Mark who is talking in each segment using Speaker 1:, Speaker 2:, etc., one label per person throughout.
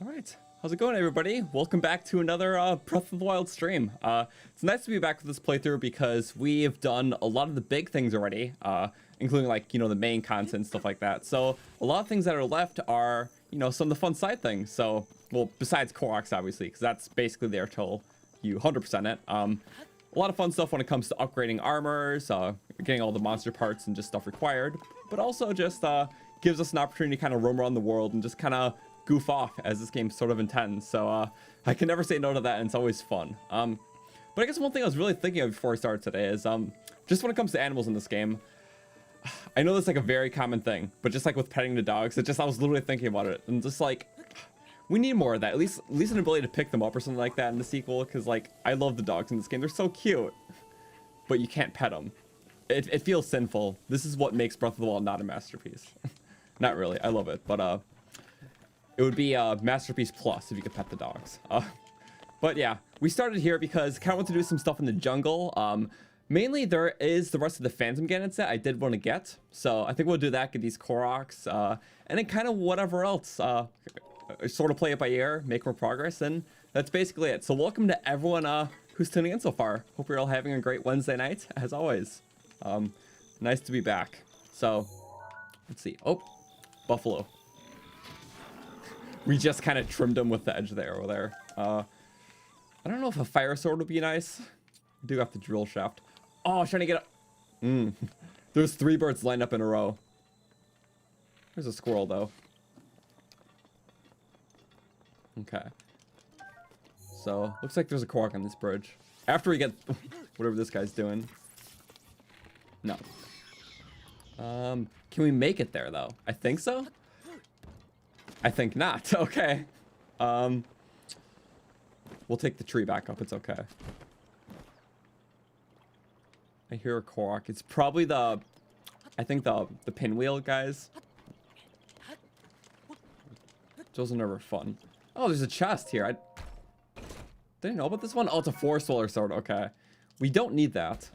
Speaker 1: Alright, how's it going everybody? Welcome back to another Breath of the Wild stream. It's nice to be back with this playthrough because we've done a lot of the big things already, including like, you know, the main content and stuff like that. So a lot of things that are left are, you know, some of the fun side things. So, well, besides Koroks obviously, because that's basically there till you 100% it. A lot of fun stuff when it comes to upgrading armors, getting all the monster parts and just stuff required, but also just gives us an opportunity to kind of roam around the world and just kind of goof off as this game sort of intends. So I can never say no to that, and it's always fun. But I guess one thing I was really thinking of before I started today is just when it comes to animals in this game, I know that's like a very common thing, but just like with petting the dogs, I was literally thinking about it and just like, we need more of that. At least an ability to pick them up or something like that in the sequel, because like I love the dogs in this game. They're so cute, but you can't pet them. It feels sinful. This is what makes Breath of the Wild not a masterpiece. Not really. I love it, but it would be a masterpiece plus if you could pet the dogs. But yeah, we started here because I kind of want to do some stuff in the jungle. Mainly there is the rest of the Phantom Ganon set I did want to get, so I think we'll do that. Get these Koroks, and then kind of whatever else. Sort of play it by ear, make more progress, and that's basically it. So welcome to everyone who's tuning in so far. Hope you're all having a great Wednesday night, as always. Nice to be back. So, let's see. Oh, buffalo. We just kind of trimmed him with the edge there over there. I don't know if a fire sword would be nice. I do have the drill shaft. Oh, I was trying to get up. There's 3 birds lined up in a row. There's a squirrel, though. Okay. So, looks like there's a Korok on this bridge. After we get whatever this guy's doing. No. Can we make it there, though? I think so? I think not. Okay. We'll take the tree back up. It's okay. I hear a Korok. It's probably the... I think the pinwheel guys. Those are never fun. Oh, there's a chest here. I didn't know about this one. Oh, it's a 4-solar sword. Okay. We don't need that.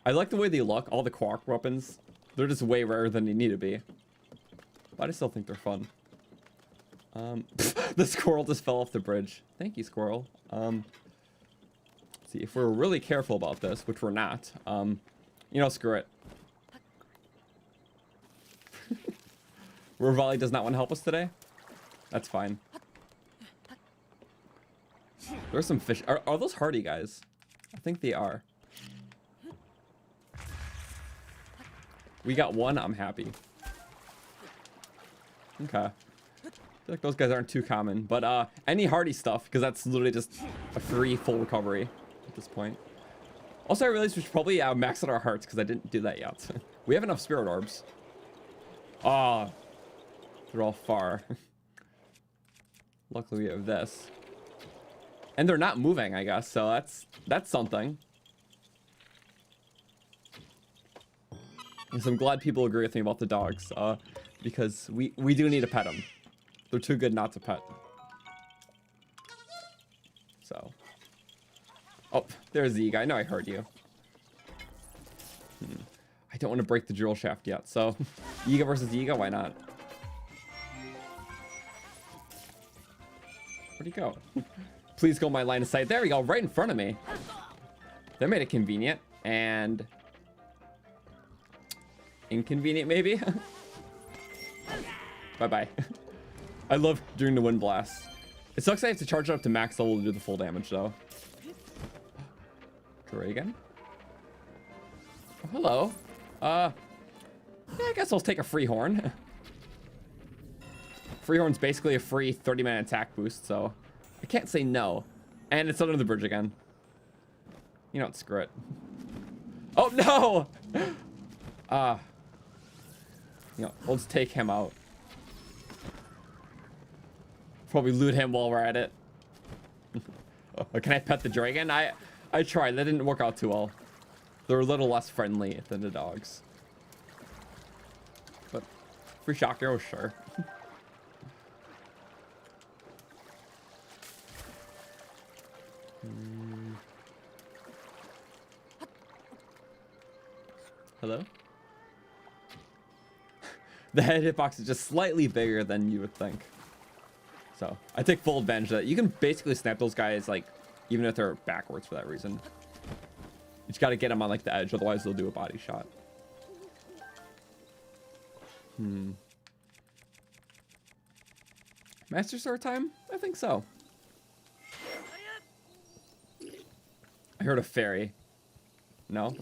Speaker 1: I like the way they look. All the Korok weapons. They're just way rarer than they need to be. But I still think they're fun. The squirrel just fell off the bridge. Thank you, squirrel. Let's see, if we're really careful about this, which we're not, you know, screw it. Rivali does not want to help us today. That's fine. There's some fish. Are those hardy guys? I think they are. We got one. I'm happy. Okay. I feel like those guys aren't too common, but any hardy stuff, because that's literally just a free full recovery at this point. Also, I realized we should probably max out our hearts, because I didn't do that yet. We have enough spirit orbs. Ah, they're all far. Luckily, we have this. And they're not moving, I guess, so that's something. And so I'm glad people agree with me about the dogs, because we do need to pet them. They're too good not to pet. So. Oh, there's the guy. I know I heard you. I don't want to break the drill shaft yet, so Yiga versus Yiga, why not? Where'd he go? Please go my line of sight. There we go, right in front of me. That made it convenient and inconvenient, maybe. Bye-bye. I love doing the wind blast. It sucks I have to charge it up to max level to do the full damage, though. Dragon. Oh, hello. Yeah, I guess I'll take a free horn. Free horn's basically a free 30-minute attack boost, so I can't say no. And it's under the bridge again. You know what? Screw it. Oh no! You know, let's take him out. Probably loot him while we're at it. Oh, can I pet the dragon? I tried. That didn't work out too well. They're a little less friendly than the dogs. But free shock arrow, sure. Hello? The head hitbox is just slightly bigger than you would think. So I take full advantage of that. You can basically snap those guys, like, even if they're backwards for that reason. You just got to get them on, like, the edge. Otherwise, they'll do a body shot. Master Sword time? I think so. I heard a fairy. No?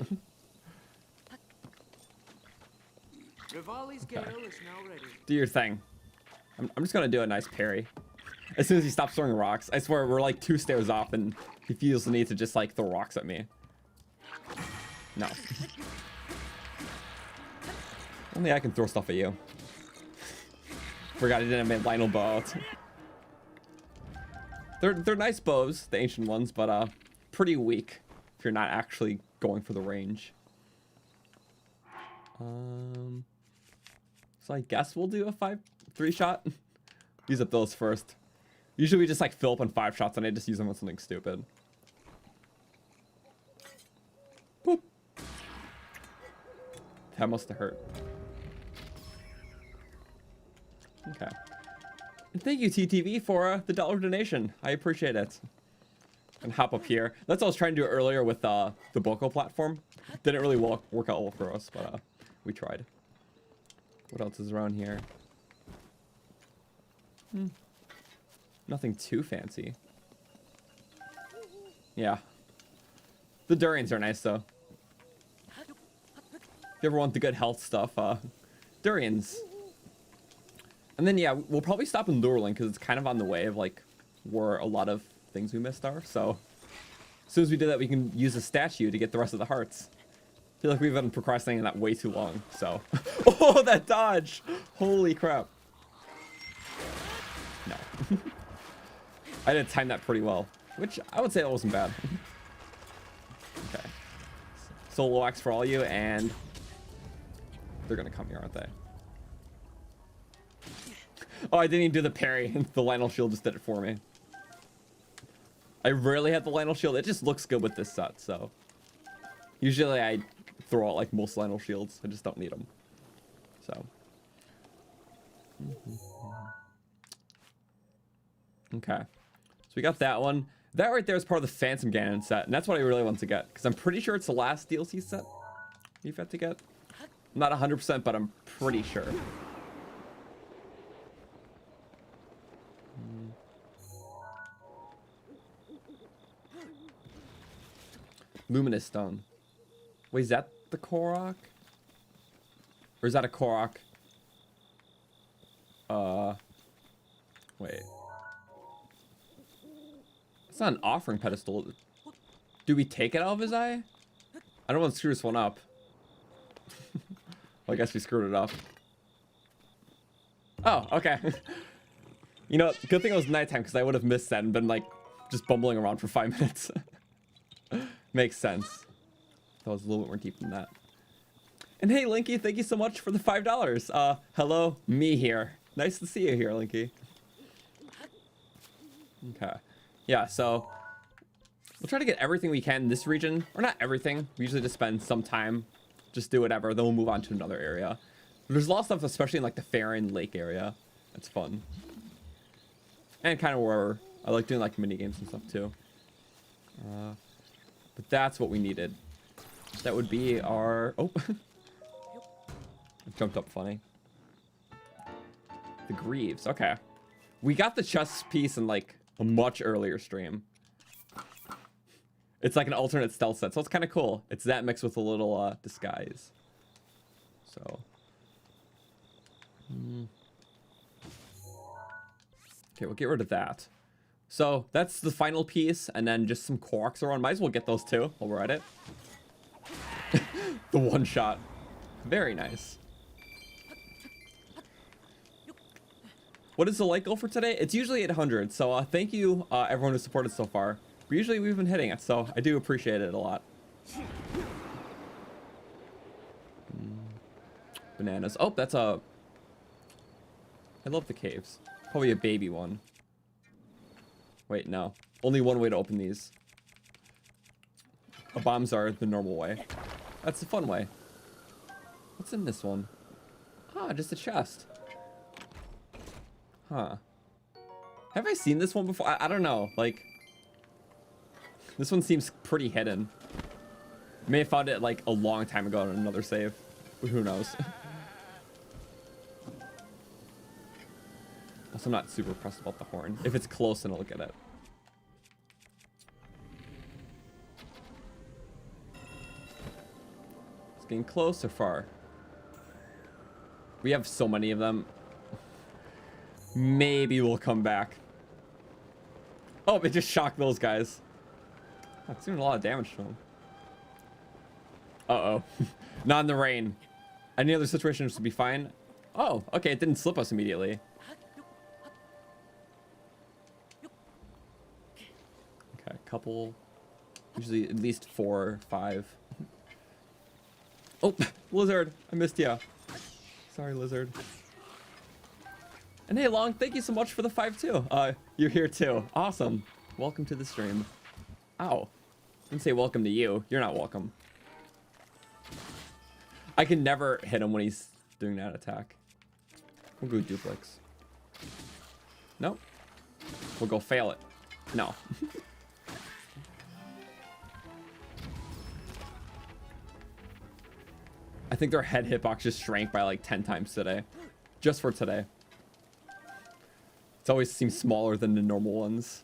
Speaker 2: Rivali's
Speaker 1: Okay.
Speaker 2: Gale is now ready.
Speaker 1: Do your thing. I'm just gonna do a nice parry. As soon as he stops throwing rocks, I swear we're like 2 stairs off and he feels the need to just like throw rocks at me. No. Only I can throw stuff at you. Forgot I didn't have my Lionel bow out. They're nice bows, the ancient ones, but pretty weak if you're not actually going for the range. So I guess we'll do a 3 shot. Use up those first. Usually we just like fill up on 5 shots and I just use them on something stupid. Boop. That must have hurt. Okay. And thank you, TTV, for the $1 donation. I appreciate it. And hop up here. That's what I was trying to do earlier with the Boko platform. Didn't really work out well for us, but we tried. What else is around here? Nothing too fancy. Yeah. The durians are nice, though. If you ever want the good health stuff, durians. And then, yeah, we'll probably stop in Lurelin because it's kind of on the way of, like, where a lot of things we missed are. So, as soon as we do that, we can use a statue to get the rest of the hearts. I feel like we've been procrastinating that way too long, so. Oh, that dodge! Holy crap. No. I did time that pretty well, which I would say that wasn't bad. Okay. Solo axe for all you, and they're gonna come here, aren't they? Oh, I didn't even do the parry. The Lionel shield just did it for me. I rarely have the Lionel shield. It just looks good with this set, so. Usually I throw out like most Lionel shields. I just don't need them. So. Okay. So we got that one. That right there is part of the Phantom Ganon set, and that's what I really want to get, because I'm pretty sure it's the last DLC set you've had to get. I'm not 100%, but I'm pretty sure. Luminous Stone. Wait, is that the Korok? Or is that a Korok? Wait. It's not an offering pedestal. Do we take it out of his eye? I don't want to screw this one up. Well, I guess we screwed it up. Oh, okay. You know, good thing it was nighttime because I would have missed that and been like just bumbling around for 5 minutes. Makes sense. That was a little bit more deep than that. And hey, Linky, thank you so much for the $5. Hello, me here. Nice to see you here, Linky. Okay. Yeah, so we'll try to get everything we can in this region. Or not everything. We usually just spend some time, just do whatever. Then we'll move on to another area. But there's a lot of stuff, especially in like the Farron Lake area. That's fun. And kind of where I like doing like mini games and stuff too. But that's what we needed. That would be our... Oh. It jumped up funny. The Greaves. Okay. We got the chest piece in like a much earlier stream. It's like an alternate stealth set, so it's kind of cool. It's that mixed with a little disguise. So. Okay, we'll get rid of that. So that's the final piece, and then just some Koroks around. Might as well get those too while we're at it. The one shot. Very nice. What is the like goal for today? It's usually 800, so thank you everyone who supported so far. But usually we've been hitting it, so I do appreciate it a lot. Bananas. Oh, that's a... I love the caves. Probably a baby one. Wait, no. Only one way to open these. Bombs are the normal way. That's the fun way. What's in this one? Ah, just a chest. Huh. Have I seen this one before? I don't know. Like, this one seems pretty hidden. May have found it like a long time ago on another save, but who knows? Also, I'm not super pressed about the horn. If it's close, then I'll get it. It's getting close or far? We have so many of them. Maybe we'll come back. Oh, it just shocked those guys. That's doing a lot of damage to them. Uh-oh. Not in the rain. Any other situations would be fine. Oh, okay, it didn't slip us immediately. Okay, a couple. Usually at least 4, 5. Oh, Lizard, I missed ya. Sorry, Lizard. And hey, Long, thank you so much for the 5 too. You're here too. Awesome. Welcome to the stream. Ow. I didn't say welcome to you. You're not welcome. I can never hit him when he's doing that attack. We'll go duplex. Nope. We'll go fail it. No. I think their head hitbox just shrank by like 10 times today. Just for today. It always seems smaller than the normal ones.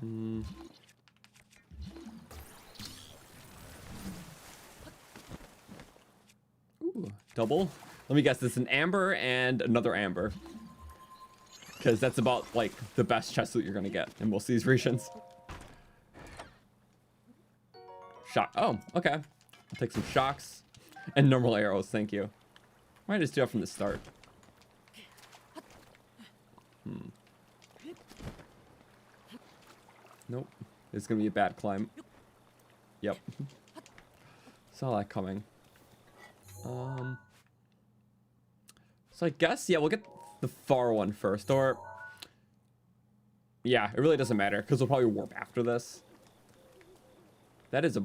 Speaker 1: Ooh, double. Let me guess, this is an amber and another amber. Because that's about like the best chest loot you're gonna get in most of these regions. Shock. Oh, okay. I'll take some shocks. And normal arrows, thank you. Why just do that from the start? Nope. It's gonna be a bad climb. Yep. Saw that coming. So I guess, yeah, we'll get the far one first, or... Yeah, it really doesn't matter, because we'll probably warp after this. That is a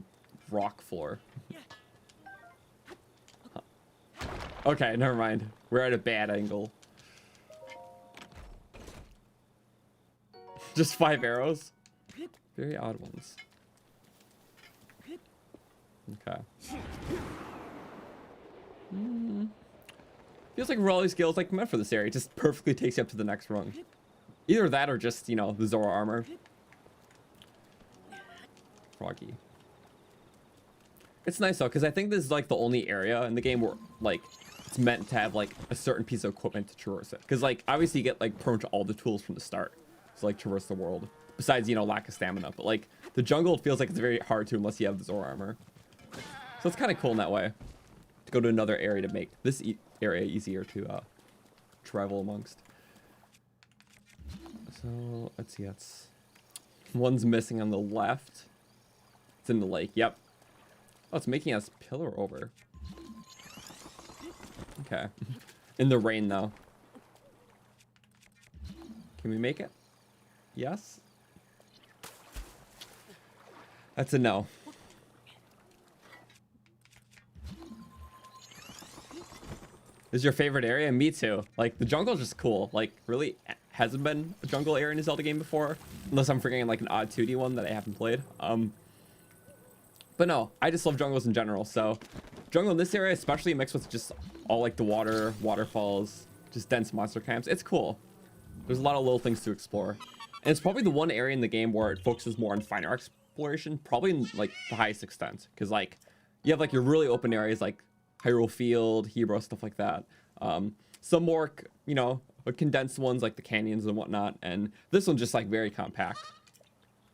Speaker 1: rock floor. Okay, never mind. We're at a bad angle. Just 5 arrows? Very odd ones. Okay. Feels like Raleigh's skill is like meant for this area. It just perfectly takes you up to the next rung. Either that or just, you know, the Zora armor. Froggy. It's nice though, because I think this is like the only area in the game where like it's meant to have like a certain piece of equipment to traverse it. Because like obviously you get like prone to all the tools from the start to like traverse the world. Besides, you know, lack of stamina. But like the jungle feels like it's very hard to unless you have the Zora armor. So it's kind of cool in that way. To go to another area to make this area easier to travel amongst. So let's see, that's one's missing on the left. It's in the lake. Yep. Oh, it's making us pillar over. Okay. In the rain, though. Can we make it? Yes? That's a no. This is your favorite area? Me too. Like, the jungle's just cool. Like, really hasn't been a jungle area in a Zelda game before. Unless I'm forgetting, like, an odd 2D one that I haven't played. But no, I just love jungles in general, so jungle in this area, especially mixed with just all like the water, waterfalls, just dense monster camps, it's cool. There's a lot of little things to explore. And it's probably the one area in the game where it focuses more on finer exploration, probably in like the highest extent. Because like, you have like your really open areas like Hyrule Field, Hebro, stuff like that. Some more, you know, condensed ones like the canyons and whatnot. And this one's just like very compact.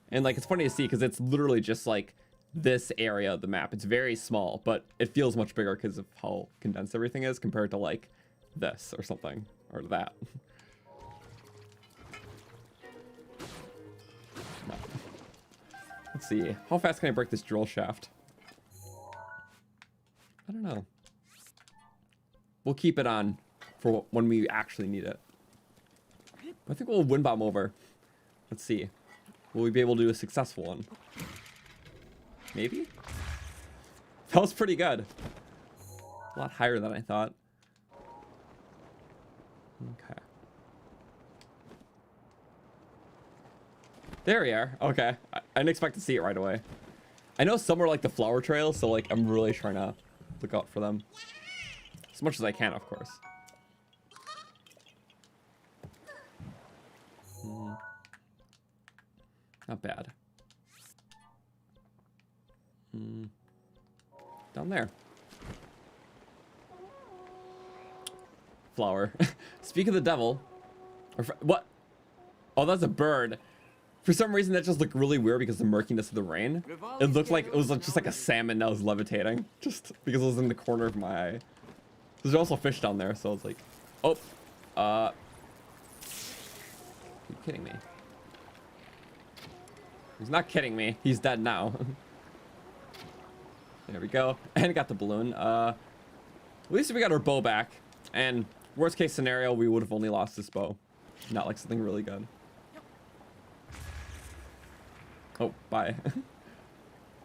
Speaker 1: And like, it's funny to see because it's literally just like this area of the map. It's very small, but it feels much bigger because of how condensed everything is compared to like this or something or that. No. Let's see, how fast can I break this drill shaft? I don't know. We'll keep it on for when we actually need it. I think we'll wind bomb over. Let's see, will we be able to do a successful one? Maybe? That was pretty good. A lot higher than I thought. Okay. There we are. Okay. I didn't expect to see it right away. I know some are like the flower trails, so like I'm really trying to look out for them. As much as I can, of course. Not bad. Down there. Flower. Speak of the devil. What? Oh, that's a bird. For some reason, that just looked really weird because of the murkiness of the rain. It looked like it was just like a salmon that was levitating, just because it was in the corner of my eye. There's also fish down there, so it's like, oh, are you kidding me? He's not kidding me. He's dead now. There we go. And got the balloon. At least we got our bow back. And worst case scenario, we would have only lost this bow. Not like something really good. Oh, bye.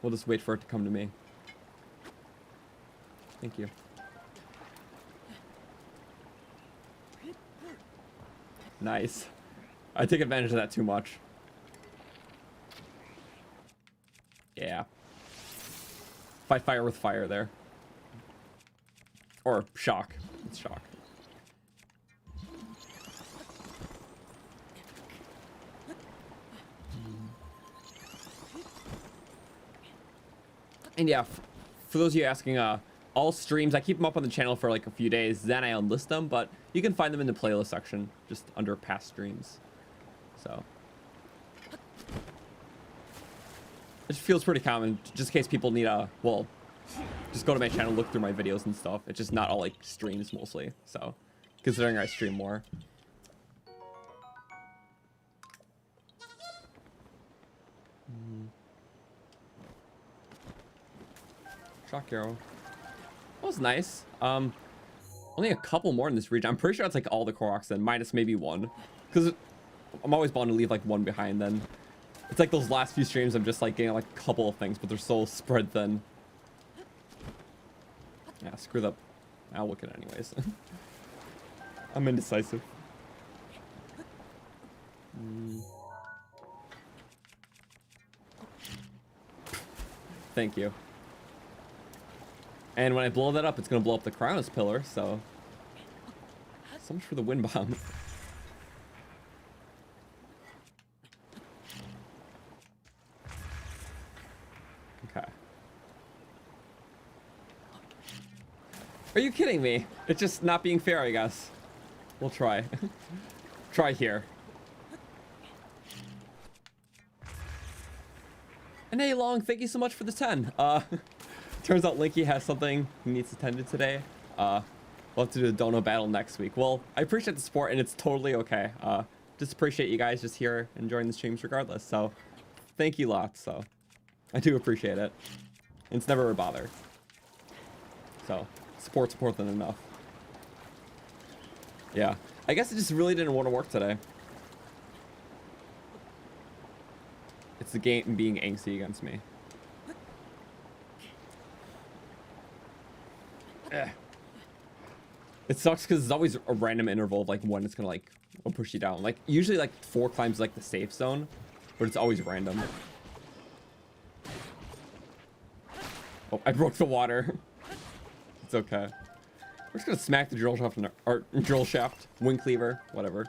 Speaker 1: We'll just wait for it to come to me. Thank you. Nice. I take advantage of that too much. Yeah. Fight fire with fire there. Or shock. It's shock. And yeah, for those of you asking, all streams, I keep them up on the channel for like a few days, then I unlist them, but you can find them in the playlist section, just under past streams. So. It feels pretty common, just in case people need a, well, just go to my channel, look through my videos and stuff. It's just not all like streams mostly, so, considering I stream more. Shock arrow. That was nice. Only a couple more in this region. I'm pretty sure it's like all the Koroks then, minus maybe one. Because I'm always bound to leave like one behind then. It's like those last few streams I'm just like getting like a couple of things, but they're so spread thin. Yeah, screw that. I'll look at it anyways. I'm indecisive. Thank you. And when I blow that up, it's going to blow up the Crownus pillar, so... So much for the wind bomb. Okay. Are you kidding me? It's just not being fair, I guess. We'll try. Try here. And hey, Long, thank you so much for the 10. Turns out Linky has something he needs attended today. We'll have to do a dono battle next week. Well, I appreciate the support, and it's totally okay. Just appreciate you guys just here enjoying the streams regardless. So, thank you lots. So, I do appreciate it. It's never a bother. So, support's more than enough. Yeah, I guess it just really didn't want to work today. It's the game being angsty against me. It sucks because it's always a random interval of like when it's gonna like push you down. Like usually like 4 climbs like the safe zone, but it's always random. Oh, I broke the water. It's okay. We're just gonna smack the drill shaft or drill shaft, wing cleaver, whatever.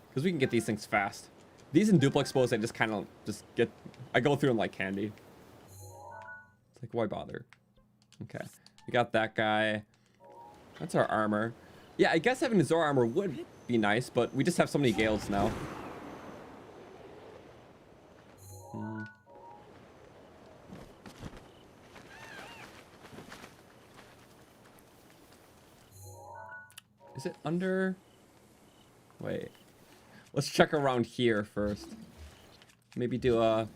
Speaker 1: Because we can get these things fast. These in duplex bows, I just kind of get. I go through them like candy. It's like, why bother? Okay. We got that guy. That's our armor. Yeah, I guess having a Zora armor would be nice, but we just have so many Gales now. Is it under? Wait. Let's check around here first. Maybe do a...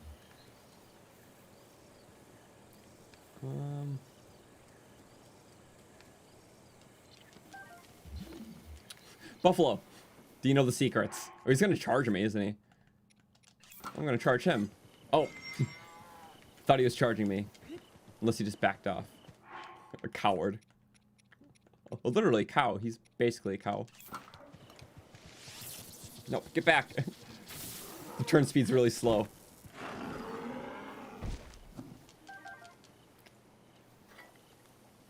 Speaker 1: Buffalo, do you know the secrets? Oh, he's gonna charge me, isn't he? I'm gonna charge him. Oh. Thought he was charging me. Unless he just backed off. A coward. literally cow. He's basically a cow. No, get back. The turn speed's really slow.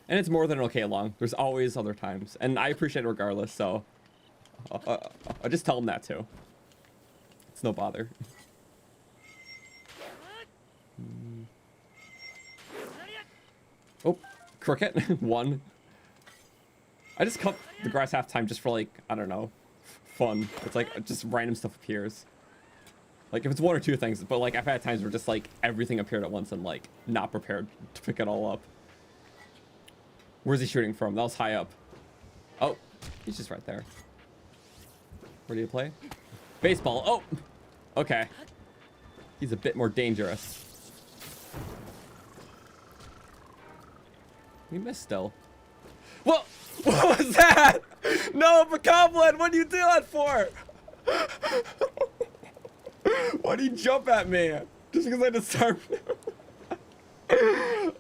Speaker 1: And it's more than okay long. There's always other times. And I appreciate it regardless, so... I'll just tell him that too. It's no bother. Oh, cricket. One. I just cut the grass half time just for like, I don't know, fun. It's like just random stuff appears. Like if it's one or two things, but like I've had times where just like everything appeared at once and like not prepared to pick it all up. Where's he shooting from? That was high up. Oh, he's just right there. Where do you play? Baseball. Oh, okay. He's a bit more dangerous. We missed still. Whoa! What was that? No, Bokoblin, what do you do that for? Why do you jump at me? Just because I disarmed him?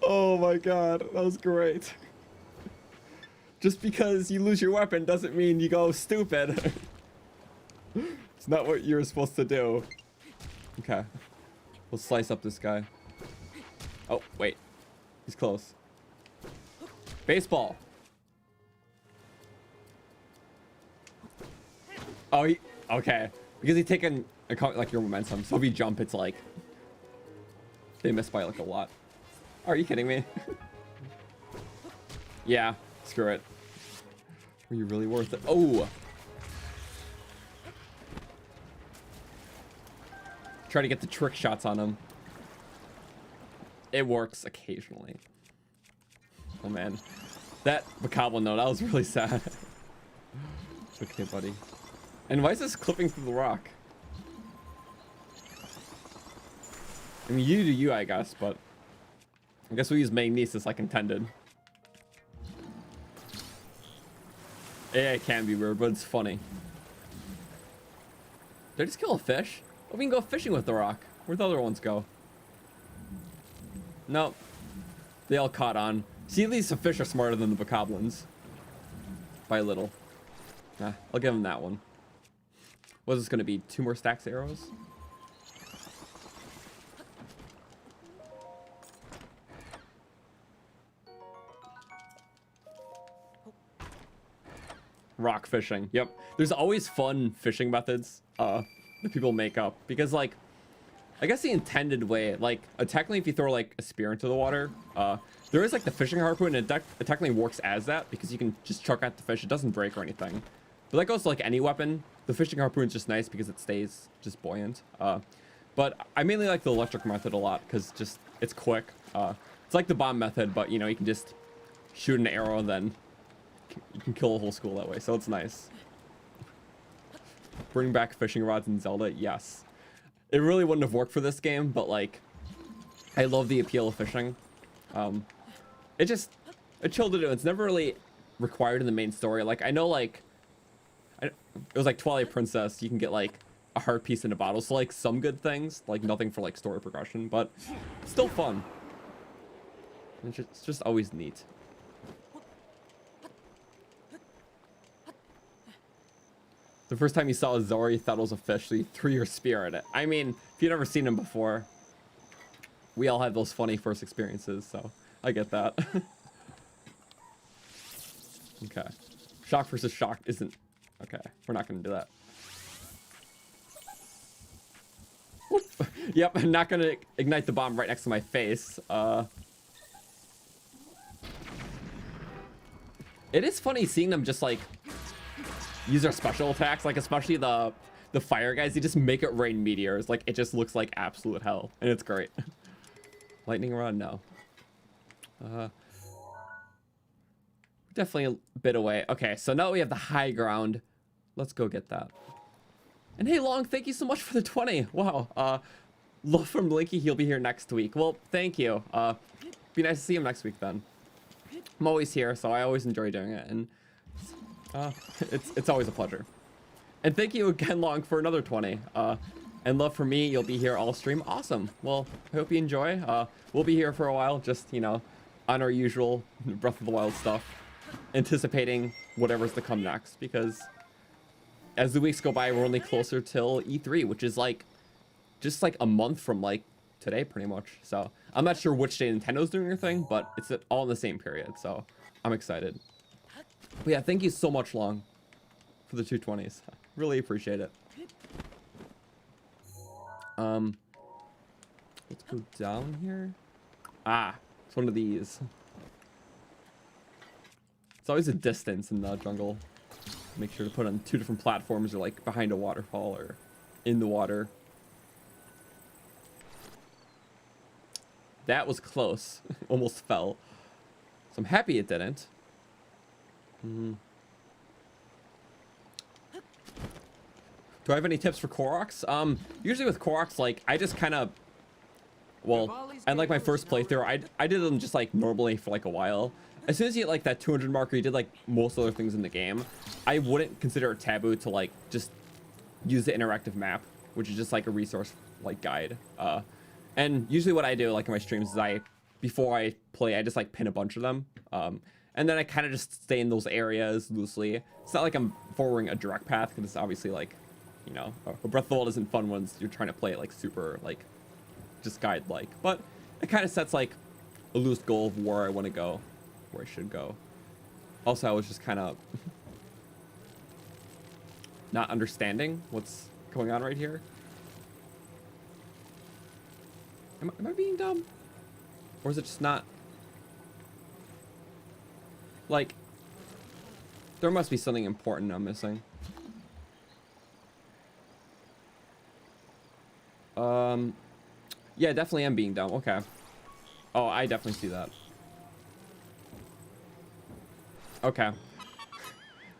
Speaker 1: Oh my god, that was great. Just because you lose your weapon doesn't mean you go stupid. It's not what you're supposed to do. Okay. We'll slice up this guy. Oh, wait. He's close. Baseball. Oh, okay. Because he's taken account like your momentum. So if you jump, it's like they miss by like a lot. Are you kidding me? Yeah, screw it. Were you really worth it? Oh. Try to get the trick shots on him. It works occasionally. Oh man. That Bokoblin though, that was really sad. Okay, buddy. And why is this clipping through the rock? I mean, you do you, I guess, but I guess we use magnesis like intended. Yeah, it can be weird, but it's funny. Did I just kill a fish? Oh, we can go fishing with the rock. Where'd the other ones go? Nope. They all caught on. See, at least the fish are smarter than the Bokoblins. By a little. Nah, I'll give them that one. What is this going to be? 2 more stacks of arrows? Rock fishing. Yep. There's always fun fishing methods that people make up. Because, like, I guess the intended way, like, technically if you throw, like, a spear into the water, there is, like, the fishing harpoon, and it technically works as that, because you can just chuck at the fish. It doesn't break or anything. But that goes to, like, any weapon. The fishing harpoon is just nice because it stays just buoyant. But I mainly like the electric method a lot, because just, it's quick. It's like the bomb method, but, you know, you can just shoot an arrow and then you can kill a whole school that way, so it's nice. Bring back fishing rods in Zelda, yes. It really wouldn't have worked for this game, but like, I love the appeal of fishing. It's chill to do. It's never really required in the main story. Like, I know, like, it was like Twilight Princess, you can get like a heart piece in a bottle, so like some good things, like nothing for like story progression, but still fun. It's just always neat. The first time you saw a Zori, you thought it was a fish, so you threw your spear at it. I mean, if you've never seen him before, we all have those funny first experiences, so I get that. Okay. Shock versus shock isn't... Okay, we're not going to do that. Whoop. Yep, I'm not going to ignite the bomb right next to my face. It is funny seeing them just, like... use their special attacks, like especially the fire guys. They just make it rain meteors. Like it just looks like absolute hell, and it's great. Lightning rod, no. Definitely a bit away. Okay, so now we have the high ground. Let's go get that. And hey, Long, thank you so much for the 20. Wow. Love from Linky. He'll be here next week. Well, thank you. Be nice to see him next week then. I'm always here, so I always enjoy doing it, and. It's always a pleasure. And thank you again, Long, for another 20. And love for me, you'll be here all stream. Awesome. Well, I hope you enjoy. We'll be here for a while, just, you know, on our usual Breath of the Wild stuff. anticipating whatever's to come next, because as the weeks go by, we're only closer till E3, which is like just like a month from like today, pretty much. So I'm not sure which day Nintendo's doing their thing, but it's all in the same period. So I'm excited. But yeah, thank you so much, Long, for the 220s. Really appreciate it. Let's go down here. Ah, it's one of these. It's always a distance in the jungle. Make sure to put on 2 different platforms, or like behind a waterfall or in the water. That was close. Almost fell. So I'm happy it didn't. Do I have any tips for Koroks? Usually with Koroks, like, I just kind of, well, and like my first playthrough, I did them just like normally for like a while. As soon as you hit like that 200 marker, you did like most other things in the game. I wouldn't consider it taboo to like just use the interactive map, which is just like a resource like guide. And usually what I do like in my streams is before I play, I just like pin a bunch of them. And then I kind of just stay in those areas loosely. It's not like I'm following a direct path, because it's obviously like, you know, a Breath of the Wild isn't fun once you're trying to play it like super like just guide like, but it kind of sets like a loose goal of where I want to go, where I should go. Also, I was just kind of not understanding what's going on right here. Am I being dumb? Or is it just not? Like, there must be something important I'm missing. Yeah, definitely am being dumb. Okay. Oh, I definitely see that. Okay.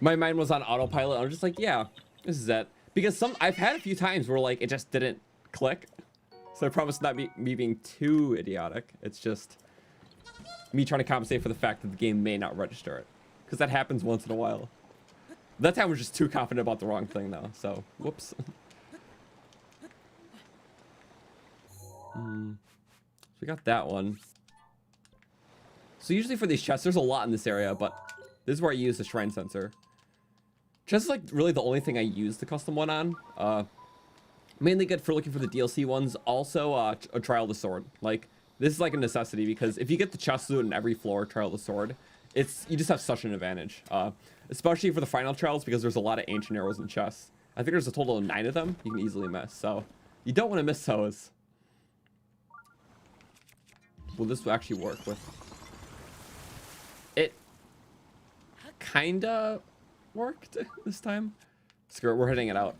Speaker 1: My mind was on autopilot. I was just like, yeah, this is it. Because I've had a few times where like it just didn't click. So I promise not me being too idiotic. It's just me trying to compensate for the fact that the game may not register it. Because that happens once in a while. That time I was just too confident about the wrong thing though. So, whoops. So we got that one. So usually for these chests, there's a lot in this area, but this is where I use the shrine sensor. Chest is like really the only thing I use the custom one on. Mainly good for looking for the DLC ones. Also, a trial of the sword. Like, this is like a necessity, because if you get the chest loot in every floor, trial of the sword, you just have such an advantage. Especially for the final trials, because there's a lot of ancient arrows in chests. I think there's a total of 9 of them you can easily miss. So you don't want to miss those. Will this actually work with? It kinda worked this time. Screw it, we're hitting it out.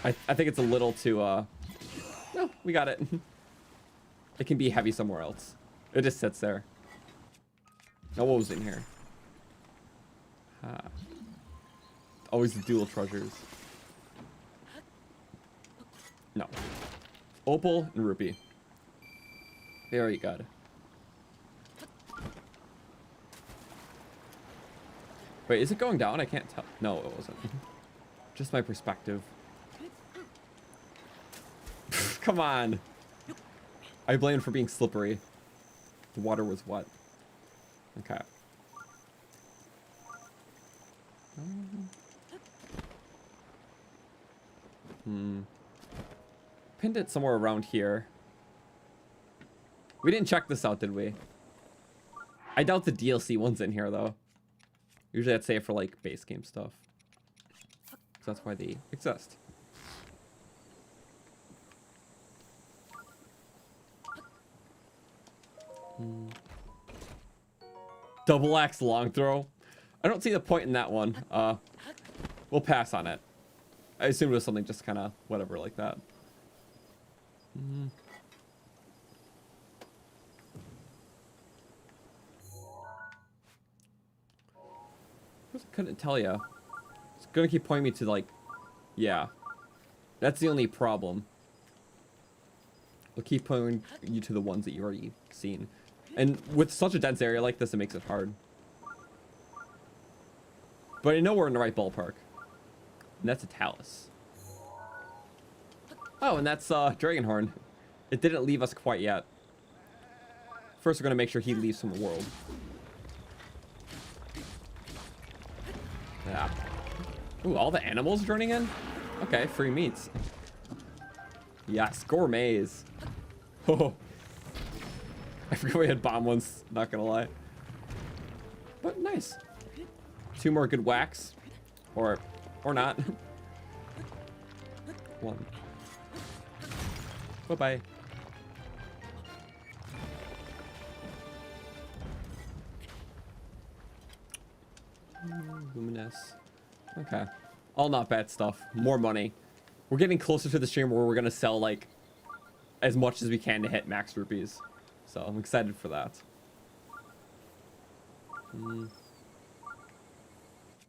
Speaker 1: I think it's a little too, no, we got it. It can be heavy somewhere else. It just sits there. Now, what was in here? Always the dual treasures. No. Opal and rupee. Very good. Wait, is it going down? I can't tell. No, it wasn't. Just my perspective. Come on. I blame for being slippery. The water was wet. Okay. Pinned it somewhere around here. We didn't check this out, did we? I doubt the DLC one's in here, though. Usually I'd say it for, like, base game stuff. So that's why they exist. Double axe long throw. I don't see the point in that one. We'll pass on it. I assumed it was something just kind of whatever like that. Couldn't tell you. It's gonna keep pointing me to like, yeah. That's the only problem. I'll keep pointing you to the ones that you've already seen. And with such a dense area like this, it makes it hard. But I know we're in the right ballpark. And that's a Talus. Oh, and that's Dragonhorn. It didn't leave us quite yet. First, we're gonna make sure he leaves from the world. Yeah. Ooh, all the animals joining in? Okay, free meats. Yes, gourmets. Oh. I forgot we had bomb once, not gonna lie. But nice. 2 more good whacks. Or not. 1. Bye-bye. Luminous. Okay. All not bad stuff. More money. We're getting closer to the stream where we're gonna sell like as much as we can to hit max rupees. So I'm excited for that.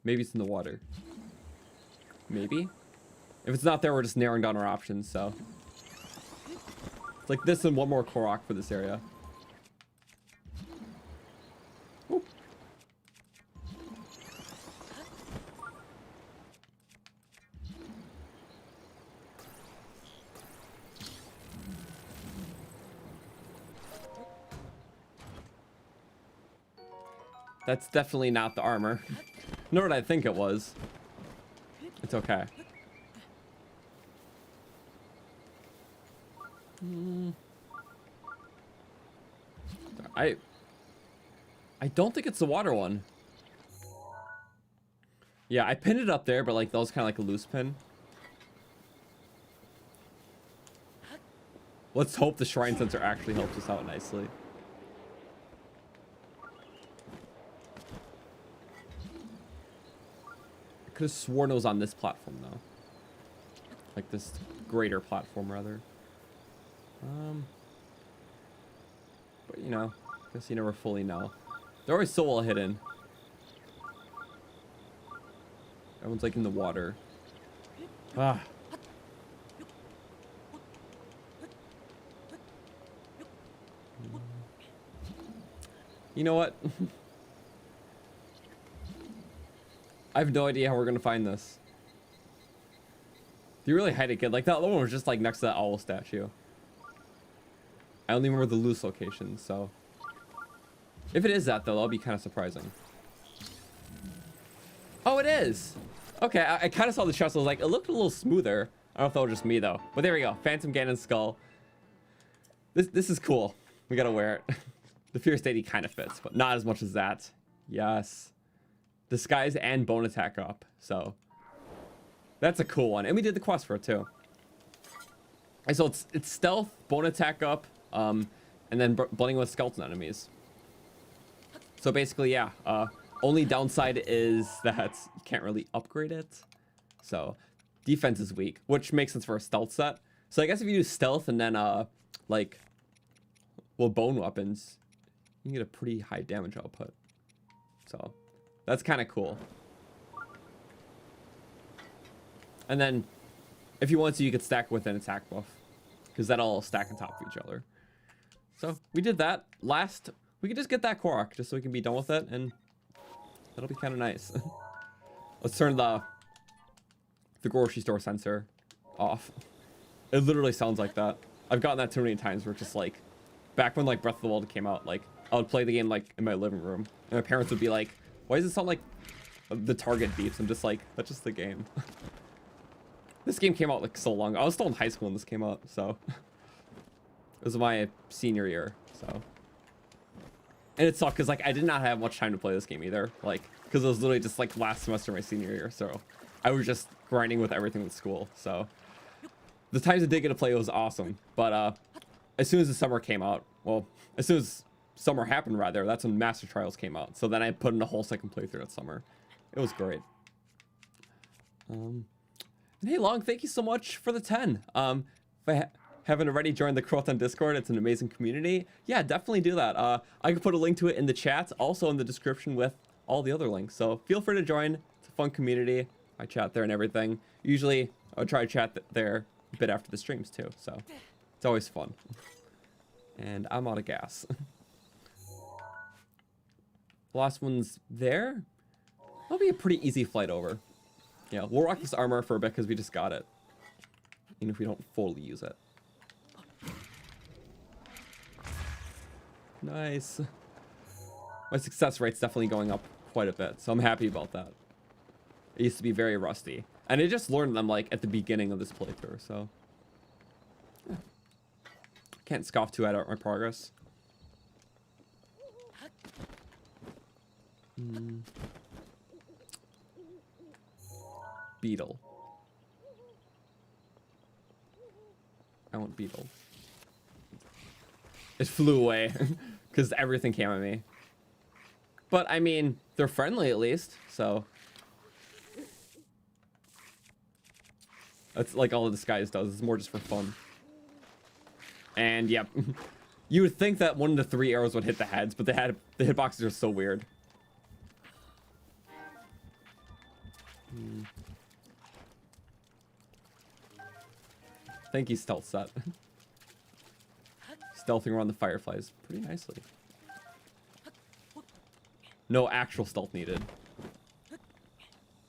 Speaker 1: Maybe it's in the water. Maybe. If it's not there, we're just narrowing down our options, so. It's like this and 1 more Korok for this area. Ooh. That's definitely not the armor. Nor did I think it was. It's okay. I don't think it's the water one. Yeah, I pinned it up there, but like that was kind of like a loose pin. Let's hope the shrine sensor actually helps us out nicely. I could have sworn it was on this platform though. Like this greater platform rather. But you know, I guess you never fully know. They're always so well hidden. Everyone's like in the water. Ah. You know what? I have no idea how we're gonna find this. You really hide it, kid. Like that other one was just like next to that owl statue. I only remember the loose location, so. If it is that though, that'll be kind of surprising. Oh, it is. Okay, I kind of saw the shots. I was like, it looked a little smoother. I don't know if that was just me though. But there we go. Phantom Ganon's skull. This is cool. We gotta wear it. The Fierce Deity kind of fits, but not as much as that. Yes. Disguise and bone attack up. So that's a cool one. And we did the quest for it too. And so it's stealth, bone attack up, and then blending with skeleton enemies. So basically, yeah. Only downside is that you can't really upgrade it. So defense is weak, which makes sense for a stealth set. So I guess if you do stealth and then like, well, bone weapons, you can get a pretty high damage output. So that's kind of cool. And then if you want to, you could stack with an attack buff, because that'll stack on top of each other. So we did that. Last, we could just get that Korok just so we can be done with it, and that'll be kind of nice. Let's turn the grocery store sensor off. It literally sounds like that. I've gotten that too many times where it's just like, back when like Breath of the Wild came out, like I would play the game like in my living room, and my parents would be like, why does it sound like the target beeps? I'm just like, that's just the game. This game came out like so long. I was still in high school when this came out, so. It was my senior year, so. And it sucked because like I did not have much time to play this game either, like because it was literally just like last semester of my senior year, so I was just grinding with everything with school. So the times I did get to play, it was awesome. But as soon as the summer came out, well, as soon as summer happened rather, that's when Master Trials came out. So then I put in a whole second playthrough that summer. It was great. And hey Long, thank you so much for the 10. If I haven't already joined the Croton Discord, it's an amazing community. Yeah, definitely do that. I can put a link to it in the chat, also in the description with all the other links. So feel free to join. It's a fun community. I chat there and everything. Usually I would try to chat there a bit after the streams too. So it's always fun. And I'm out of gas. The last one's there. That'll be a pretty easy flight over. Yeah, we'll rock this armor for a bit because we just got it. Even if we don't fully use it. Nice. My success rate's definitely going up quite a bit, so I'm happy about that. It used to be very rusty. And I just learned them, like, at the beginning of this playthrough, so... Yeah. Can't scoff too at my progress. Beetle. I want beetle. It flew away because everything came at me. But I mean, they're friendly at least, so that's like all the disguise does. It's more just for fun. And yep, you would think that 1 to 3 arrows would hit the heads, but the hitboxes are so weird. Thank you, stealth set. Stealthing around the fireflies pretty nicely. No actual stealth needed.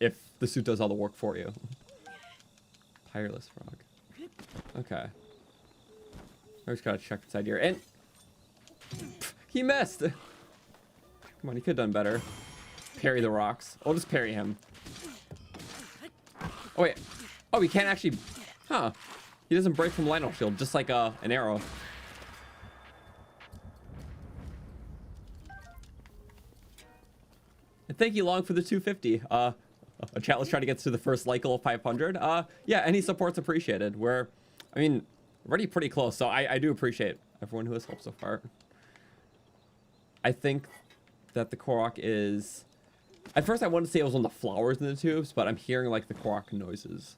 Speaker 1: If the suit does all the work for you. Tireless frog. Okay. I just gotta check inside here. And he missed. Come on, he could have done better. Parry the rocks. I'll just parry him. Oh wait. Oh, he can't actually. Huh. He doesn't break from Lionel shield, just like an arrow. And thank you, Long, for the 250. A chat was trying to get to the first like goal of 500. Yeah, any support's appreciated. We're, I mean, already pretty close, so I do appreciate everyone who has helped so far. I think that the Korok is... At first I wanted to say it was on the flowers in the tubes, but I'm hearing like the Korok noises.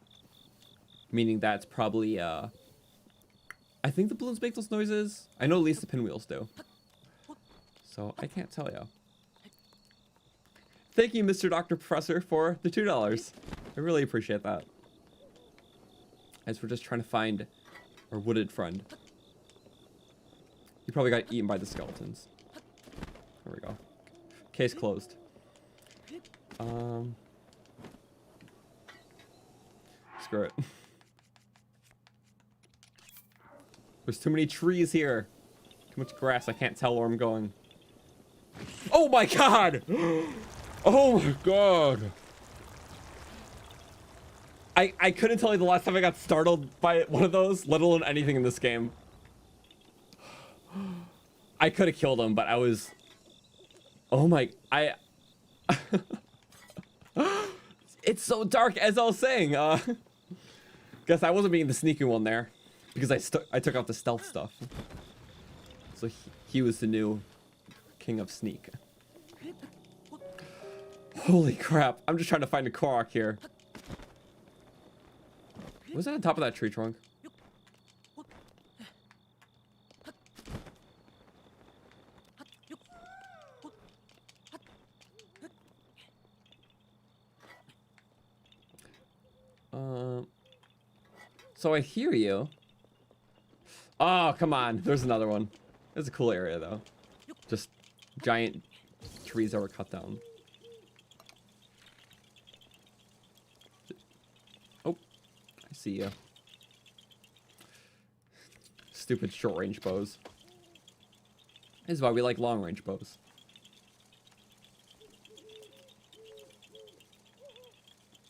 Speaker 1: Meaning that's probably, I think the balloons make those noises. I know at least the pinwheels do. So I can't tell you. Thank you, Mr. Dr. Professor, for the $2. I really appreciate that. As we're just trying to find our wooded friend. He probably got eaten by the skeletons. There we go. Case closed. Screw it. There's too many trees here. Too much grass. I can't tell where I'm going. Oh my god! Oh my god! I couldn't tell you the last time I got startled by one of those, let alone anything in this game. I could have killed him, but I was... Oh my... It's so dark, as I was saying. Guess I wasn't being the sneaky one there. Because I took out the stealth stuff. So he was the new king of sneak. Holy crap. I'm just trying to find a Korok here. Was that on top of that tree trunk? So I hear you. Oh, come on. There's another one. It's a cool area, though. Just giant trees that were cut down. Oh, I see you. Stupid short-range bows. This is why we like long-range bows.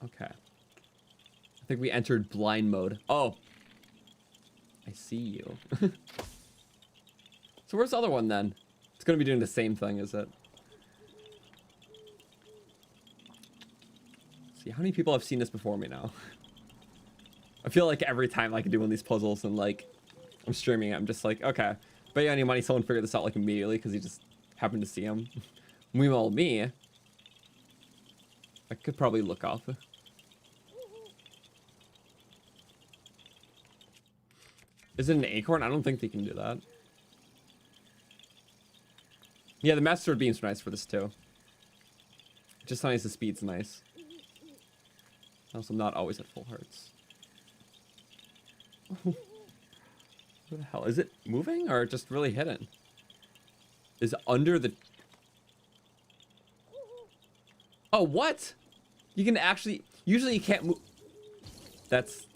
Speaker 1: Okay. I think we entered blind mode. Oh. I see you. So where's the other one then? It's gonna be doing the same thing, is it? Let's see, how many people have seen this before me now? I feel like every time I can do one of these puzzles and like I'm streaming it, I'm just like, okay, bet you any money someone figured this out like immediately because he just happened to see him. Meanwhile, me, I could probably look up. Is it an acorn? I don't think they can do that. Yeah, the Master Sword Beam's nice for this too. Just nice, the speed's nice. Also, not always at full hearts. What the hell? Is it moving or just really hidden? Is it under the... Oh, what? You can actually... Usually you can't move... That's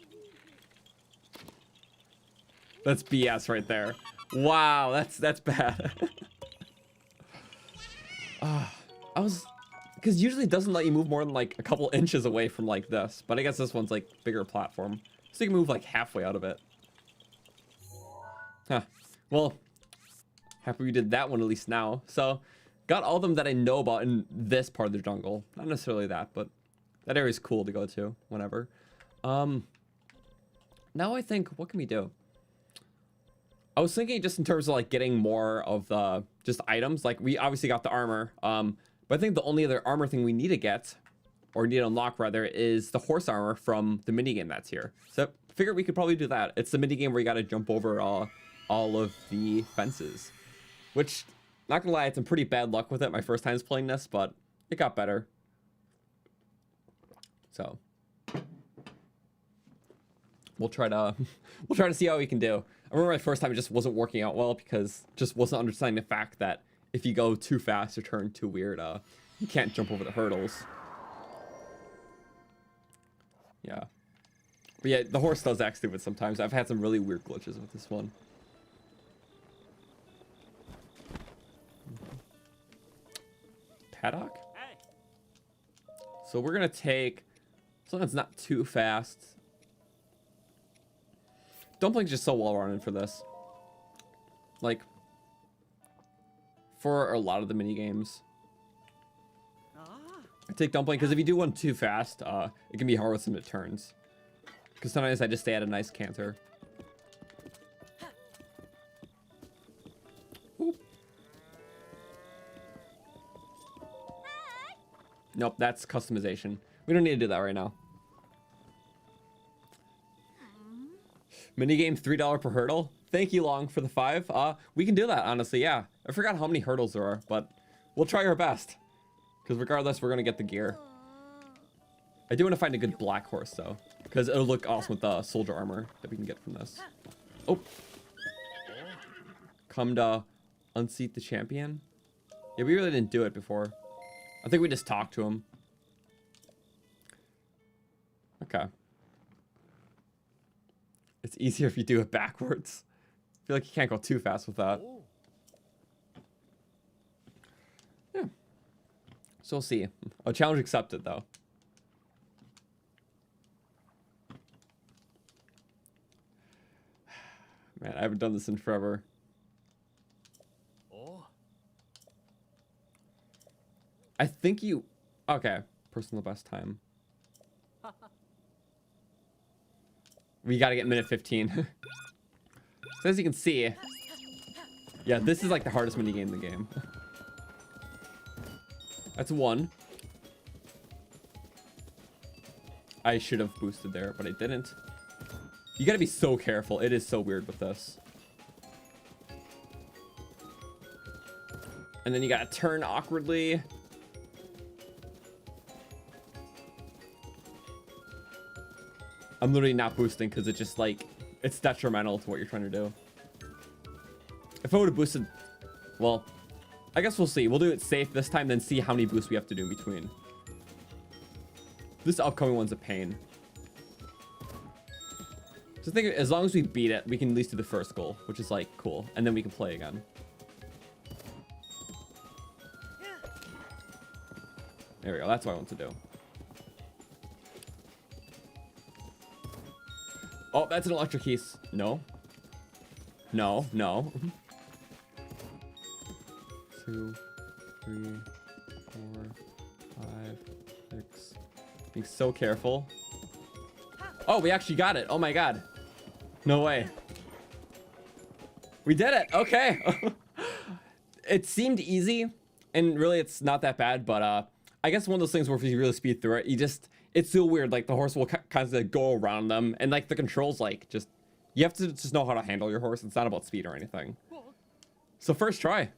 Speaker 1: BS right there. Wow, that's bad. I was because usually it doesn't let you move more than like a couple inches away from like this. But I guess this one's like bigger platform, so you can move like halfway out of it. Huh. Well, happy we did that one at least now. So, got all of them that I know about in this part of the jungle. Not necessarily that, but that area is cool to go to whenever. Now I think, what can we do? I was thinking just in terms of like getting more of the just items. Like we obviously got the armor, but I think the only other armor thing we need to get, or need to unlock rather, is the horse armor from the minigame that's here. So I figured we could probably do that. It's the minigame where you got to jump over all of the fences, which, not gonna lie, I had some pretty bad luck with it my first times playing this, but it got better. So we'll try to see how we can do. I remember my first time it just wasn't working out well because just wasn't understanding the fact that if you go too fast or turn too weird, you can't jump over the hurdles. Yeah. But yeah, the horse does act stupid sometimes. I've had some really weird glitches with this one. Paddock? So we're gonna take something that's not too fast. Dumpling's just so well running for this. Like, for a lot of the mini games. I take Dumpling because if you do one too fast, it can be hard with some turns. Because sometimes I just stay at a nice canter. Oop. Nope, that's customization. We don't need to do that right now. Minigame $3 per hurdle. Thank you, Long, for the 5. We can do that, honestly, yeah. I forgot how many hurdles there are, but we'll try our best. Because regardless, we're going to get the gear. I do want to find a good black horse, though. Because it'll look awesome with the soldier armor that we can get from this. Oh. Come to unseat the champion. Yeah, we really didn't do it before. I think we just talked to him. Okay. It's easier if you do it backwards. I feel like you can't go too fast with that. Yeah. So we'll see. Oh, challenge accepted, though. Man, I haven't done this in forever. I think you... Okay. Personal best time. We gotta get minute 15. So as you can see... Yeah, this is like the hardest minigame in the game. That's 1. I should have boosted there, but I didn't. You gotta be so careful. It is so weird with this. And then you gotta turn awkwardly. I'm literally not boosting because it just like, it's detrimental to what you're trying to do. If I would have boosted, well, I guess we'll see. We'll do it safe this time, then see how many boosts we have to do in between. This upcoming one's a pain. So I think as long as we beat it, we can at least do the first goal, which is like cool. And then we can play again. There we go. That's what I want to do. Oh, that's an electric keys. No. No, no. 2, 3, 4, 5, 6. Being so careful. Oh, we actually got it. Oh my god. No way. We did it. Okay. It seemed easy, and really it's not that bad, but I guess one of those things where if you really speed through it, it's so weird. Like the horse will kind of go around them, and like the controls, like just you have to just know how to handle your horse. It's not about speed or anything. So first try.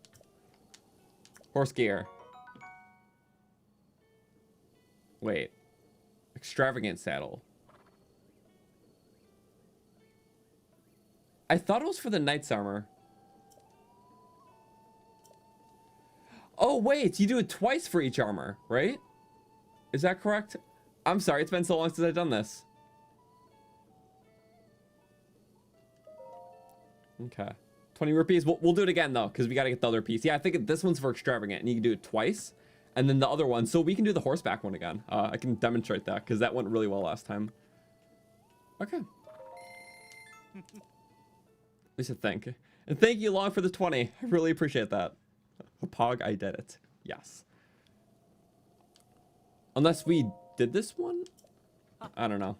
Speaker 1: Horse gear. Wait. Extravagant saddle. I thought it was for the knight's armor. Oh, wait. You do it twice for each armor, right? Is that correct? I'm sorry. It's been so long since I've done this. Okay. 20 rupees. We'll do it again, though, because we got to get the other piece. Yeah, I think this one's for extravagant, and you can do it twice. And then the other one, so we can do the horseback one again. I can demonstrate that because that went really well last time. Okay. At least I think. And thank you, Long, for the 20. I really appreciate that. Pog, I did it. Yes. Unless we did this one? I don't know.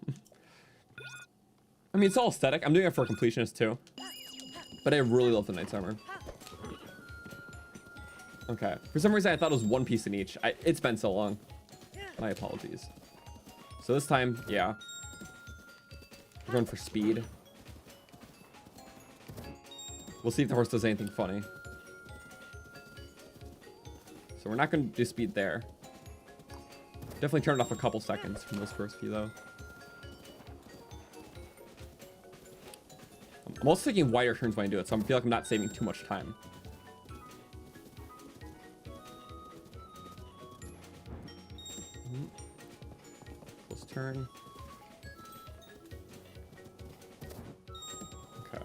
Speaker 1: I mean, it's all aesthetic. I'm doing it for a completionist too. But I really love the knight's armor. Okay. For some reason, I thought it was one piece in each. It's been so long. My apologies. So this time, yeah. We're going for speed. We'll see if the horse does anything funny. So we're not going to do speed there. Definitely turned off a couple seconds from those first few, though. I'm also taking wider turns when I do it, so I feel like I'm not saving too much time. Close turn. Okay.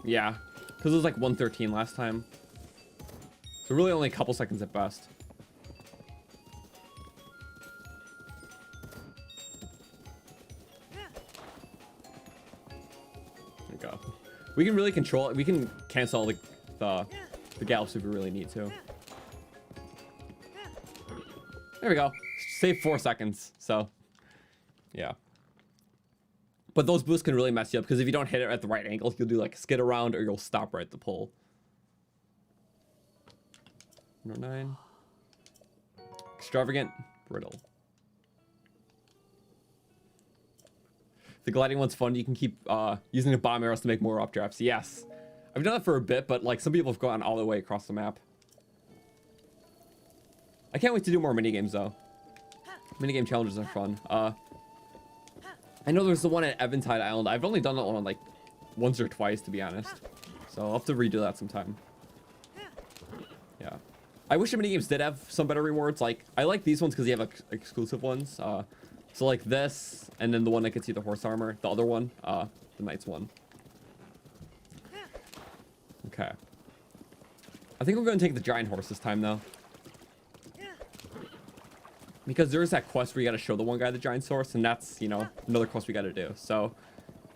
Speaker 1: Yeah, because it was like 113 last time. So really only a couple seconds at best. There we go. We can really control it. We can cancel the gallops if we really need to. There we go. Save 4 seconds. So, yeah. But those boosts can really mess you up because if you don't hit it at the right angle, you'll do like a skid around or you'll stop right at the pole. 109. Extravagant, brittle. The gliding one's fun. You can keep using the bomb arrows to make more updrafts. Yes. I've done that for a bit, but like some people have gone all the way across the map. I can't wait to do more minigames though. Minigame challenges are fun. I know there's the one at Eventide Island. I've only done that one like once or twice, to be honest. So I'll have to redo that sometime. Yeah. I wish the minigames did have some better rewards. Like, I like these ones because you have exclusive ones. So like this, and then the one that gets you the horse armor. The other one, the knight's one. Okay. I think we're going to take the giant horse this time, though. Because there is that quest where you got to show the one guy the giant horse, and that's, you know, another quest we got to do. So,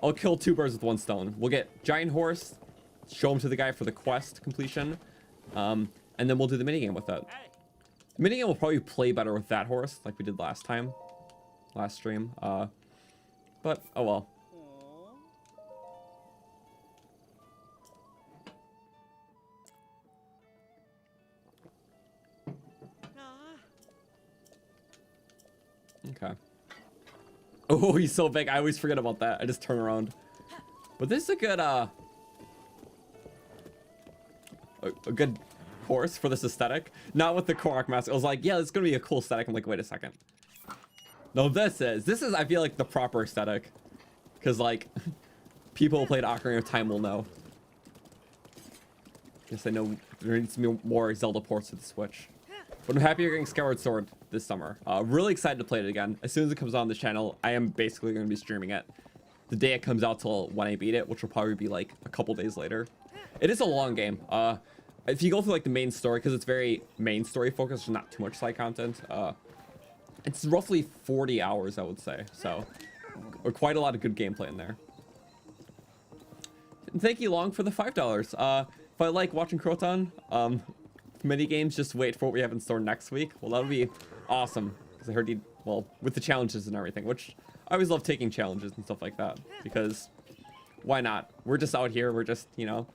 Speaker 1: I'll kill 2 birds with 1 stone. We'll get giant horse, show him to the guy for the quest completion, and then we'll do the minigame with it. The minigame will probably play better with that horse, like we did last time. Last stream. But, oh well. Okay. Oh, he's so big. I always forget about that. I just turn around. But this is a good, a good horse for this aesthetic. Not with the Korok mask. I was like, yeah, it's gonna be a cool aesthetic. I'm like, wait a second. No, this is, I feel like, the proper aesthetic. Because, like, people who played Ocarina of Time will know. Guess I know there needs to be more Zelda ports to the Switch. But I'm happy you're getting Skyward Sword this summer. Really excited to play it again. As soon as it comes on the channel, I am basically going to be streaming it. The day it comes out till when I beat it, which will probably be like a couple days later. It is a long game. If you go through like the main story, because it's very main story focused, there's not too much side content. It's roughly 40 hours, I would say. So, quite a lot of good gameplay in there. And thank you, Long, for the $5. If I like watching Croton, mini games, just wait for what we have in store next week. Well, that'll be awesome. Because I heard you, well, with the challenges and everything, which I always love taking challenges and stuff like that. Because why not? We're just out here. We're just, you know,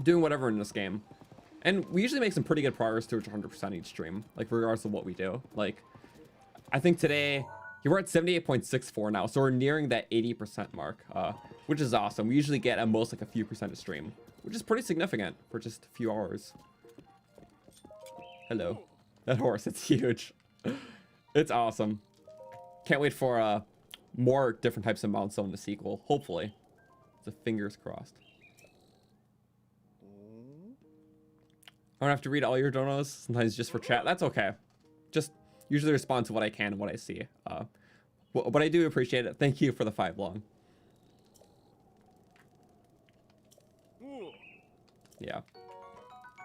Speaker 1: doing whatever in this game. And we usually make some pretty good progress towards 100% each stream. Like, regardless of what we do. Like, I think today, we're at 78.64 now. So we're nearing that 80% mark, which is awesome. We usually get at most like a few percent a stream, which is pretty significant for just a few hours. Hello. That horse, it's huge. It's awesome. Can't wait for more different types of mounts in the sequel. Hopefully. The fingers crossed. I don't have to read all your donos, sometimes just for chat. That's okay. Just usually respond to what I can and what I see. But I do appreciate it. Thank you for the 5 long. Yeah.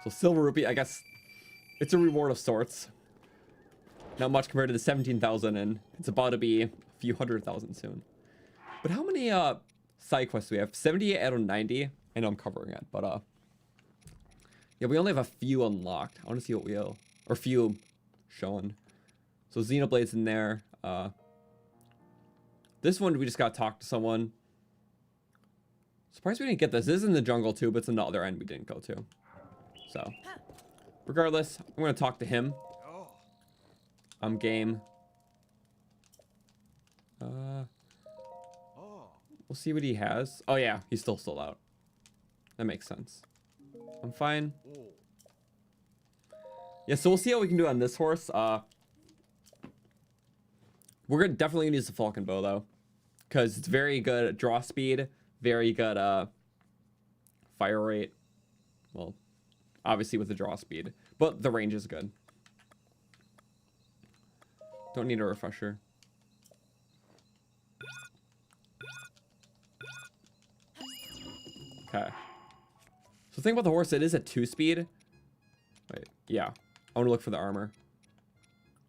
Speaker 1: So silver rupee, I guess it's a reward of sorts. Not much compared to the 17,000, and it's about to be a few 100,000 soon. But how many side quests do we have? 78 out of 90. I know I'm covering it, but yeah, we only have a few unlocked. I want to see what we owe, or few shown. So Xenoblade's in there. This one we just got to talk to someone. Surprised we didn't get this. This is in the jungle too, but it's on the other end we didn't go to. So regardless, I'm gonna talk to him. I'm game. We'll see what he has. Oh yeah, he's still sold out. That makes sense. I'm fine. Yeah, so we'll see how we can do on this horse. We're definitely gonna use the Falcon Bow though, because it's very good at draw speed, very good fire rate. Well, obviously with the draw speed, but the range is good. Don't need a refresher. Okay. So the thing about the horse, it is a 2-speed. Wait, yeah. I want to look for the armor.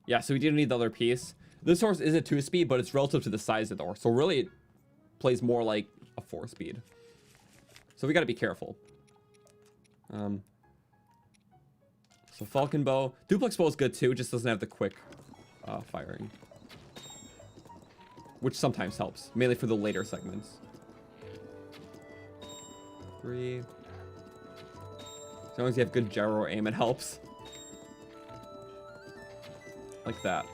Speaker 1: Yeah, so we do need the other piece. This horse is a 2-speed, but it's relative to the size of the horse. So really, it plays more like a 4-speed. So we got to be careful. So Falcon Bow. Duplex Bow is good too. It just doesn't have the quick firing. Which sometimes helps. Mainly for the later segments. 3. As long as you have good gyro aim, it helps. Like that.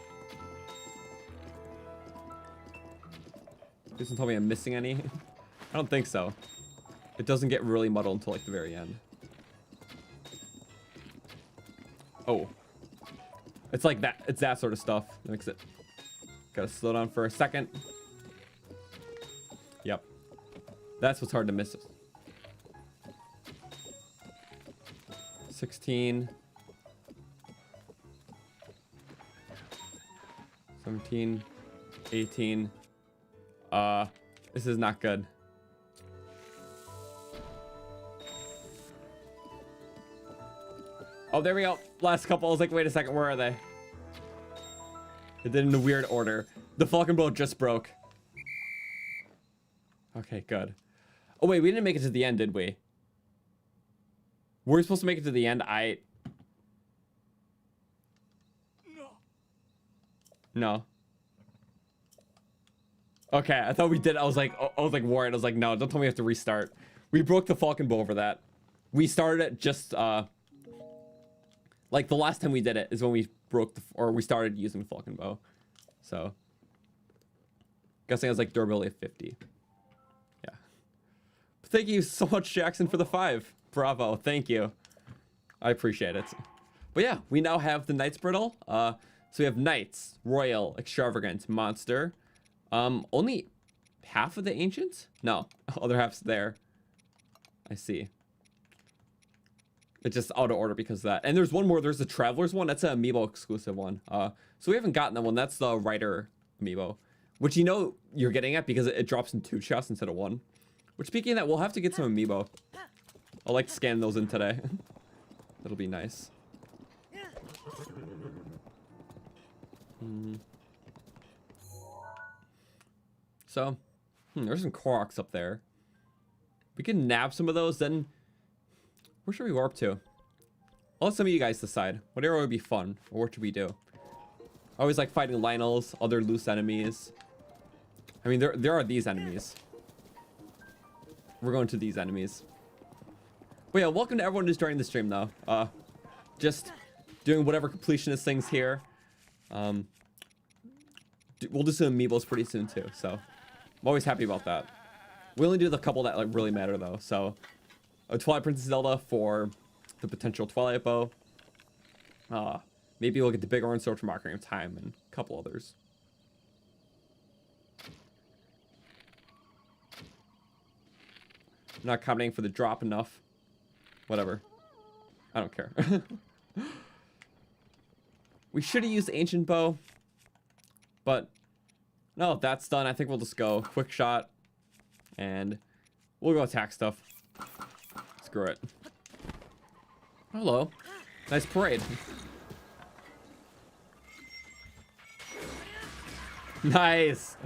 Speaker 1: Please don't tell me I'm missing any. I don't think so. It doesn't get really muddled until like the very end. Oh. It's like that. It's that sort of stuff that makes it. Gotta slow down for a second. Yep. That's what's hard to miss. 16. 17. 18. This is not good. Oh, there we go. Last couple. I was like, wait a second, where are they? It did in a weird order. The Falcon Bow just broke. Okay, good. Oh, wait, we didn't make it to the end, did we? We're supposed to make it to the end. No. Okay, I thought we did. I was like worried. I was like, no, don't tell me we have to restart. We broke the Falcon Bow over that. We started it just, like the last time we did it is when we broke we started using the Falcon Bow. So, guessing I was like durability of 50. Yeah. But thank you so much, Jackson, for the 5. Bravo. Thank you. I appreciate it. But yeah, we now have the Knight's Brittle. So we have Knights, Royal, Extravagant, Monster. Only half of the Ancients? No, other half's there. I see. It's just out of order because of that. And there's one more. There's the Traveler's one. That's an amiibo exclusive one. So we haven't gotten that one. That's the Rider amiibo, which you know you're getting at because it drops in 2 chests instead of 1. Which, speaking of that, we'll have to get some amiibo. I'll like scan those in today. That'll be nice. So, there's some Koroks up there. We can nab some of those, then where should we warp to? I'll let some of you guys decide. What area would be fun, or what should we do? I always like fighting Lionels, other loose enemies. I mean, there are these enemies. We're going to these enemies. But yeah, welcome to everyone who's joining the stream, though. Just doing whatever completionist things here. We'll do some amiibos pretty soon, too, so I'm always happy about that. We only do the couple that like really matter, though, so a Twilight Princess Zelda for the potential Twilight Bow. Maybe we'll get the big orange sword from Ocarina of Time and a couple others. I'm not commenting for the drop enough. Whatever. I don't care. We should have used Ancient Bow. But no, if that's done, I think we'll just go quick shot. And we'll go attack stuff. Screw it. Hello. Nice parade. Nice.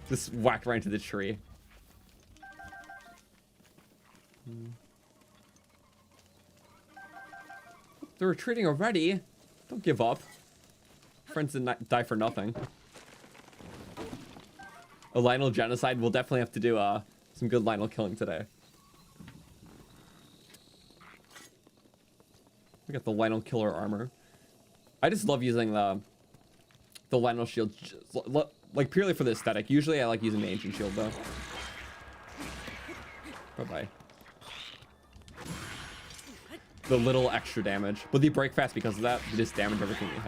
Speaker 1: Just whacked right into the tree. They're retreating already. Don't give up. Friends did not die for nothing. A Lionel genocide. We'll definitely have to do some good Lionel killing today. We got the Lionel killer armor. I just love using the Lionel shield, like purely for the aesthetic. Usually I like using the ancient shield though. Bye-bye. The little extra damage. But they break fast because of that. They just damage everything they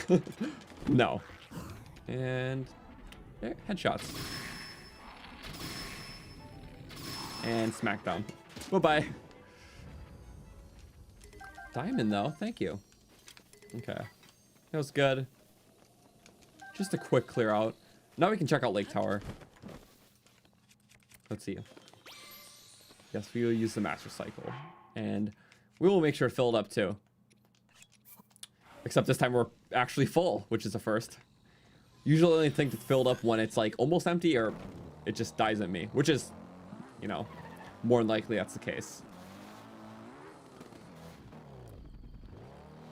Speaker 1: hit. No. And headshots. And smackdown. Bye-bye. Diamond though, thank you. Okay. That was good. Just a quick clear out. Now we can check out Lake Tower. Let's see. Yes, we will use the master cycle. And we will make sure to fill it up too. Except this time we're actually full, which is a first. Usually I only think it's filled up when it's like almost empty or it just dies at me, which is, you know, more than likely that's the case.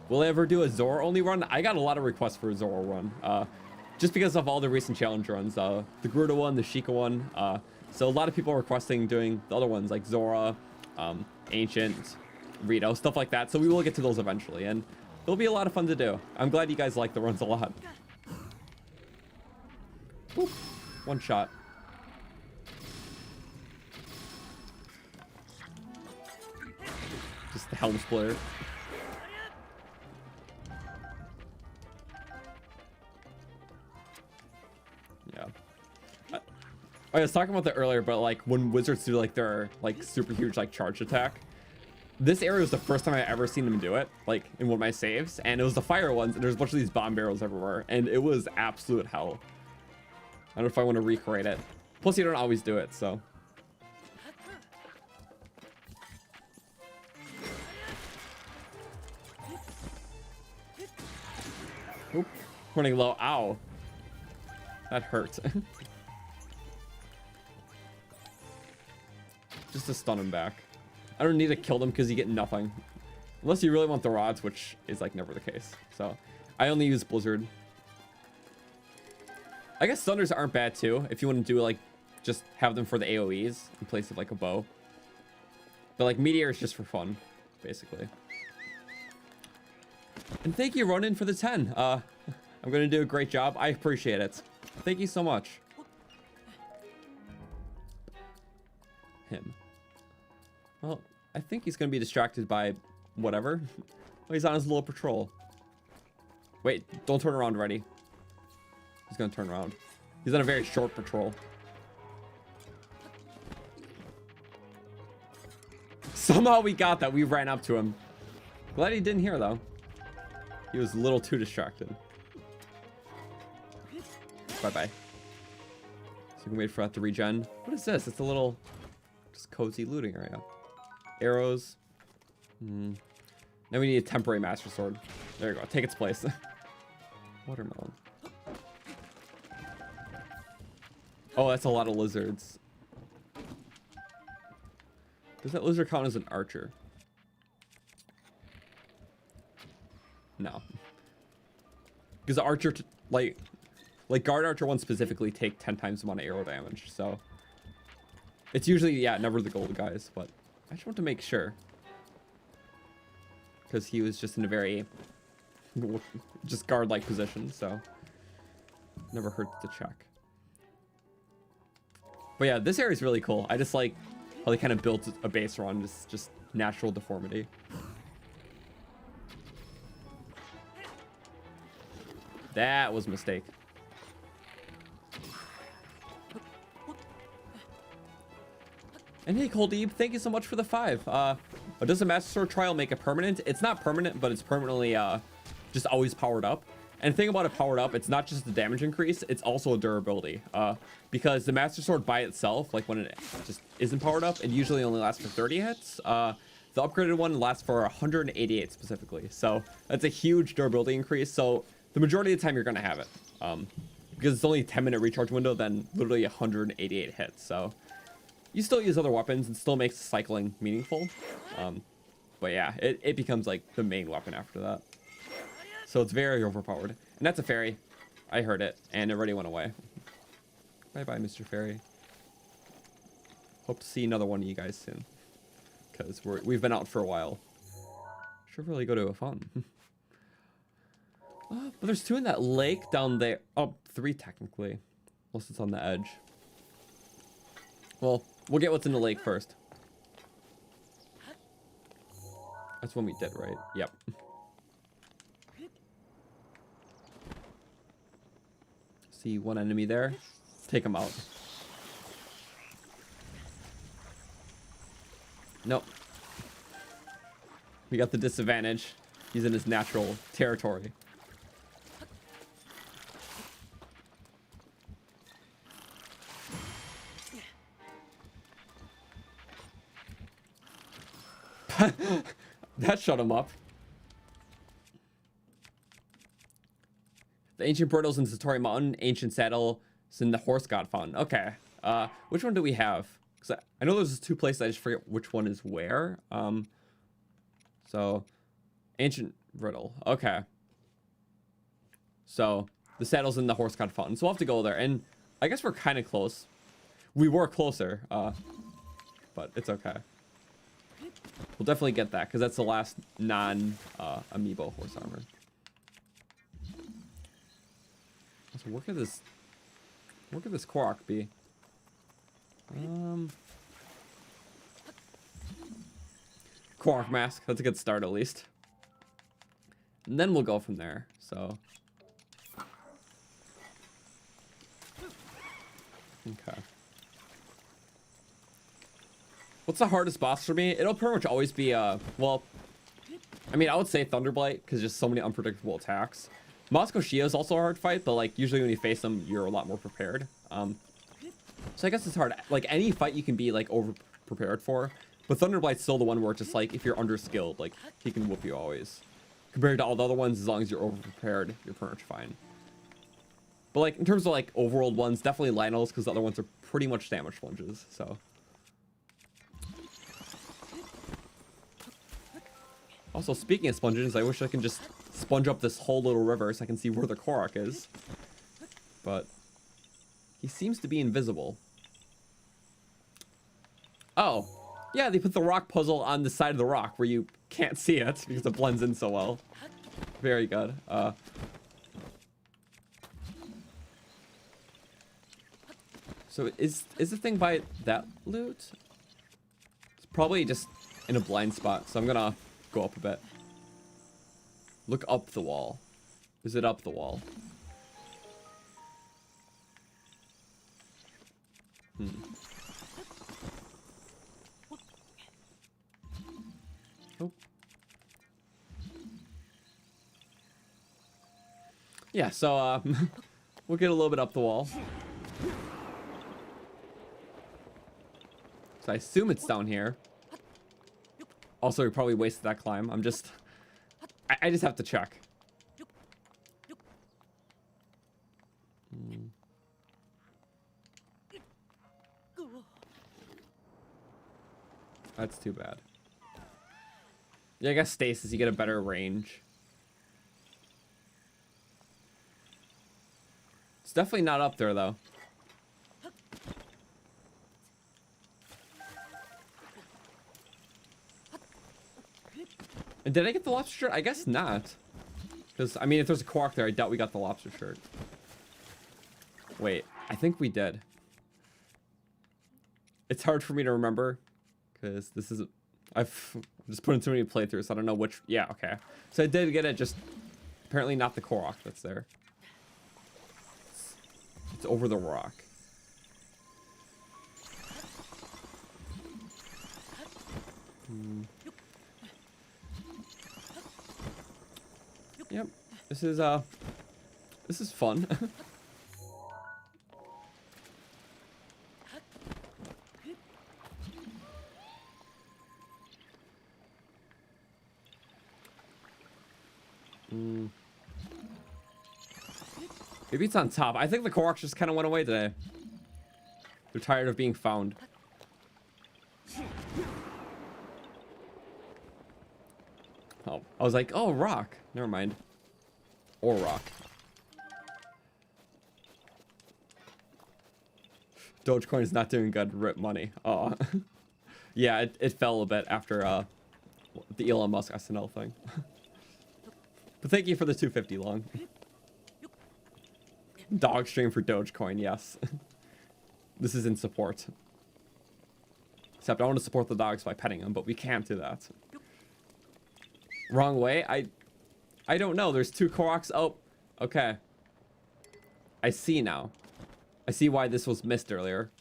Speaker 1: Will I ever do a Zora only run? I got a lot of requests for a Zora run. Just because of all the recent challenge runs. The Gruta one, the Sheikah one. So a lot of people are requesting doing the other ones like Zora, Ancient, Rito, stuff like that. So we will get to those eventually. And it'll be a lot of fun to do. I'm glad you guys like the runs a lot. Whoop. One shot. Just the helm splitter. Yeah. I was talking about that earlier, but like when wizards do like their like super huge like charge attack, this area was the first time I ever seen them do it, like in one of my saves, and it was the fire ones, and there's a bunch of these bomb barrels everywhere, and it was absolute hell. I don't know if I want to recreate it. Plus, you don't always do it, so. Oop, running low. Ow. That hurt. Just to stun him back. I don't need to kill them because you get nothing. Unless you really want the rods, which is like never the case. So I only use Blizzard. I guess Thunders aren't bad too. If you want to do like, just have them for the AoEs in place of like a bow. But like Meteor is just for fun, basically. And thank you, Ronan, for the 10. I'm going to do a great job. I appreciate it. Thank you so much. Him. Well, I think he's going to be distracted by whatever. Well, he's on his little patrol. Wait, don't turn around already. He's going to turn around. He's on a very short patrol. Somehow we got that. We ran up to him. Glad he didn't hear, though. He was a little too distracted. Bye-bye. So we can wait for that to regen. What is this? It's a little just cozy looting area. Arrows. Now we need a temporary master sword. There you go. Take its place. Watermelon. Oh, that's a lot of lizards. Does that lizard count as an archer? No. Because the archer, like guard archer ones specifically take 10 times the amount of arrow damage. So it's usually, yeah, never the gold guys, but I just want to make sure. Because he was just in a very just guard-like position, so never hurts to check. But yeah, this area is really cool. I just like how they kind of built a base around just natural deformity. That was a mistake. And hey, Coldeep, thank you so much for the 5. Does the Master Sword trial make it permanent? It's not permanent, but it's permanently just always powered up. And the thing about it powered up, it's not just the damage increase, it's also a durability. Because the Master Sword by itself, like when it just isn't powered up, it usually only lasts for 30 hits. The upgraded one lasts for 188 specifically. So that's a huge durability increase. So the majority of the time you're gonna have it. Because it's only a 10-minute recharge window, then literally 188 hits. So you still use other weapons and still makes cycling meaningful. But yeah, it becomes like the main weapon after that. So it's very overpowered. And that's a fairy. I heard it, and it already went away. Bye-bye, Mr. Fairy. Hope to see another one of you guys soon. Because we've been out for a while. Should really go to a fountain. But there's 2 in that lake down there. Oh, 3 technically. Unless it's on the edge. Well, we'll get what's in the lake first. That's one we did, right? Yep. See one enemy there. Take him out. Nope. We got the disadvantage. He's in his natural territory. That shut him up. The Ancient Bridles in Satori Mountain, Ancient Saddle is in the Horse God Fountain. Okay. Which one do we have? Because I know there's 2 places, I just forget which one is where. So, Ancient Bridle. Okay. So, the saddle's in the Horse God Fountain. So we'll have to go there. And I guess we're kind of close. We were closer. But it's okay. We'll definitely get that, because that's the last non-amiibo horse armor. So where could this Korok be? Korok mask. That's a good start, at least. And then we'll go from there. So. Okay. What's the hardest boss for me? It'll pretty much always be, well, I mean, I would say Thunderblight, because just so many unpredictable attacks. Moscow Shio is also a hard fight, but, like, usually when you face them, you're a lot more prepared. So I guess it's hard. Like, any fight you can be, like, over-prepared for. But Thunderblight's still the one where it's just, like, if you're under-skilled, like, he can whoop you always. Compared to all the other ones, as long as you're over-prepared, you're pretty much fine. But, like, in terms of, like, overworld ones, definitely Lionel's, because the other ones are pretty much damage sponges, so. Also, speaking of sponges, I wish I can just sponge up this whole little river so I can see where the Korok is. But he seems to be invisible. Oh, yeah, they put the rock puzzle on the side of the rock where you can't see it because it blends in so well. Very good. So is the thing by that loot? It's probably just in a blind spot, so I'm gonna go up a bit. Look up the wall. Is it up the wall? Oh. Yeah, so we'll get a little bit up the wall. So I assume it's down here. Also, we probably wasted that climb. I'm just... I just have to check. That's too bad. Yeah, I guess stasis, you get a better range. It's definitely not up there, though. And did I get the lobster shirt? I guess not. Because, I mean, if there's a Korok there, I doubt we got the lobster shirt. Wait, I think we did. It's hard for me to remember. Because this is... I've just put in too many playthroughs, so I don't know which... Yeah, okay. So I did get it, just... Apparently not the Korok that's there. It's over the rock. Yep. This is This is fun. Maybe it's on top. I think the Koroks just kind of went away today. They're tired of being found. Oh, I was like, oh, rock. Never mind. Or rock. Dogecoin is not doing good. Rip money. Oh. Yeah, it fell a bit after the Elon Musk SNL thing. But thank you for the 250 long. Dog stream for Dogecoin, yes. This is in support. Except I want to support the dogs by petting them, but we can't do that. Wrong way? I don't know. There's 2 Koroks. Oh, okay. I see now. I see why this was missed earlier.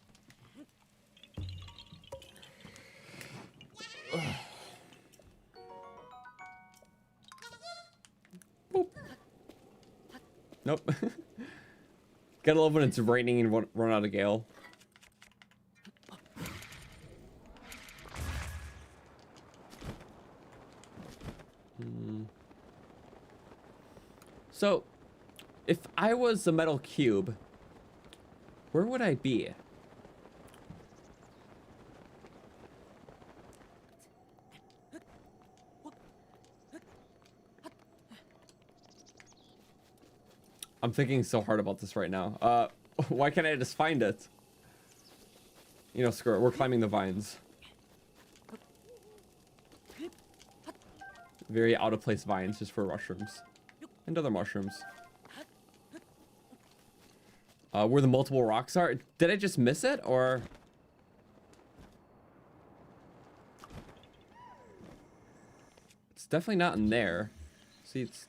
Speaker 1: Boop. Nope. Gotta love when it's raining and run out of gale. So, if I was a metal cube, where would I be? I'm thinking so hard about this right now. Why can't I just find it? You know, screw it. We're climbing the vines. Very out of place vines just for mushrooms. And other mushrooms. Where the multiple rocks are. Did I just miss it, or? It's definitely not in there. See, it's...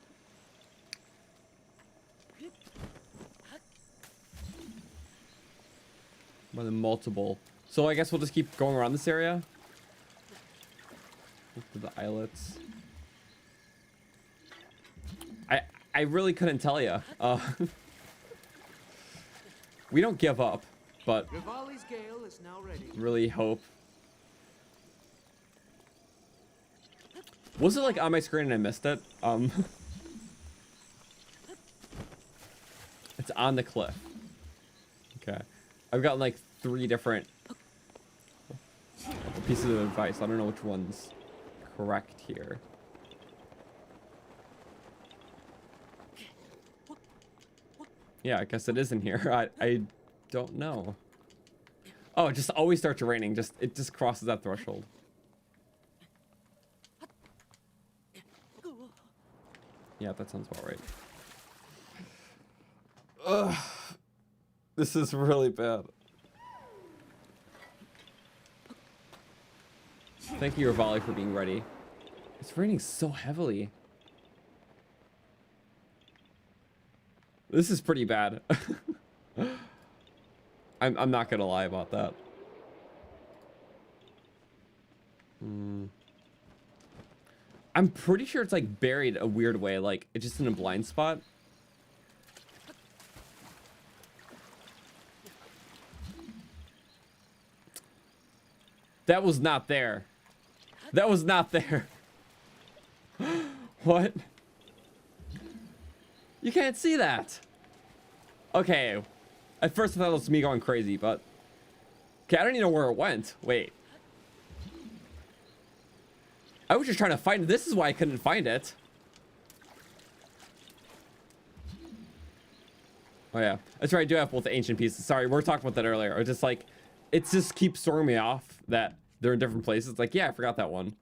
Speaker 1: By the multiple. So I guess we'll just keep going around this area. Look to the islets. I really couldn't tell you. We don't give up, but really hope. Was it like on my screen and I missed it? It's on the cliff. Okay. I've gotten like 3 different pieces of advice. I don't know which one's correct here. Yeah, I guess it is in here. I don't know. Oh, it just always starts raining. It just crosses that threshold. Yeah, that sounds about right. Ugh. This is really bad. Thank you, Rivali, for being ready. It's raining so heavily. This is pretty bad. I'm not gonna lie about that. I'm pretty sure it's like buried a weird way, like it's just in a blind spot. That was not there. That was not there. What? You can't see that. Okay. At first I thought it was me going crazy, but... Okay, I don't even know where it went. Wait. I was just trying to find it. This is why I couldn't find it. Oh yeah. That's right, I do have both the ancient pieces. Sorry, we were talking about that earlier. It's just like... It just keeps throwing me off that they're in different places. Like, yeah, I forgot that one.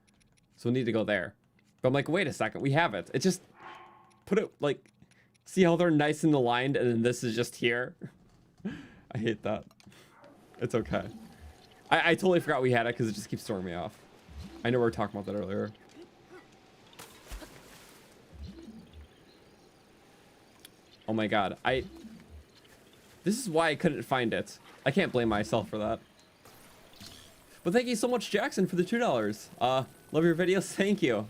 Speaker 1: So we need to go there. But I'm like, wait a second, we have it. It just... Put it, like... See how they're nice and aligned, and then this is just here? I hate that. It's okay. I totally forgot we had it, because it just keeps throwing me off. I know we were talking about that earlier. Oh my god, This is why I couldn't find it. I can't blame myself for that. But thank you so much, Jackson, for the $2. Love your videos, thank you.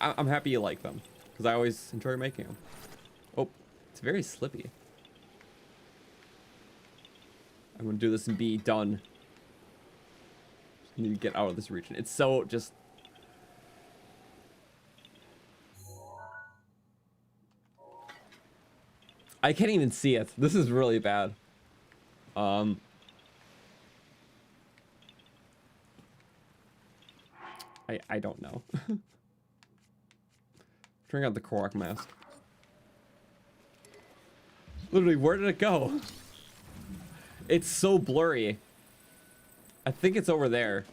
Speaker 1: I'm happy you like them, because I always enjoy making them. Oh, It's very slippy. I'm gonna do this and be done. Just need to get out of this region. It's so just... I can't even see it. This is really bad. I don't know. Turning out the Korok mask. Literally, where did it go? It's so blurry. I think it's over there.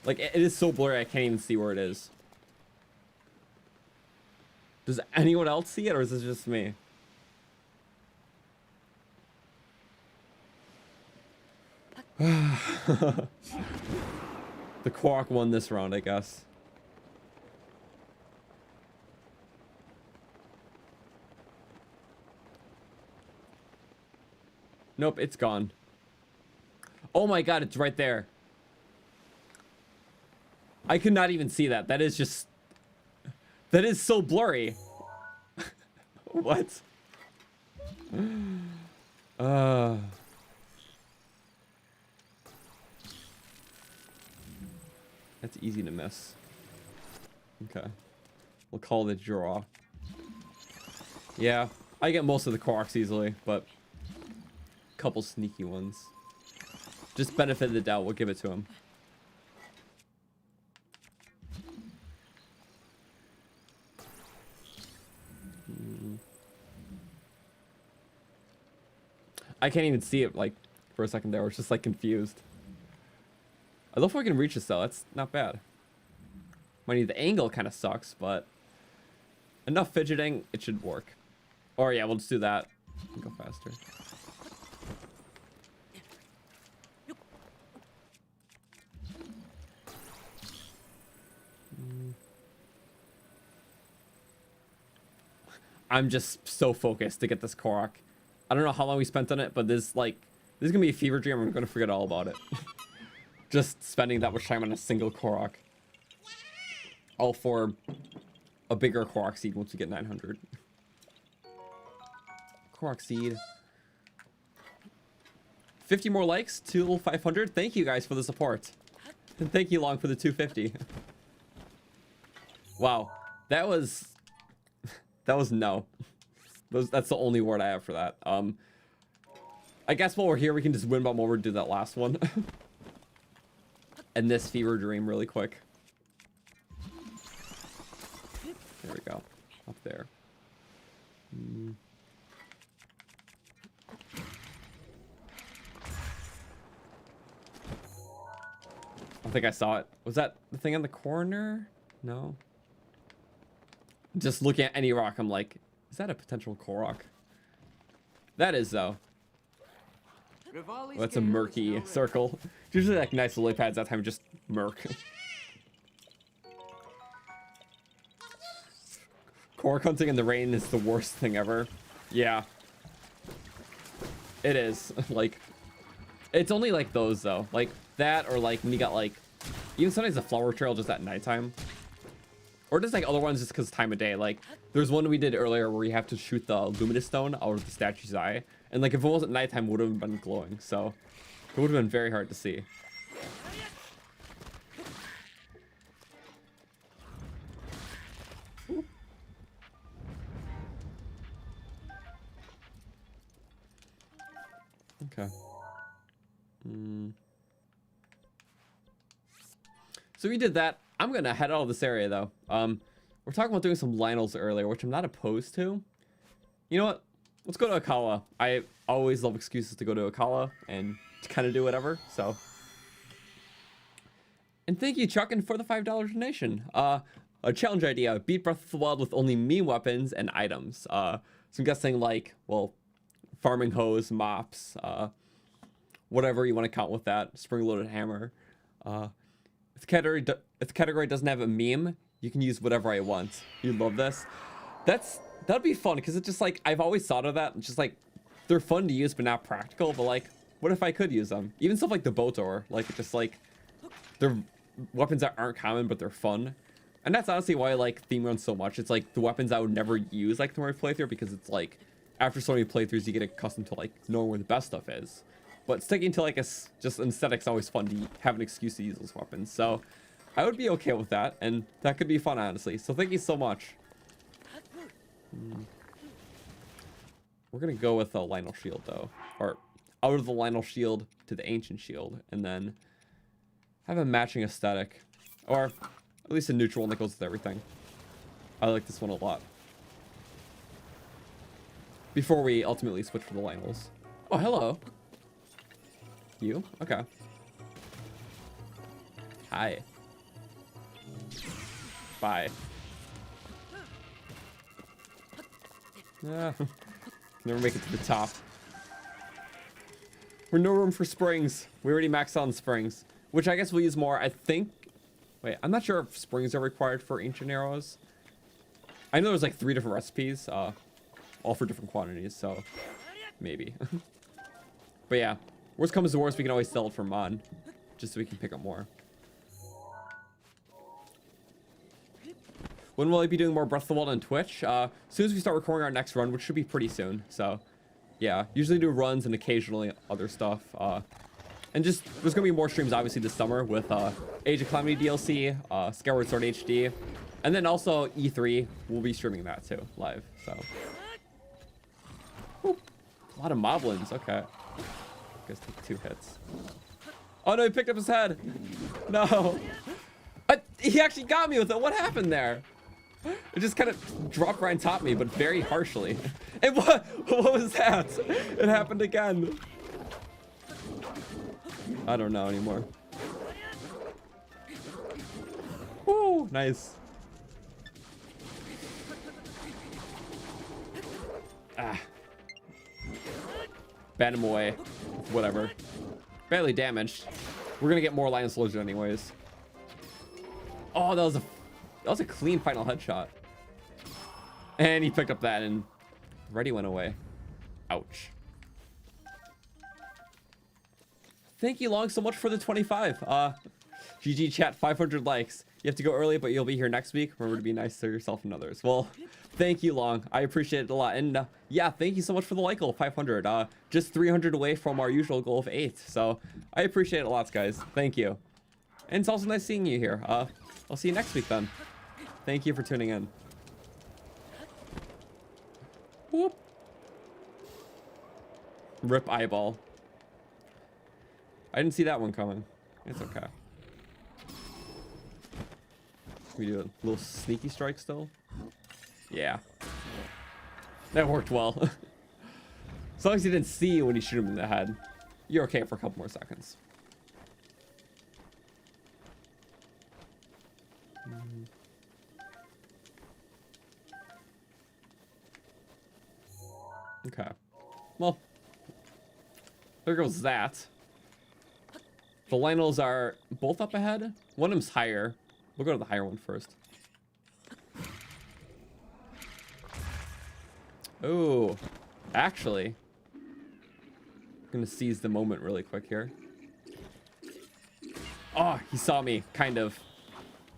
Speaker 1: Like, it is so blurry I can't even see where it is. Does anyone else see it, or is this just me? The Quark won this round, I guess. Nope, it's gone. Oh my god, it's right there. I could not even see that. That is just... That is so blurry. What? That's easy to miss. Okay. We'll call it a draw. Yeah, I get most of the Koroks easily, but... a couple sneaky ones. Just benefit of the doubt, we'll give it to him. I can't even see it, like, for a second there. I was just, like, confused. I love if I can reach this, though. That's not bad. Might need the angle kind of sucks, but... enough fidgeting, it should work. Or, yeah, we'll just do that. Go faster. I'm just so focused to get this Korok. I don't know how long we spent on it, but this is gonna be a fever dream. I'm gonna forget all about it. Just spending that much time on a single Korok. All for a bigger Korok seed once we get 900. Korok seed. 50 more likes to 500. Thank you guys for the support. And thank you, Long, for the 250. Wow. That was no. That's the only word I have for that. I guess while we're here, we can just win about more. We'll do that last one. And this fever dream really quick. There we go. Up there. I think I saw it. Was that the thing in the corner? No. Just looking at any rock, I'm like, is that a potential Korok? That is, though. Oh, that's a murky circle. It's usually like nice lily pads, that time just murk. Korok hunting in the rain is the worst thing ever. Yeah. It is. Like, it's only like those, though. Like that, or like when you got like, even sometimes a flower trail just at nighttime. Or just like other ones just because time of day. Like there's one we did earlier where you have to shoot the luminous stone out of the statue's eye. And like if it wasn't nighttime, it would have been glowing. So it would have been very hard to see. Okay. So we did that. I'm gonna head out of this area though. We're talking about doing some Lionels earlier, which I'm not opposed to. You know what? Let's go to Akala. I always love excuses to go to Akala and to kind of do whatever. So, and thank you, Chuckin, for the $5 donation. A challenge idea: beat Breath of the Wild with only me weapons and items. So I'm guessing like, well, farming hose, mops, whatever you want to count with that. Spring-loaded hammer. If the category doesn't have a meme, you can use whatever I want. You love this? That'd be fun, because it's just like, I've always thought of that. It's just like, they're fun to use, but not practical. But like, what if I could use them? Even stuff like the Botor, like, just like, they're weapons that aren't common, but they're fun. And that's honestly why I like theme runs so much. It's like the weapons I would never use like the Mario playthrough, because it's like, after so many playthroughs, you get accustomed to like knowing where the best stuff is. But sticking to like just an aesthetic's always fun to have an excuse to use those weapons. So I would be okay with that, and that could be fun, honestly. So thank you so much. We're gonna go with a Lionel shield though, or out of the Lionel shield to the ancient shield, and then have a matching aesthetic, or at least a neutral one that goes with everything. I like this one a lot. Before we ultimately switch for the Lionels. Oh, hello. You? Okay. Hi. Bye. Never make it to the top. We're no room for springs. We already maxed out on springs, which I guess we'll use more. I think. Wait, I'm not sure if springs are required for ancient arrows. I know there's like 3 different recipes, all for different quantities, so maybe. But yeah, worst comes to worst, we can always sell it for mod, just so we can pick up more. When will I be doing more Breath of the Wild on Twitch? As soon as we start recording our next run, which should be pretty soon. So, yeah, usually do runs and occasionally other stuff. And just, there's going to be more streams, obviously, this summer with Age of Calamity DLC, Skyward Sword HD. And then also E3, we'll be streaming that too, live. So, whoop. A lot of moblins, okay. I guess take 2 hits. Oh no, he picked up his head. No. He actually got me with it. What happened there? It just kind of dropped right on top of me, but very harshly. And what was that? It happened again. I don't know anymore. Woo, nice. Ah. Ban him away. Whatever. Badly damaged. We're gonna get more Lion Soldier anyways. Oh, that was a clean final headshot. And he picked up that and Reddy went away. Ouch. Thank you, Long, so much for the 25. GG chat, 500 likes. You have to go early, but you'll be here next week. Remember to be nice to yourself and others. Well, thank you, Long. I appreciate it a lot. And yeah, thank you so much for the like goal, 500. Just 300 away from our usual goal of 8. So I appreciate it a lot, guys. Thank you. And it's also nice seeing you here. I'll see you next week then. Thank you for tuning in. Whoop. Rip eyeball. I didn't see that one coming. It's okay. We do a little sneaky strike still. Yeah. That worked well. As long as you didn't see you when you shoot him in the head, you're okay for a couple more seconds. Okay. Well, there goes that. The Lionels are both up ahead. One of them's higher. We'll go to the higher one first. Oh, actually, I'm gonna seize the moment really quick here. Oh, he saw me, kind of.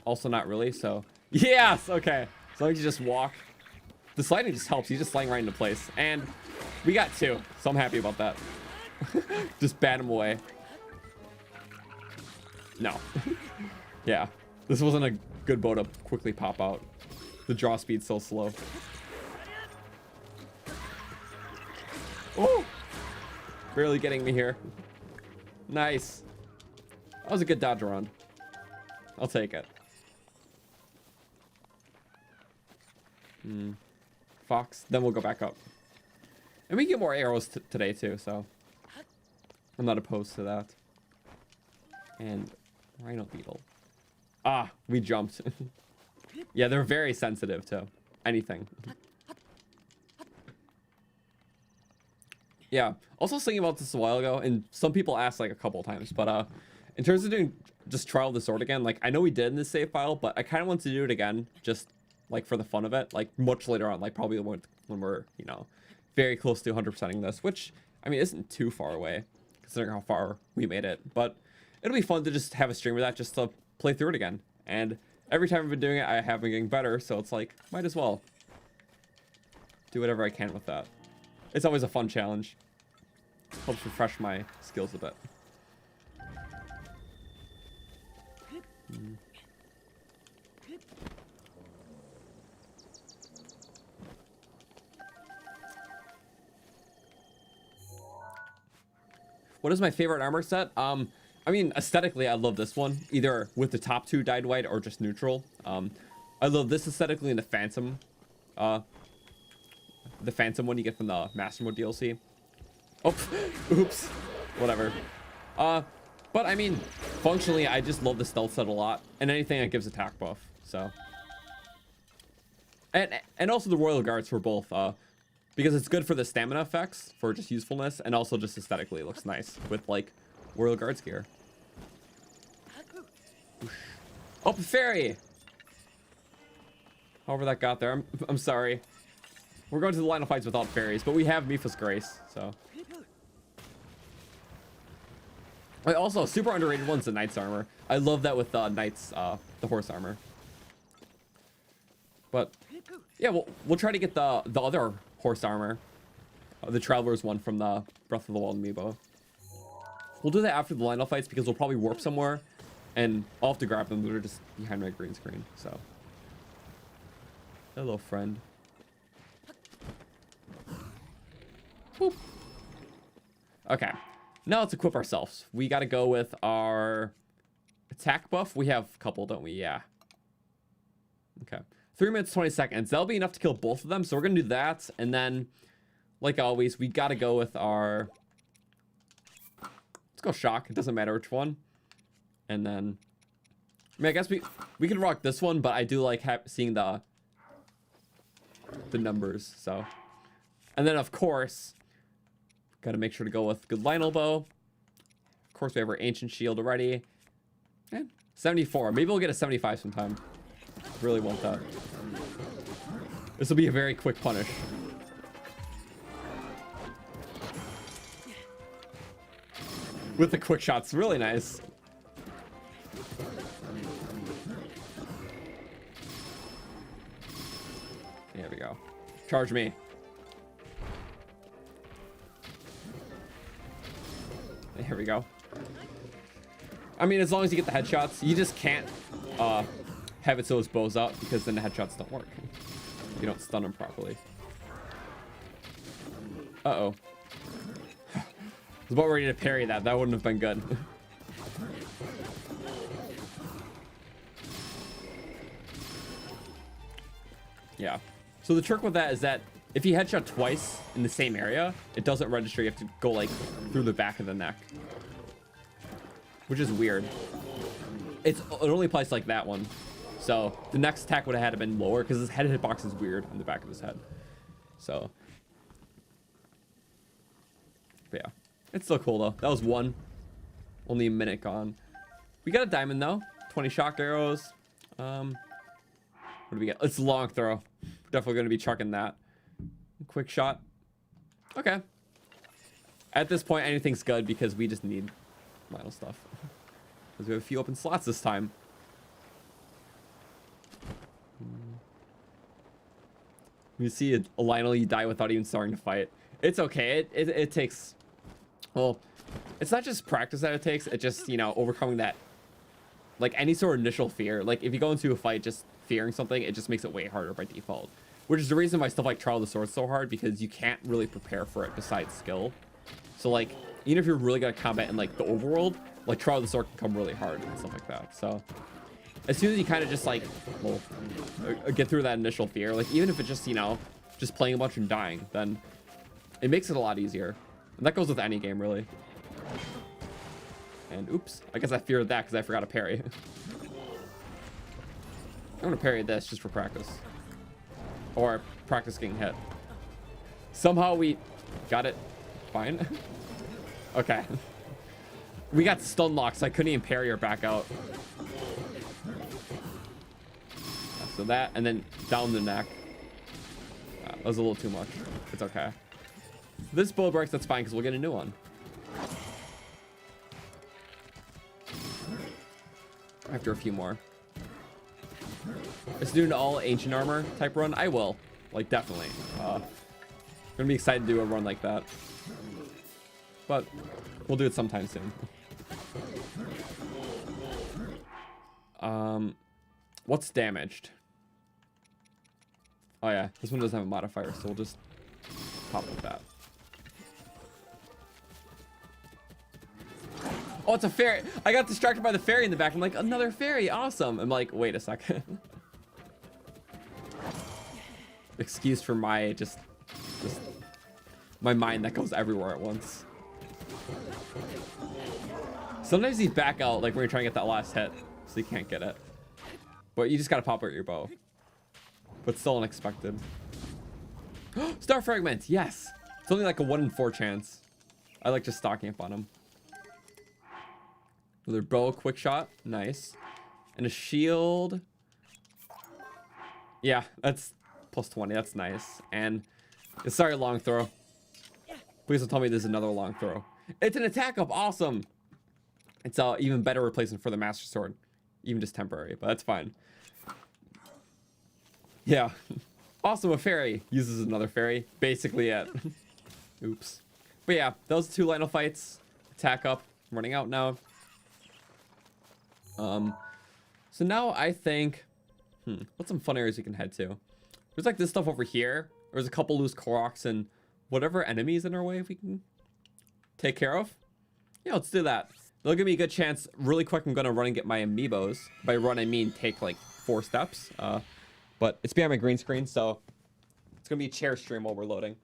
Speaker 1: Also not really, so. Yes, okay. As long as you just walk. The sliding just helps. He's just sliding right into place. And we got 2, so I'm happy about that. Just bat him away. No. Yeah. This wasn't a good bow to quickly pop out. The draw speed's so slow. Oh! Barely getting me here. Nice. That was a good dodge around. I'll take it. Fox. Then we'll go back up. And we get more arrows today too, so I'm not opposed to that. And Rhino Beetle. Ah, we jumped. Yeah, they're very sensitive to anything. Yeah, also was thinking about this a while ago, and some people asked like a couple times, but in terms of doing just Trial of the Sword again, like I know we did in this save file, but I kind of want to do it again, just like for the fun of it, like much later on, like probably when we're, you know, very close to 100%ing this, which I mean isn't too far away considering how far we made it, but it'll be fun to just have a stream of that, just to play through it again. And every time I've been doing it, I have been getting better, so it's like might as well do whatever I can with that. It's always a fun challenge. Helps refresh my skills a bit. What is my favorite armor set? I mean, aesthetically, I love this one, either with the top two dyed white or just neutral. I love this aesthetically in the Phantom one you get from the Master Mode DLC. Oh, oops, whatever. But I mean, functionally, I just love the stealth set a lot, and anything that gives attack buff. So, and also the Royal Guards for both, because it's good for the stamina effects, for just usefulness, and also just aesthetically, it looks nice with like Royal Guards gear. Oh, fairy! However that got there, I'm sorry. We're going to the line of fights without fairies, but we have Mipha's Grace, so. Wait, also, super underrated one's the Knight's armor. I love that with Knight's, the horse armor. But, yeah, we'll try to get the other horse armor. The Traveler's one from the Breath of the Wild amiibo. We'll do that after the line of fights because we'll probably warp somewhere. And I'll have to grab them, they're just behind my green screen, so. Hello, friend. Boop. Okay, now let's equip ourselves. We got to go with our attack buff. We have a couple, don't we? Yeah. Okay. 3 minutes, 20 seconds. That'll be enough to kill both of them. So we're going to do that. And then, like always, we got to go with our... Let's go shock. It doesn't matter which one. And then... I mean, I guess we can rock this one, but I do like seeing the numbers, so... And then, of course... Gotta make sure to go with good line elbow. Of course, we have our ancient shield already. And 74. Maybe we'll get a 75 sometime. Really want that. This will be a very quick punish. With the quick shots, really nice. There we go. Charge me. Here we go. I mean, as long as you get the headshots, you just can't have it so his bow's up because then the headshots don't work. You don't stun him properly. Uh-oh. I was about ready to parry that. That wouldn't have been good. Yeah. So the trick with that is that if you headshot twice in the same area, it doesn't register. You have to go like through the back of the neck, which is weird. It only applies like that one. So the next attack would have had to been lower because his head hitbox is weird in the back of his head. So, but yeah, it's still cool though. That was one. Only a minute gone. We got a diamond though. 20 shock arrows. What do we get? It's a long throw. Definitely going to be chucking that. Quick shot. Okay. At this point, anything's good because we just need vital stuff. Because we have a few open slots this time. You see a Lionel, you die without even starting to fight. It's okay. It takes... Well, it's not just practice that it takes. It just, you know, overcoming that... Like, any sort of initial fear. Like, if you go into a fight just fearing something, it just makes it way harder by default. Which is the reason why stuff like Trial of the Sword is so hard, because you can't really prepare for it besides skill. So, like, even if you're really good at combat in, like, the overworld, like, Trial of the Sword can come really hard and stuff like that. So, as soon as you kind of just, like, well, get through that initial fear, like, even if it's just, you know, just playing a bunch and dying, then it makes it a lot easier. And that goes with any game, really. And, oops, I guess I feared that because I forgot to parry. I'm going to parry this just for practice. Or practice getting hit. Somehow we got it. Fine. Okay. We got stun locked, so I couldn't even parry or back out. So that, and then down the neck. That was a little too much. It's okay. This bow breaks, that's fine, because we'll get a new one. After a few more. Let's do an all ancient armor type run. I will, like, definitely. Gonna be excited to do a run like that. But we'll do it sometime soon. What's damaged? Oh yeah, this one doesn't have a modifier, so we'll just pop with that. Oh, it's a fairy. I got distracted by the fairy in the back. I'm like, another fairy, awesome. I'm like, wait a second. Excuse for my just my mind that goes everywhere at once. Sometimes you back out like when you're trying to get that last hit, so you can't get it. But you just gotta pop out your bow. But still unexpected. Star fragments, yes. It's only like a 1 in 4 chance. I like just stocking up on them. Another bow, quick shot, nice. And a shield. Yeah, that's plus 20, that's nice. And sorry, long throw. Please don't tell me there's another long throw. It's an attack up, awesome. It's a even better replacement for the Master Sword. Even just temporary, but that's fine. Yeah. Awesome, a fairy uses another fairy. Basically it. Oops. But yeah, those 2 Lionel fights. Attack up. I'm running out now. So now I think, what's some fun areas we can head to? There's like this stuff over here. There's a couple loose Koroks and whatever enemies in our way we can take care of. Yeah, let's do that. They'll give me a good chance. Really quick, I'm gonna run and get my amiibos. By run, I mean take like 4 steps. But it's behind my green screen, so it's gonna be a chair stream while we're loading.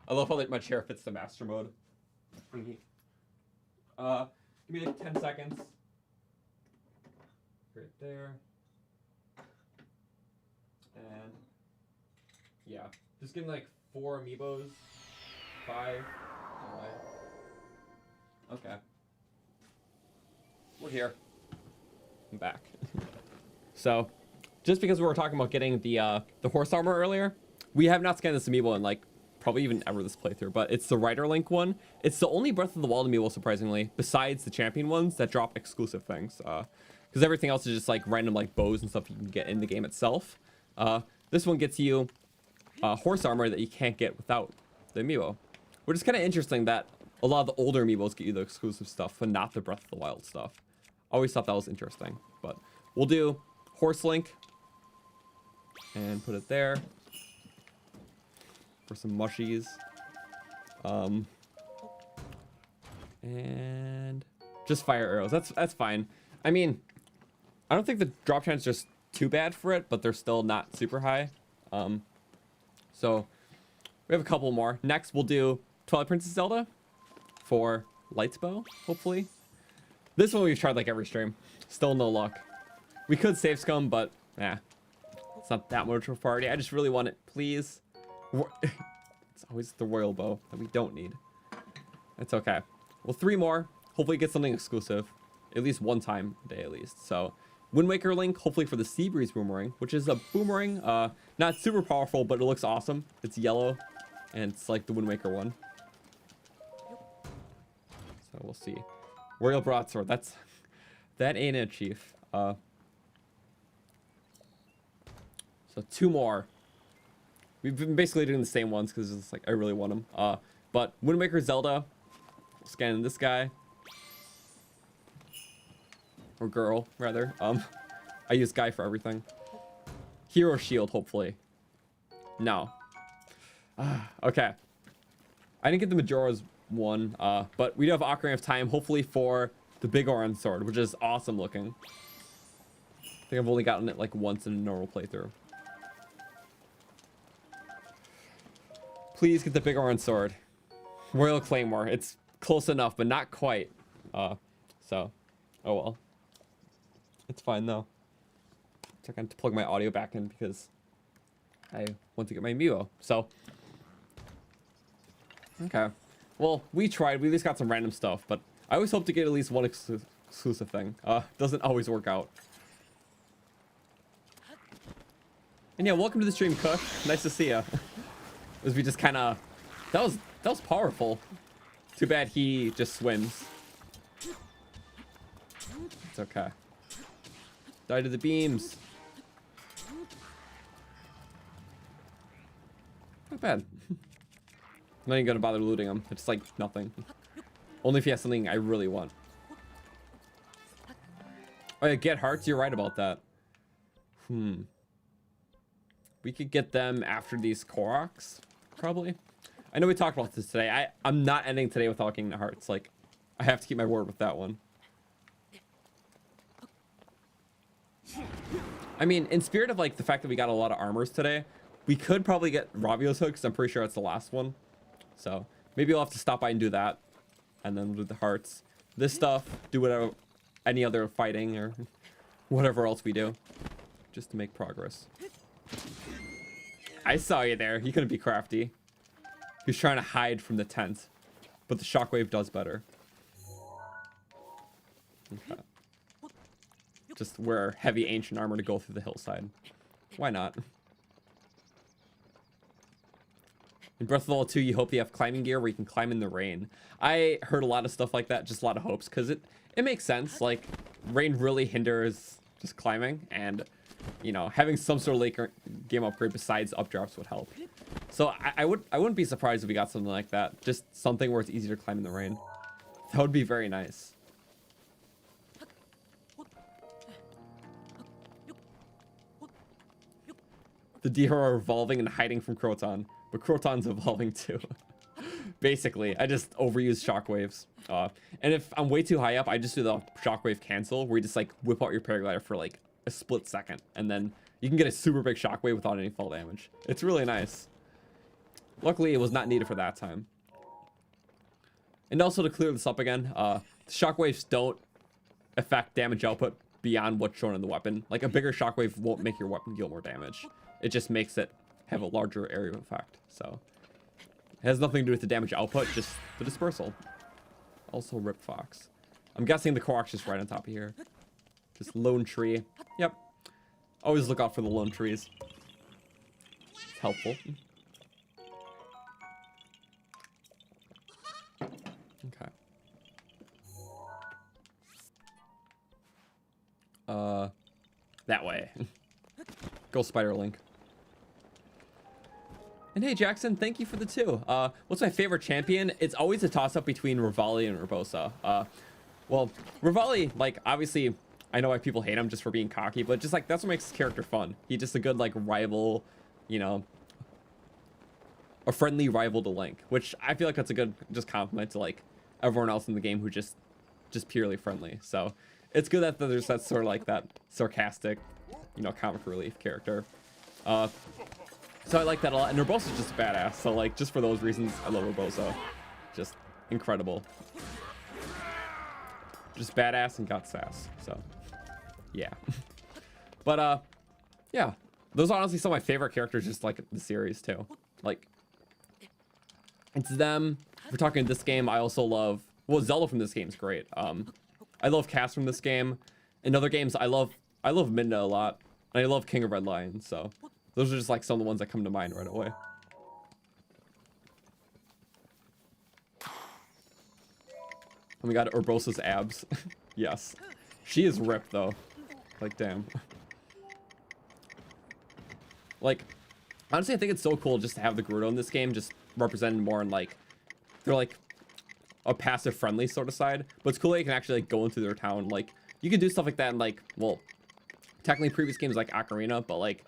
Speaker 1: I love how like my chair fits the master mode. Give me like 10 seconds. Right there. And yeah, just getting like 4 amiibos. 5. All right. Okay. We're here. I'm back. So, just because we were talking about getting the horse armor earlier, we have not scanned this amiibo in like probably even ever this playthrough, but it's the Rider Link one. It's the only Breath of the Wild amiibo, surprisingly, besides the champion ones that drop exclusive things. Because everything else is just like random like bows and stuff you can get in the game itself. This one gets you horse armor that you can't get without the amiibo, which is kind of interesting that a lot of the older amiibos get you the exclusive stuff, but not the Breath of the Wild stuff. Always thought that was interesting, but we'll do Horse Link and put it there for some mushies. And just fire arrows. That's fine. I mean, I don't think the drop chance is just too bad for it, but they're still not super high. So we have a couple more. Next, we'll do Twilight Princess Zelda for Light's Bow, hopefully. This one we've tried like every stream. Still no luck. We could save scum, but yeah, it's not that much of a priority. I just really want it, please. It's always the royal bow that we don't need. It's okay. Well, 3 more. Hopefully get something exclusive. At least 1 time a day at least. So Wind Waker Link, hopefully for the Sea Breeze Boomerang, which is a boomerang. Not super powerful, but it looks awesome. It's yellow, and it's like the Wind Waker one. So we'll see. Royal Broadsword. That ain't it, Chief. So 2 more. We've been basically doing the same ones because it's like I really want them. But Wind Waker Zelda. Scanning this guy. Or girl, rather. I use guy for everything. Hero Shield, hopefully. No. Okay. I didn't get the Majora's one, but we do have Ocarina of Time, hopefully for the Big Orange Sword, which is awesome looking. I think I've only gotten it like once in a normal playthrough. Please get the Big Orange Sword. Royal Claymore. It's close enough, but not quite. So, oh well. It's fine though. So I got to plug my audio back in because I want to get my amiibo. So, okay. Well, we tried. We at least got some random stuff, but I always hope to get at least one exclusive thing. Doesn't always work out. And yeah, welcome to the stream, Cook. Nice to see ya. As we just kind of, that was powerful. Too bad he just swims. It's okay. Die to the beams. Not bad. I'm not even gonna bother looting them. It's like nothing. Only if he has something I really want. Oh yeah, get hearts. You're right about that. We could get them after these Koroks, probably. I know we talked about this today. I'm not ending today without getting the hearts. Like, I have to keep my word with that one. I mean, in spirit of like the fact that we got a lot of armors today, we could probably get Ravio's hook, because I'm pretty sure it's the last one. So maybe I'll have to stop by and do that, and then we'll do the hearts. This stuff, do whatever, any other fighting or whatever else we do, just to make progress. I saw you there. You couldn't be crafty. He was trying to hide from the tent, but the shockwave does better. Okay. Just wear heavy ancient armor to go through the hillside. Why not? In Breath of the Wild 2, you hope you have climbing gear where you can climb in the rain. I heard a lot of stuff like that, just a lot of hopes, because it makes sense. Like, rain really hinders just climbing, and, you know, having some sort of late game upgrade besides updrops would help. So I wouldn't be surprised if we got something like that. Just something where it's easier to climb in the rain. That would be very nice. The deer are evolving and hiding from Croton, but Croton's evolving too. Basically, I just overuse shockwaves. And if I'm way too high up, I just do the shockwave cancel, where you just like whip out your paraglider for like a split second, and then you can get a super big shockwave without any fall damage. It's really nice. Luckily, it was not needed for that time. And also to clear this up again, the shockwaves don't affect damage output beyond what's shown in the weapon. Like a bigger shockwave won't make your weapon deal more damage. It just makes it have a larger area of effect. So it has nothing to do with the damage output, just the dispersal. Also Rip Fox. I'm guessing the Korok's just right on top of here. Just lone tree. Yep. Always look out for the lone trees. It's helpful. Okay. That way. Go Spider Link. And hey Jackson, thank you for the 2. What's my favorite champion? It's always a toss-up between Revali and Urbosa. Well, Revali, like, obviously, I know why people hate him just for being cocky, but just like, that's what makes his character fun. He's just a good, like, rival, you know, a friendly rival to Link, which I feel like that's a good just compliment to, like, everyone else in the game who just purely friendly. So it's good that there's that sort of like that sarcastic, you know, comic relief character. So I like that a lot. And Urbosa's just a badass. So like, just for those reasons, I love Urbosa. Just incredible. Just badass and got sass. So yeah. But yeah, those are honestly some of my favorite characters, just like the series too. Like, it's them. If we're talking this game, I also love, well, Zelda from this game is great. I love Cass from this game. In other games, I love Midna a lot. And I love King of Red Lion. So those are just like some of the ones that come to mind right away. And we got Urbosa's abs. Yes. She is ripped though. Like, damn. Like, honestly, I think it's so cool just to have the Gerudo in this game just represented more in like, they're like a passive friendly sort of side. But it's cool that you can actually like go into their town. Like, you can do stuff like that in like, well, technically previous games like Ocarina, but like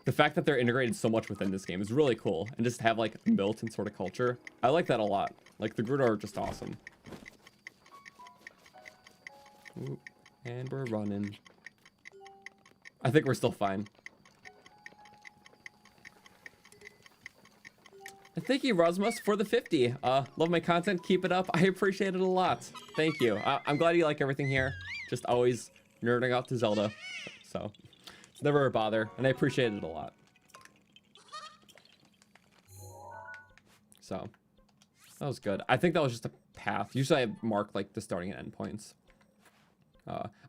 Speaker 1: the fact that they're integrated so much within this game is really cool. And just have like a militant sort of culture. I like that a lot. Like, the Gerudo are just awesome. Ooh, and we're running. I think we're still fine. And thank you, Rosmus, for the 50. Love my content. Keep it up. I appreciate it a lot. Thank you. I'm glad you like everything here. Just always nerding out to Zelda. So it's never a bother, and I appreciate it a lot. So that was good. I think that was just a path. Usually I mark like the starting and end points.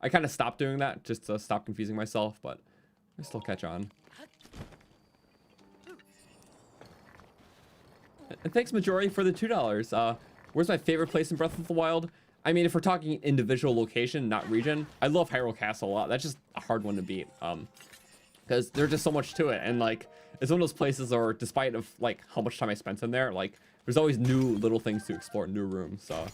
Speaker 1: I kind of stopped doing that just to stop confusing myself, but I still catch on. And thanks, Majori, for the $2. Where's my favorite place in Breath of the Wild? I mean, if we're talking individual location, not region, I love Hyrule Castle a lot. That's just a hard one to beat. Because there's just so much to it. And, like, it's one of those places where, despite of, like, how much time I spent in there, like, there's always new little things to explore, new rooms. So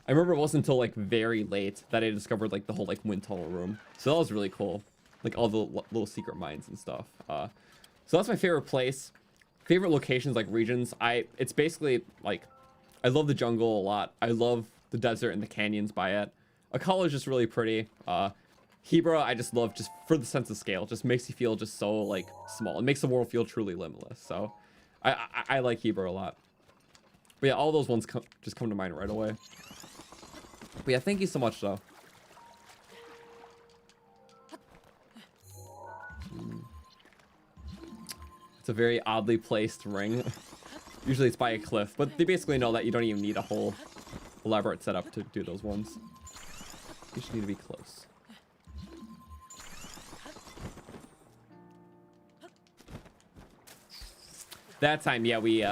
Speaker 1: I remember it wasn't until like very late that I discovered like the whole like wind tunnel room. So that was really cool. Like all the little secret mines and stuff. So that's my favorite place. Favorite locations, like regions. It's basically like, I love the jungle a lot. I love the desert and the canyons by it. Akala is just really pretty. Hebra, I just love just for the sense of scale. It just makes you feel just so like small. It makes the world feel truly limitless. So I like Hebra a lot. But yeah, all those ones just come to mind right away. But yeah, thank you so much though. It's a very oddly placed ring. Usually it's by a cliff, but they basically know that you don't even need a whole elaborate setup to do those ones. You just need to be close. That time, yeah, we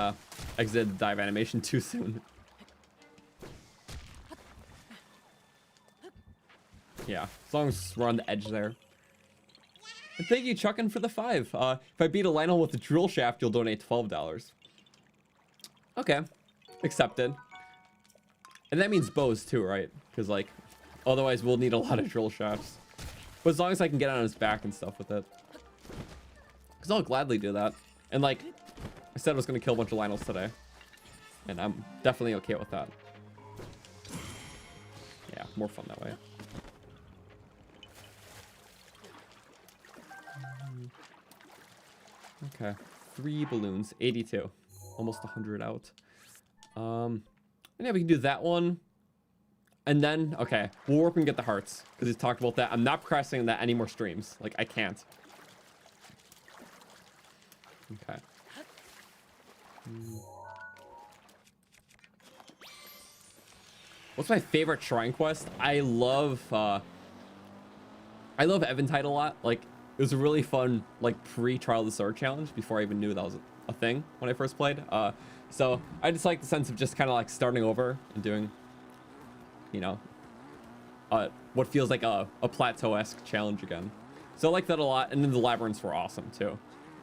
Speaker 1: exited the dive animation too soon. Yeah, as long as we're on the edge there. And thank you, Chuckin, for the 5. If I beat a Lionel with the drill shaft, you'll donate $12. Okay, accepted. And that means bows too, right? Because like, otherwise we'll need a lot of drill shafts. But as long as I can get on his back and stuff with it. Because I'll gladly do that. And like, I said I was going to kill a bunch of Lionels today. And I'm definitely okay with that. Yeah, more fun that way. Okay, 3 balloons, 82. Almost 100 out. And yeah, we can do that one. And then, okay, we'll work and get the hearts. Because he's talked about that. I'm not procrastinating that any more streams. Like, I can't. Okay. What's my favorite shrine quest? I love Eventide a lot. Like, it was a really fun, like, pre-Trial of the Sword challenge before I even knew that was a thing when I first played. So I just like the sense of just kind of like starting over and doing, you know, what feels like a plateau-esque challenge again. So I like that a lot. And then the labyrinths were awesome too.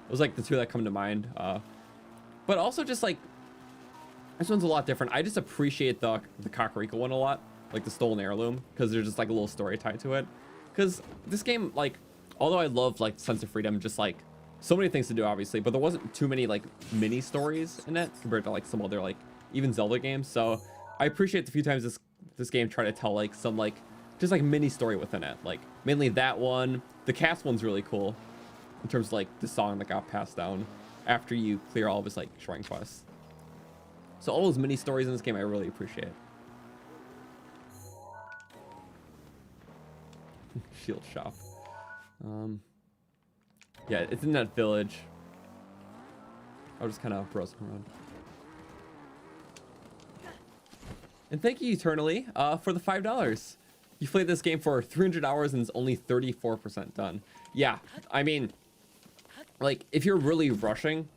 Speaker 1: It was like the two that come to mind. But also just like, this one's a lot different. I just appreciate the Kakariko one a lot, like the stolen heirloom, because there's just like a little story tied to it. Because this game, like, although I love like sense of freedom, just like so many things to do, obviously, but there wasn't too many like mini stories in it compared to like some other like even Zelda games. So I appreciate the few times this game tried to tell like some like just like mini story within it. Like mainly that one. The cast one's really cool in terms of like the song that got passed down after you clear all of his like shrine quests. So all those mini stories in this game I really appreciate. Shield shop. Yeah, it's in that village. I'll just kind of browse around. And thank you, Eternally, for the $5. You played this game for 300 hours and it's only 34% done. Yeah, I mean, like, if you're really rushing,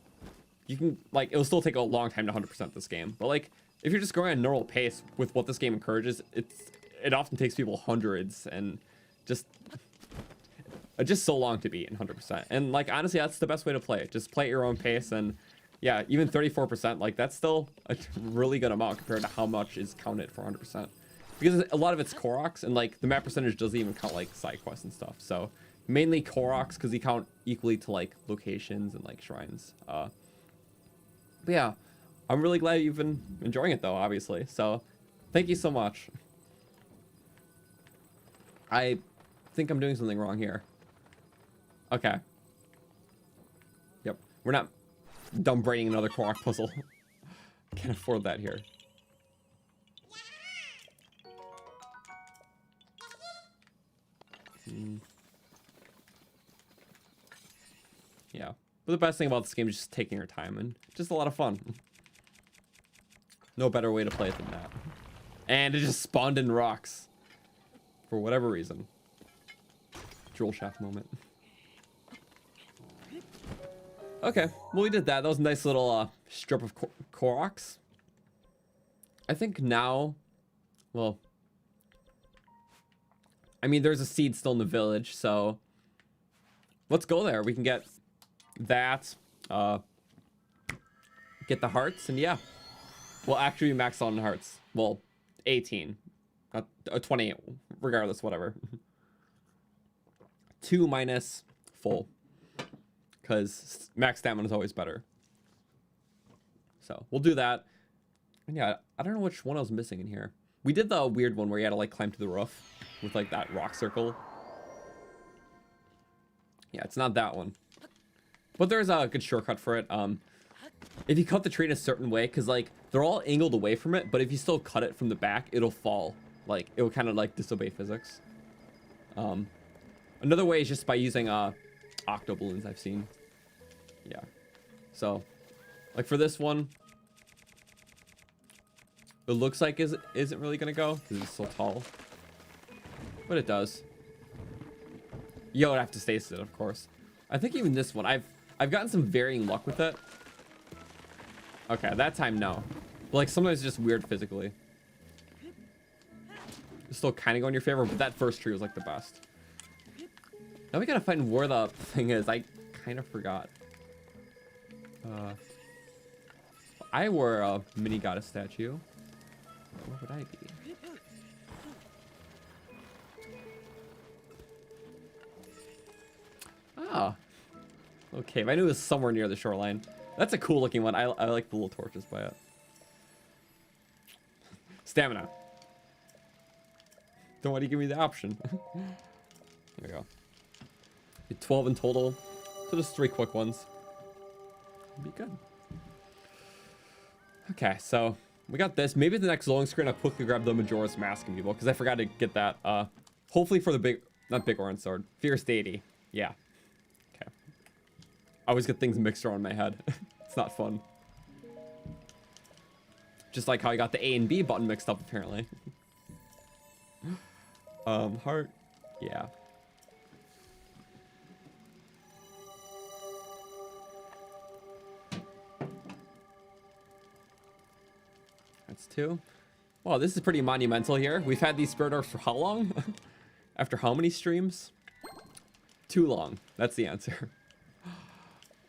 Speaker 1: you can, like, it'll still take a long time to 100% this game. But, like, if you're just going at a normal pace with what this game encourages, it often takes people hundreds and just so long to beat in 100%. And like, honestly, that's the best way to play it. Just play at your own pace. And yeah, even 34%, like that's still a really good amount compared to how much is counted for 100%. Because a lot of it's Koroks, and like the map percentage doesn't even count like side quests and stuff. So mainly Koroks, because they count equally to like locations and like shrines. But yeah, I'm really glad you've been enjoying it though, obviously. So thank you so much. I think I'm doing something wrong here. Okay. Yep. We're not dumb braining another Korok puzzle. Can't afford that here. Yeah. But the best thing about this game is just taking your time and just a lot of fun. No better way to play it than that. And it just spawned in rocks. For whatever reason. Jewel shaft moment. Okay, well we did that. That was a nice little strip of Koroks. I think now, well, I mean there's a seed still in the village, so let's go there. We can get that, get the hearts, and yeah, Will actually be maxed out in hearts. Well, 18. 28. Regardless, whatever. 2 minus full. Because max stamina is always better. So we'll do that. And yeah, I don't know which one I was missing in here. We did the weird one where you had to like climb to the roof with like that rock circle. Yeah, it's not that one. But there's a good shortcut for it. If you cut the tree in a certain way, because like they're all angled away from it, but if you still cut it from the back, it'll fall. Like it will kind of like disobey physics. Another way is just by using octo balloons I've seen. Yeah. So like for this one, it looks like isn't really gonna go because it's so tall, but it does. You would have to stasis it, of course. I think even this one, I've gotten some varying luck with it. Okay, that time no, but like sometimes it's just weird physically. It's still kind of going in your favor, but that first tree was like the best. Now we gotta find where the thing is. I kind of forgot. I were a mini goddess statue. Where would I be? Ah. Okay, I knew it was somewhere near the shoreline. That's a cool looking one. I like the little torches by it. Stamina. Don't want to give me the option. There we go. 12 in total. So just 3 quick ones. Be good. Okay, so we got this. Maybe the next loading screen I'll quickly grab the Majora's Mask and people because I forgot to get that. Hopefully for the big, not big orange sword, Fierce Deity. Yeah. Okay. I always get things mixed around in my head. It's not fun. Just like how I got the A and B button mixed up apparently. Heart. Yeah. That's 2. Wow, this is pretty monumental here. We've had these spirit orbs for how long? After how many streams? Too long. That's the answer.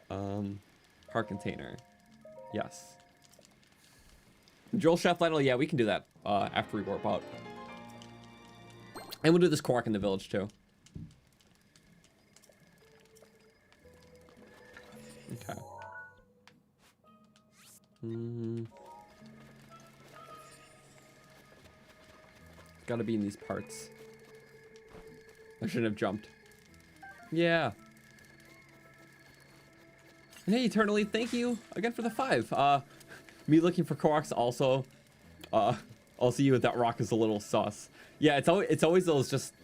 Speaker 1: Heart container. Yes. Joel Chef Lytle, yeah, we can do that after we warp out. And we'll do this Korok in the village too. Okay. Gotta be in these parts. I shouldn't have jumped. Yeah. And hey, Eternally, thank you again for the 5. Me looking for Koroks also. Also you with that rock is a little sus. Yeah, it's always those just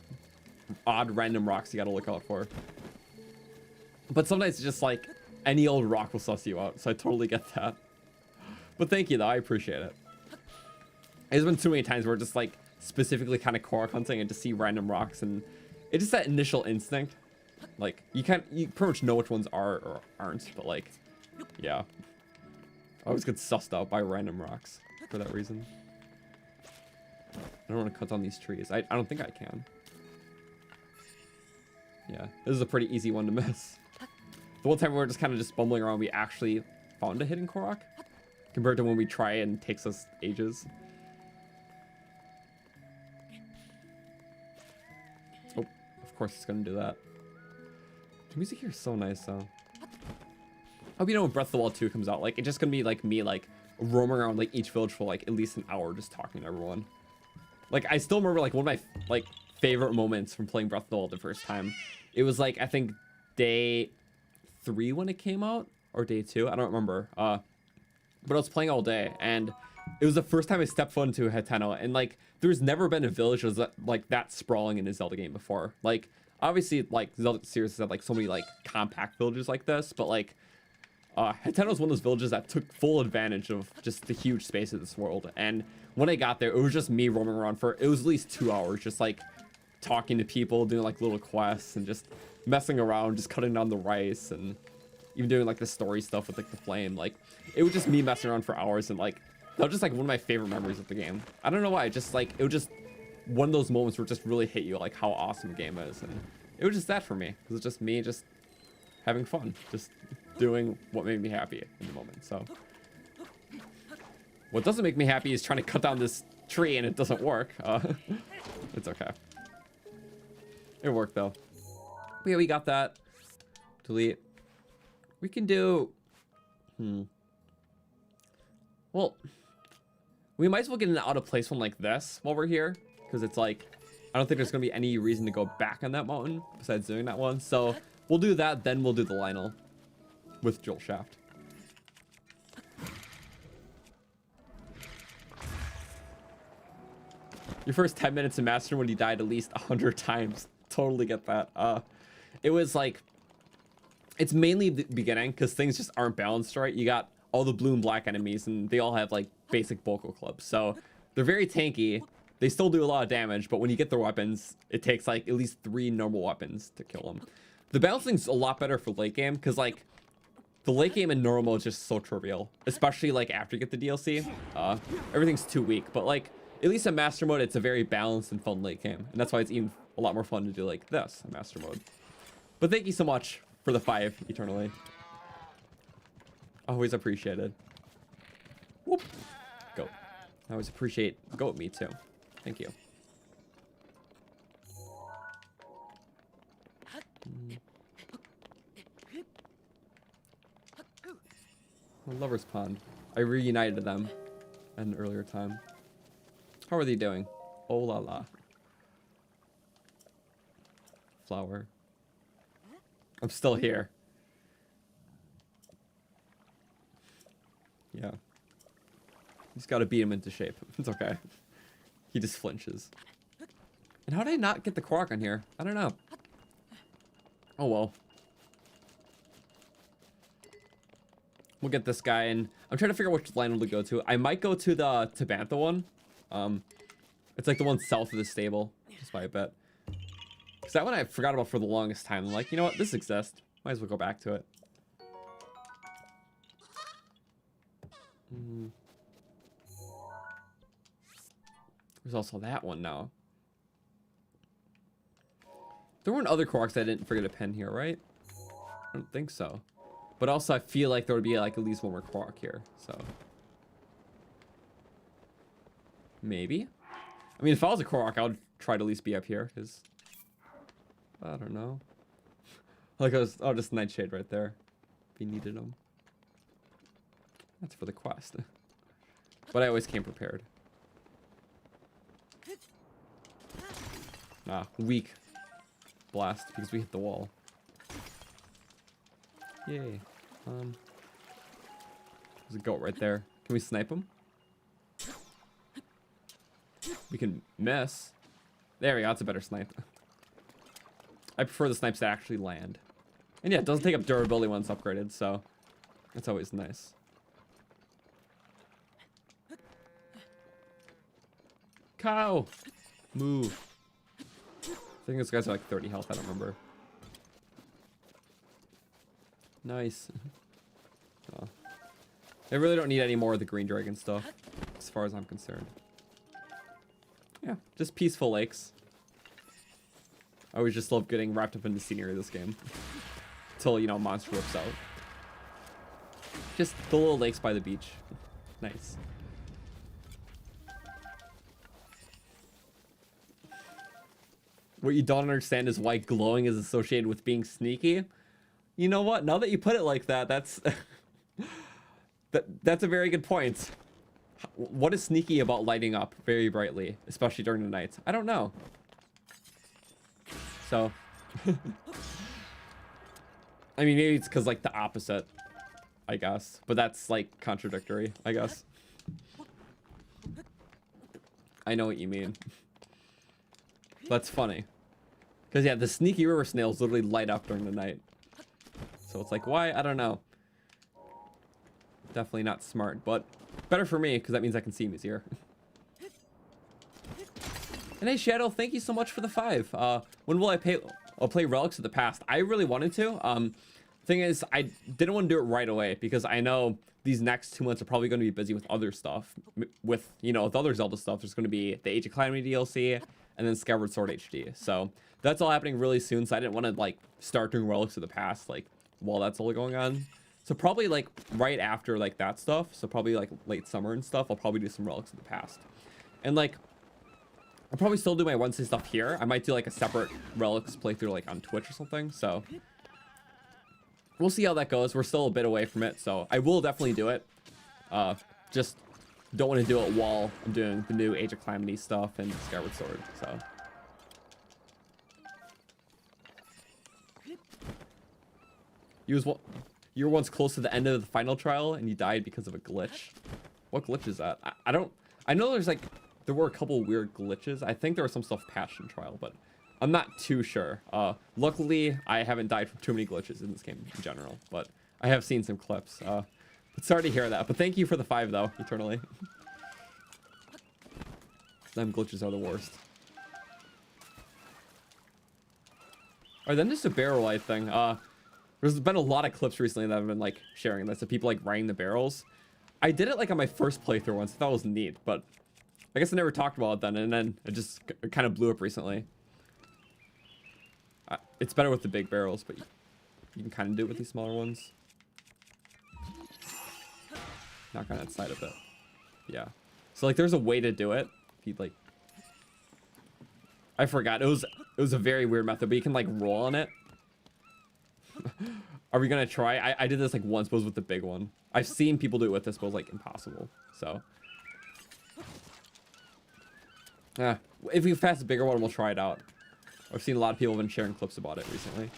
Speaker 1: odd random rocks you gotta look out for. But sometimes it's just like any old rock will suss you out, so I totally get that. But thank you though, I appreciate it. There's been too many times where just like specifically kind of Korok hunting and to see random rocks, and it's just that initial instinct. Like you pretty much know which ones are or aren't, but like, yeah. I always get sussed out by random rocks for that reason. I don't want to cut down these trees. I don't think I can. Yeah, this is a pretty easy one to miss. The one time we were just kind of just bumbling around, we actually found a hidden Korok, compared to when we try and it takes us ages. Oh, of course it's gonna do that. The music here is so nice though. I hope you know when Breath of the Wild 2 comes out, like it's just gonna be like me like roaming around like each village for like at least an hour just talking to everyone. Like I still remember like one of my like favorite moments from playing Breath of the Wild the first time. It was like I think day 3 when it came out, or day 2, I don't remember. But I was playing all day, and it was the first time I stepped foot into Hateno, and like there's never been a village that was like that sprawling in a Zelda game before. Like obviously like Zelda series has had like so many like compact villages like this, but like Hateno was one of those villages that took full advantage of just the huge space of this world. And when I got there, it was just me roaming around for, it was at least 2 hours, just like talking to people, doing like little quests and just messing around, just cutting down the rice and even doing like the story stuff with like the flame. Like it was just me messing around for hours, and like that was just like one of my favorite memories of the game. I don't know why, just like it was just one of those moments where it just really hit you like how awesome the game is. And it was just that for me. It was just me just having fun, just doing what made me happy in the moment. So What doesn't make me happy is trying to cut down this tree and it doesn't work. It's okay. It worked though. But yeah, we got that. Delete. We can do... Well, we might as well get an out of place one like this while we're here. Because it's like, I don't think there's going to be any reason to go back on that mountain besides doing that one. So we'll do that, then we'll do the Lionel with Jolt Shaft. Your first 10 minutes in Master when you died at least 100 times. Totally get that. It was like, it's mainly the beginning because things just aren't balanced right. You got all the blue and black enemies and they all have like basic vocal clubs. So they're very tanky. They still do a lot of damage, but when you get their weapons, it takes like at least 3 normal weapons to kill them. The balancing's a lot better for late game because like the late game in normal is just so trivial, especially like after you get the DLC. Everything's too weak, but like at least in Master Mode, it's a very balanced and fun late game. And that's why it's even a lot more fun to do like this in Master Mode. But thank you so much for the 5 eternally. Always appreciated. Whoop. Goat. I always appreciate goat meat too. Thank you. Lover's Pond. I reunited them at an earlier time. How are they doing? Oh la la. Flower. I'm still here. Yeah. He's got to beat him into shape. It's okay. He just flinches. And how did I not get the Korok on here? I don't know. Oh well. We'll get this guy, and I'm trying to figure out which line to go to. I might go to the Tabantha one. It's like the one south of the stable. That's why I bet. Because that one I forgot about for the longest time. I'm like, you know what? This exists. Might as well go back to it. There's also that one now. There weren't other Koroks that I didn't forget to pen here, right? I don't think so. But also I feel like there would be like at least one more Korok here, so. Maybe? I mean, if I was a Korok, I would try to at least be up here, because... I don't know. Like I was... Oh, just Nightshade right there. If you needed them. That's for the quest. But I always came prepared. Ah, weak. Blast, because we hit the wall. Yay. There's a goat right there. Can we snipe him? We can miss. There we go, that's a better snipe. I prefer the snipes to actually land. And yeah, it doesn't take up durability when it's upgraded, so that's always nice. Cow! Move. I think those guys are like 30 health, I don't remember. Nice. Oh. I really don't need any more of the green dragon stuff, as far as I'm concerned. Yeah, just peaceful lakes. I always just love getting wrapped up in the scenery of this game. Until, you know, monster whips out. Just the little lakes by the beach. Nice. What you don't understand is why glowing is associated with being sneaky. You know what? Now that you put it like that, that's... that's a very good point. What is sneaky about lighting up very brightly, especially during the night? I don't know. So... I mean, maybe it's because, like, the opposite, I guess. But that's, like, contradictory, I guess. I know what you mean. That's funny. Because, yeah, the sneaky river snails literally light up during the night. So it's like, why? I don't know. Definitely not smart, but better for me, because that means I can see him easier. And hey, Shadow, thank you so much for the 5. When will I pay... I'll play Relics of the Past. I really wanted to. Thing is, I didn't want to do it right away because I know these next 2 months are probably going to be busy with other stuff. With, you know, with other Zelda stuff, there's going to be the Age of Calamity DLC and then Skyward Sword HD. So that's all happening really soon. So I didn't want to, like, start doing Relics of the Past, like, while that's all going on. So probably like right after like that stuff, so probably like late summer and stuff, I'll probably do some Relics of the Past. And like, I'll probably still do my Wednesday stuff here. I might do like a separate Relics playthrough like on Twitch or something, so we'll see how that goes. We're still a bit away from it, so I will definitely do it. Just don't want to do it while I'm doing the new Age of Calamity stuff and Skyward Sword, so. You were once close to the end of the final trial and you died because of a glitch. What glitch is that? I know there's like, there were a couple weird glitches. I think there was some stuff patched in trial, but I'm not too sure. Luckily, I haven't died from too many glitches in this game in general, but I have seen some clips. But sorry to hear that, but thank you for the 5 though, eternally. Them glitches are the worst. Alright, then just a barrel light thing. There's been a lot of clips recently that I've been like sharing this of people like riding the barrels. I did it like on my first playthrough once. I thought it was neat, but I guess I never talked about it then, and then it just kind of blew up recently. It's better with the big barrels, but you can kind of do it with these smaller ones. Knock on that side of it. Yeah. So like there's a way to do it. If you like, I forgot. It was a very weird method, but you can like roll on it. Are we gonna try? I did this like once, but it was with the big one. I've seen people do it with this, but it was like impossible. So if we pass the bigger one, we'll try it out. I've seen a lot of people have been sharing clips about it recently.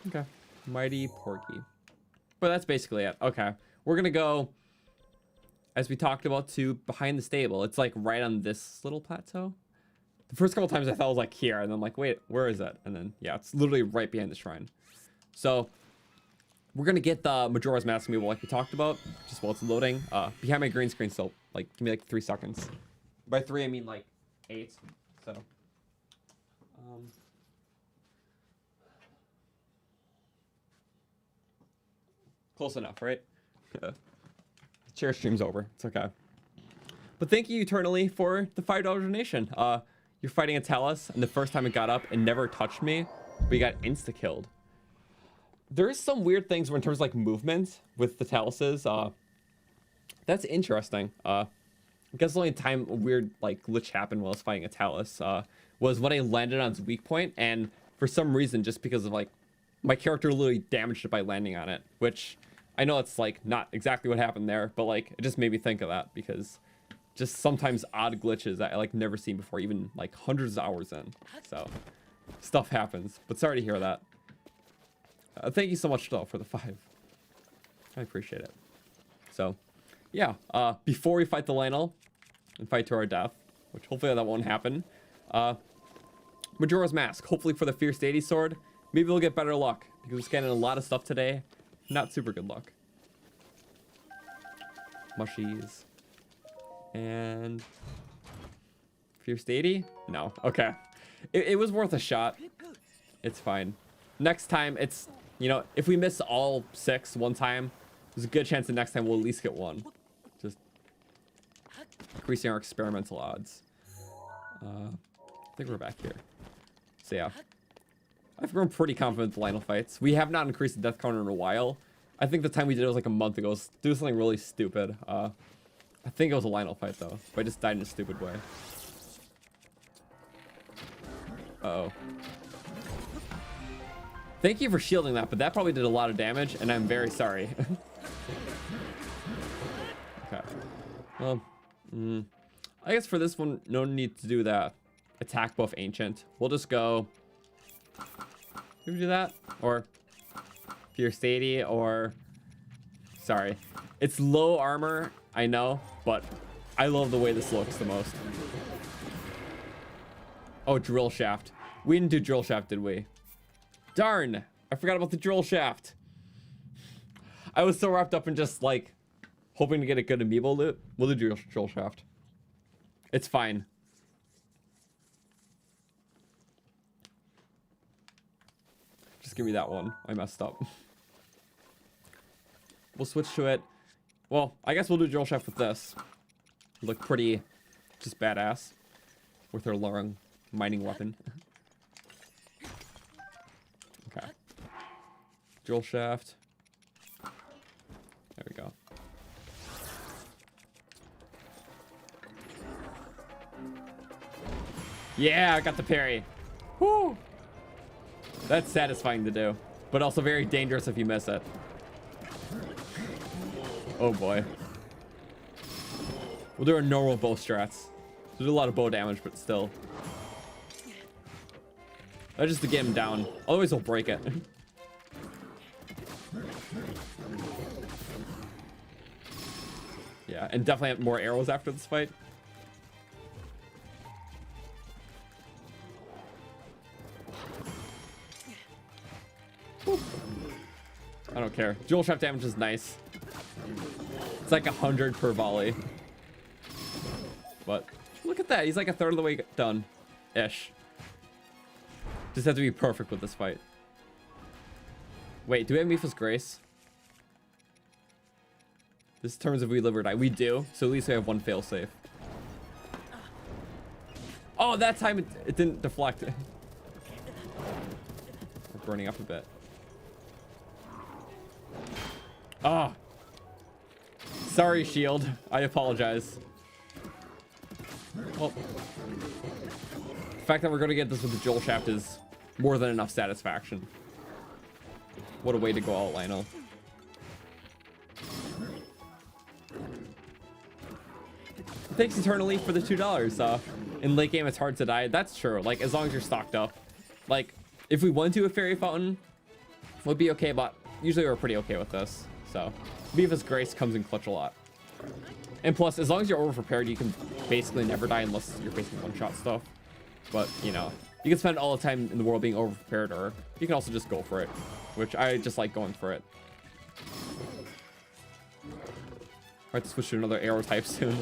Speaker 1: Okay. Mighty Porky. But that's basically it. Okay. We're gonna go, as we talked about, to behind the stable. It's like right on this little plateau. The first couple times I thought it was like here, and I'm like, wait, where is it? And then, yeah, it's literally right behind the shrine. So, we're gonna get the Majora's Mask amiibo like we talked about, just while it's loading. Behind my green screen, so, like, give me like 3 seconds. By 3, I mean like 8, so. Close enough, right? Yeah. Share stream's over. It's okay. But thank you eternally for the $5 donation. You're fighting a Talus, and the first time it got up, it never touched me, but you got insta-killed. There is some weird things in terms of like movement with the Taluses. That's interesting. I guess the only time a weird like glitch happened while I was fighting a Talus was when I landed on its weak point, and for some reason, just because of like my character literally damaged it by landing on it, which I know it's like not exactly what happened there, but like it just made me think of that because just sometimes odd glitches that I like never seen before, even like hundreds of hours in. So stuff happens, but sorry to hear that. Thank you so much though for the 5. I appreciate it. So yeah, before we fight the Lionel and fight to our death, which hopefully that won't happen, Majora's Mask, hopefully for the Fierce Deity Sword, maybe we'll get better luck because we're scanning a lot of stuff today. Not super good luck. Mushies. And Fierce Deity? No. Okay. It was worth a shot. It's fine. Next time, it's, you know, if we miss all 6 one time, there's a good chance the next time we'll at least get 1. Just increasing our experimental odds. I think we're back here. So yeah. I've grown pretty confident with the Lionel fights. We have not increased the death counter in a while. I think the time we did it was like a month ago. Do something really stupid. I think it was a Lionel fight though. But I just died in a stupid way. Uh-oh. Thank you for shielding that, but that probably did a lot of damage, and I'm very sorry. Okay. Well, I guess for this one, no need to do that. Attack buff Ancient. We'll just go... Can we do that? Or Fierce Deity, or... Sorry. It's low armor, I know, but I love the way this looks the most. Oh, Drill Shaft. We didn't do Drill Shaft, did we? Darn! I forgot about the Drill Shaft. I was so wrapped up in just, like, hoping to get a good amiibo loot. We'll do Drill Shaft. It's fine. Just give me that one. I messed up. we'll switch to it. Well, I guess we'll do Drill Shaft with this. Look pretty just badass with her long mining weapon. Okay. Drill Shaft. There we go. Yeah, I got the parry. Woo! That's satisfying to do, but also very dangerous if you miss it. Oh boy. We'll do our normal bow strats. There's a lot of bow damage, but still. That's just to get him down. Otherwise, he'll break it. Yeah, and definitely have more arrows after this fight. I don't care. Dual shaft damage is nice. It's like 100 per volley. But look at that. He's like a third of the way done. Ish. Just have to be perfect with this fight. Wait, do we have Mipha's Grace? This determines if we live or die. We do. So at least we have one fail safe. Oh, that time it didn't deflect. We're burning up a bit. Oh. Sorry, shield. I apologize. Well, the fact that we're going to get this with the Joel Shaft is more than enough satisfaction. What a way to go out, Lionel. Thanks eternally for the $2. In late game, it's hard to die. That's true. Like, as long as you're stocked up. Like, if we went to a Fairy Fountain, would be okay, but usually we're pretty okay with this. So, Mipha's Grace comes in clutch a lot. And plus, as long as you're over-prepared, you can basically never die unless you're facing one-shot stuff. But, you know, you can spend all the time in the world being over-prepared, or you can also just go for it, which I just like going for it. I have to switch to another arrow type soon.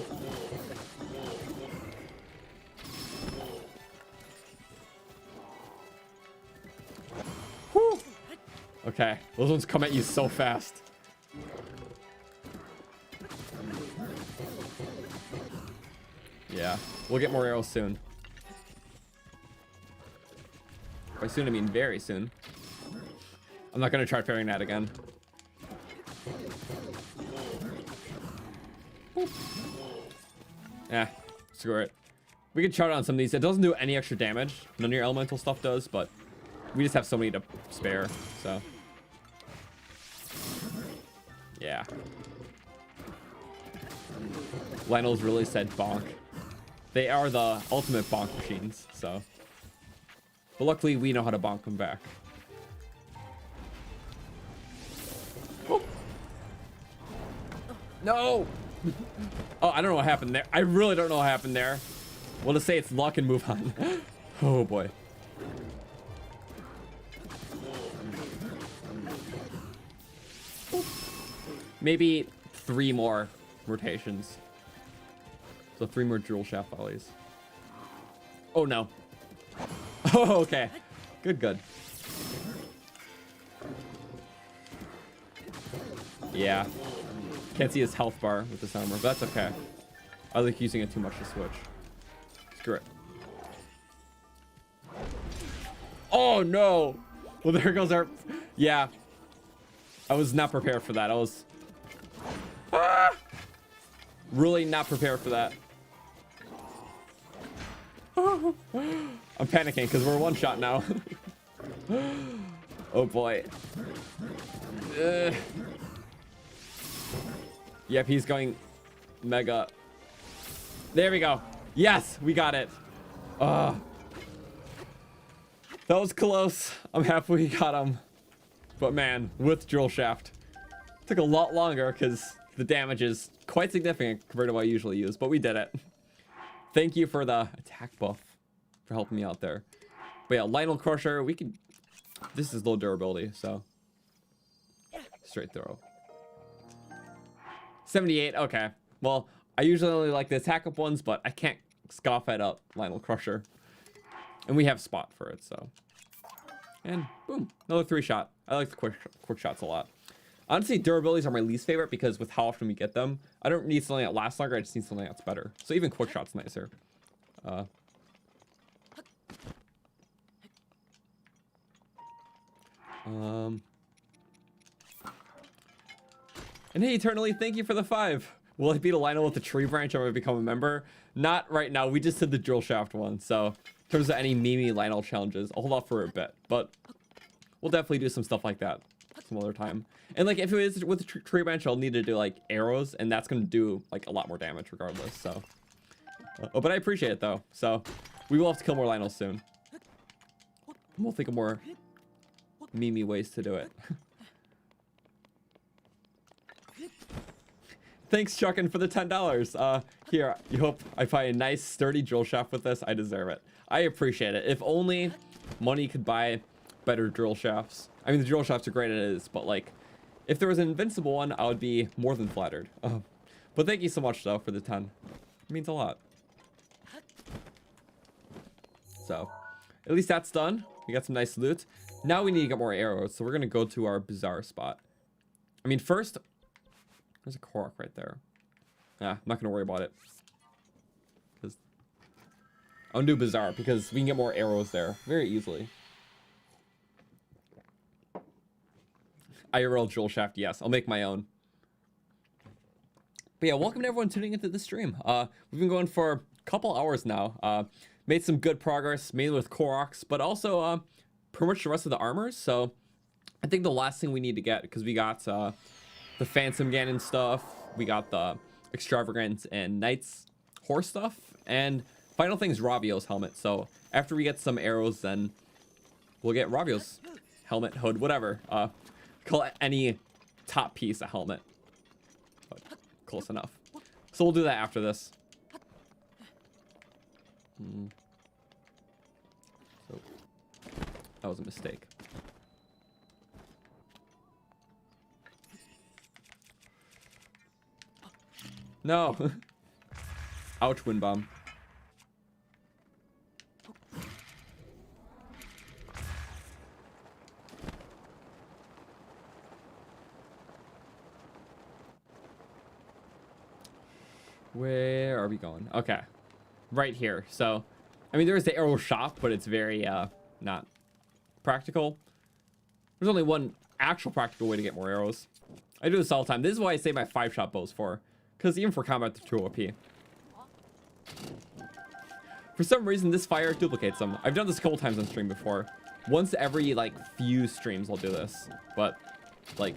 Speaker 1: Whew. Okay, those ones come at you so fast. Yeah, we'll get more arrows soon. By soon, I mean very soon. I'm not gonna try parrying that again. Yeah, screw it. We can chart on some of these. It doesn't do any extra damage. None of your elemental stuff does, but we just have so many to spare, so. Yeah. Lionel's really said bonk. They are the ultimate bonk machines, so. But luckily, we know how to bonk them back. Oh. No! Oh, I don't know what happened there. I really don't know what happened there. We'll just say it's luck and move on. Oh, boy. Maybe 3 more rotations. So 3 more drill shaft volleys. Oh, no. Oh, okay. Good, good. Yeah. Can't see his health bar with this armor, but that's okay. I like using it too much to switch. Screw it. Oh, no. Well, there goes our... Yeah. I was not prepared for that. I was... really not prepared for that. I'm panicking because we're one shot now. Oh boy. Yep, he's going mega. There we go. Yes, we got it. That was close. I'm happy we got him. But man, with drill shaft. Took a lot longer because the damage is quite significant compared to what I usually use, but we did it. Thank you for the attack buff for helping me out there. But yeah, Lionel Crusher, we can... This is low durability, so... Straight throw. 78, okay. Well, I usually only like the attack up ones, but I can't scoff at up Lionel Crusher. And we have spot for it, so... And boom, another 3-shot. I like the quick shots a lot. Honestly, durabilities are my least favorite because with how often we get them, I don't need something that lasts longer. I just need something that's better. So even quick shot's nicer. And hey, Eternally, thank you for the 5. Will I beat a Lionel with the tree branch or I become a member? Not right now. We just did the drill shaft one. So in terms of any Mimi Lionel challenges, I'll hold off for a bit. But we'll definitely do some stuff like that some other time. And like if it is with the tree branch, I'll need to do like arrows, and that's going to do like a lot more damage regardless. So, but I appreciate it though. So we will have to kill more Lionels soon. We'll think of more Mimi ways to do it. Thanks, Chuckin, for the $10. Here, you hope I find a nice, sturdy drill shaft with this. I deserve it. I appreciate it. If only money could buy better drill shafts. I mean, the drill shafts are great as it is, but like, if there was an invincible one, I would be more than flattered. But thank you so much, though, for the 10. It means a lot. So, at least that's done. We got some nice loot. Now we need to get more arrows, so we're going to go to our bizarre spot. I mean, first... There's a Korok right there. I'm not going to worry about it. Because I'll do Bizarre because we can get more arrows there very easily. IRL drill shaft, yes. I'll make my own. But yeah, welcome to everyone tuning into the stream. We've been going for a couple hours now. Made some good progress, mainly with Koroks, but also pretty much the rest of the armors. So I think the last thing we need to get, because we got... the Phantom Ganon stuff, we got the Extravagant and Knight's horse stuff, and final thing is Ravio's helmet. So after we get some arrows, then we'll get Ravio's helmet, hood, whatever. Call it any top piece a helmet, but close enough. So we'll do that after this. So that was a mistake. No. Ouch, wind bomb. Where are we going? Okay. Right here. So, I mean, there is the arrow shop, but it's very, not practical. There's only one actual practical way to get more arrows. I do this all the time. This is why I save my 5-shot bows for. Because even for combat, they're too OP. For some reason, this fire duplicates them. I've done this a couple times on stream before. Once every, like, few streams, I'll do this. But, like,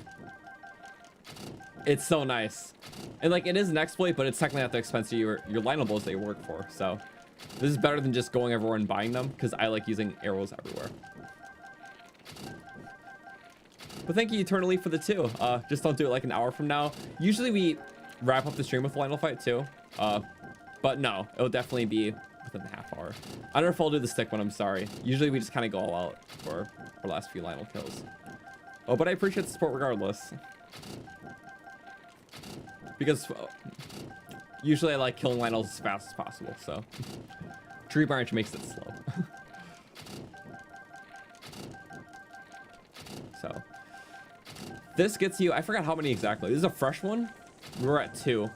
Speaker 1: it's so nice. And, like, it is an exploit, but it's technically at the expense of your Lionel bows that you work for. So, this is better than just going everywhere and buying them, because I like using arrows everywhere. But thank you, Eternally, for the 2. Just don't do it, like, an hour from now. Usually we... wrap up the stream with Lionel fight too, but no, it'll definitely be within the half hour. I don't know if I'll do the stick one. I'm sorry. Usually we just kind of go all out for our last few Lionel kills. Oh, but I appreciate the support regardless, because usually I like killing Lionels as fast as possible. So tree branch makes it slow. So this gets you, I forgot how many exactly. This is a fresh one. We're at 2.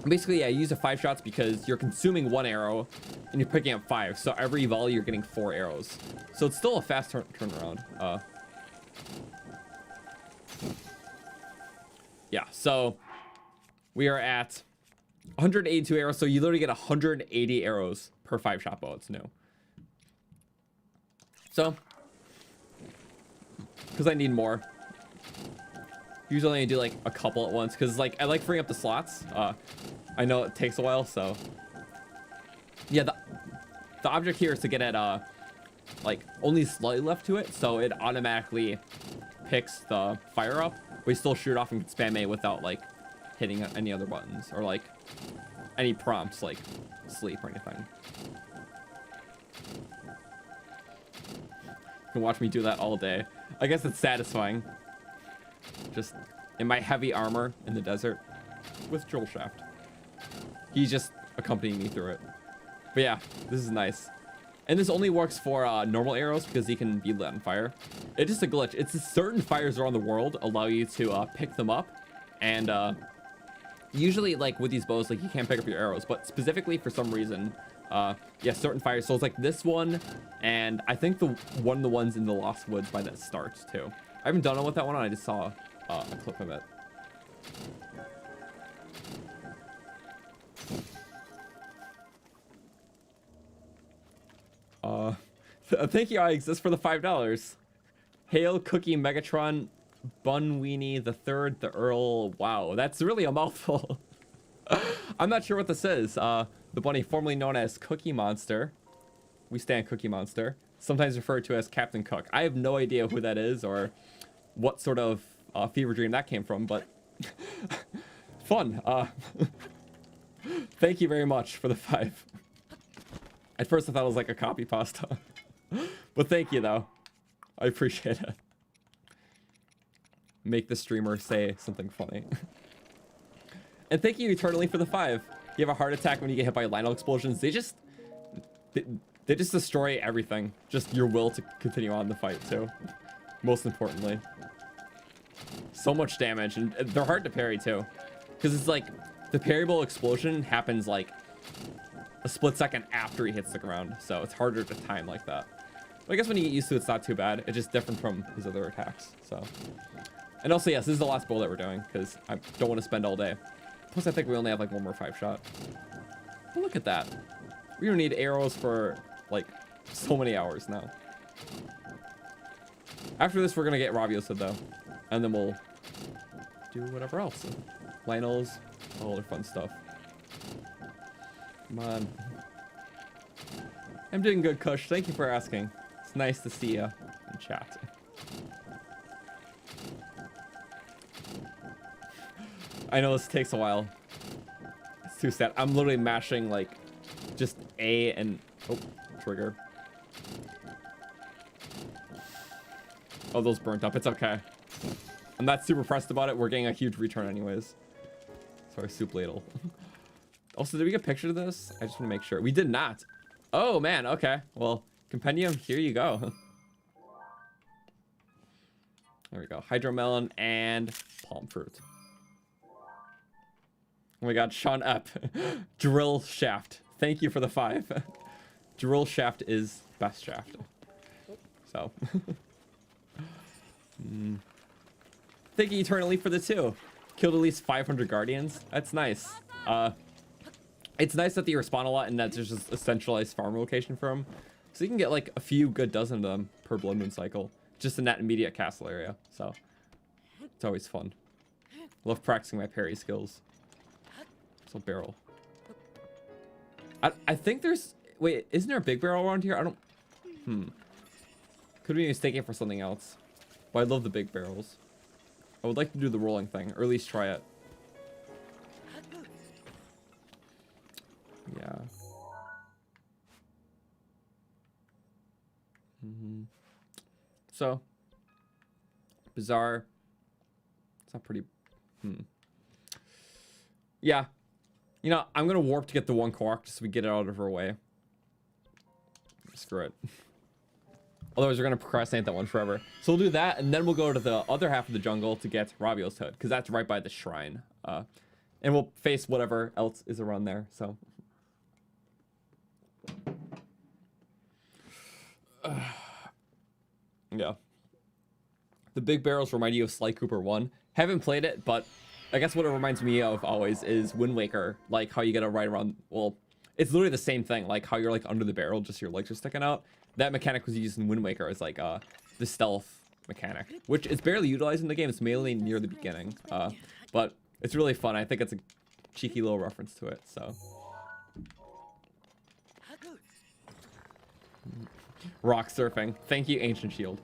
Speaker 1: Basically, yeah, you use the 5 shots because you're consuming 1 arrow and you're picking up 5. So every volley, you're getting 4 arrows. So it's still a fast turnaround. Yeah, so we are at 182 arrows. So you literally get 180 arrows per 5-shot bow. It's new. So, because I need more. Usually I do like a couple at once because like I like freeing up the slots. I know it takes a while, so yeah. The object here is to get at like only slightly left to it, so it automatically picks the fire up. We still shoot off and spam A without like hitting any other buttons or like any prompts like sleep or anything. You can watch me do that all day. I guess it's satisfying. Just in my heavy armor in the desert with drill shaft. He's just accompanying me through it. But yeah, this is nice. And this only works for normal arrows because he can be lit on fire. It's just a glitch. It's certain fires around the world allow you to pick them up. And usually, like, with these bows, like, you can't pick up your arrows. But specifically, for some reason, yeah, certain fires. So it's like this one, and I think one of the ones in the Lost Woods by that start, too. I haven't done it with that one. I just saw a clip of it. Thank you, I exist for the $5. Hail, Cookie, Megatron, Bun Weenie, the Third, the Earl. Wow, that's really a mouthful. I'm not sure what this is. The bunny, formerly known as Cookie Monster. We stand Cookie Monster. Sometimes referred to as Captain Cook. I have no idea who that is or what sort of fever dream that came from, but fun. Thank you very much for the 5. At first I thought it was like a copy pasta. But thank you, though. I appreciate it. Make the streamer say something funny. And thank you eternally for the 5. You have a heart attack when you get hit by Lionel explosions. They just destroy everything. Just your will to continue on the fight, too. Most importantly. So much damage, and they're hard to parry, too. Because it's like, the parryable explosion happens, like, a split second after he hits the ground. So it's harder to time like that. But I guess when you get used to it, it's not too bad. It's just different from his other attacks, so. And also, yes, this is the last bowl that we're doing, because I don't want to spend all day. Plus, I think we only have, like, one more 5-shot. But look at that. We don't need arrows for, like, so many hours now. After this, we're going to get Ravio's Hood, though. And then we'll do whatever else. Lionel's, all the fun stuff. Come on. I'm doing good, Kush. Thank you for asking. It's nice to see you in chat. I know this takes a while. It's too sad. I'm literally mashing, like, just A and... Oh, trigger. Oh, those burnt up. It's okay. I'm not super pressed about it. We're getting a huge return anyways. Sorry, soup ladle. Also, did we get a picture of this? I just want to make sure. We did not. Oh, man. Okay. Well, compendium, here you go. There we go. Hydromelon and palm fruit. Oh my god, Sean Epp. Drill shaft. Thank you for the 5. Drill shaft is best shaft. So. Thank you eternally for the 2. Killed at least 500 guardians. That's nice. It's nice that they respawn a lot and that there's just a centralized farm location for them. So you can get like a few good dozen of them per Blood Moon cycle. Just in that immediate castle area. So it's always fun. Love practicing my parry skills. So barrel. I think there's... Wait, isn't there a big barrel around here? I don't... Could be mistaken for something else. But I love the big barrels. I would like to do the rolling thing, or at least try it. Yeah. So. Bizarre. It's not pretty... Yeah. You know, I'm gonna warp to get the 1 quark just so we get it out of her way. Screw it. Otherwise, we're gonna procrastinate that one forever. So we'll do that, and then we'll go to the other half of the jungle to get Ravio's Hood, because that's right by the shrine. And we'll face whatever else is around there, so. Yeah. The big barrels remind you of Sly Cooper 1. Haven't played it, but I guess what it reminds me of always is Wind Waker, like how you gotta ride around, well, it's literally the same thing, like how you're like under the barrel, just your legs are sticking out. That mechanic was used in Wind Waker as like the stealth mechanic, which is barely utilized in the game. It's mainly near the beginning, but it's really fun. I think it's a cheeky little reference to it, so. Rock surfing. Thank you, Ancient Shield.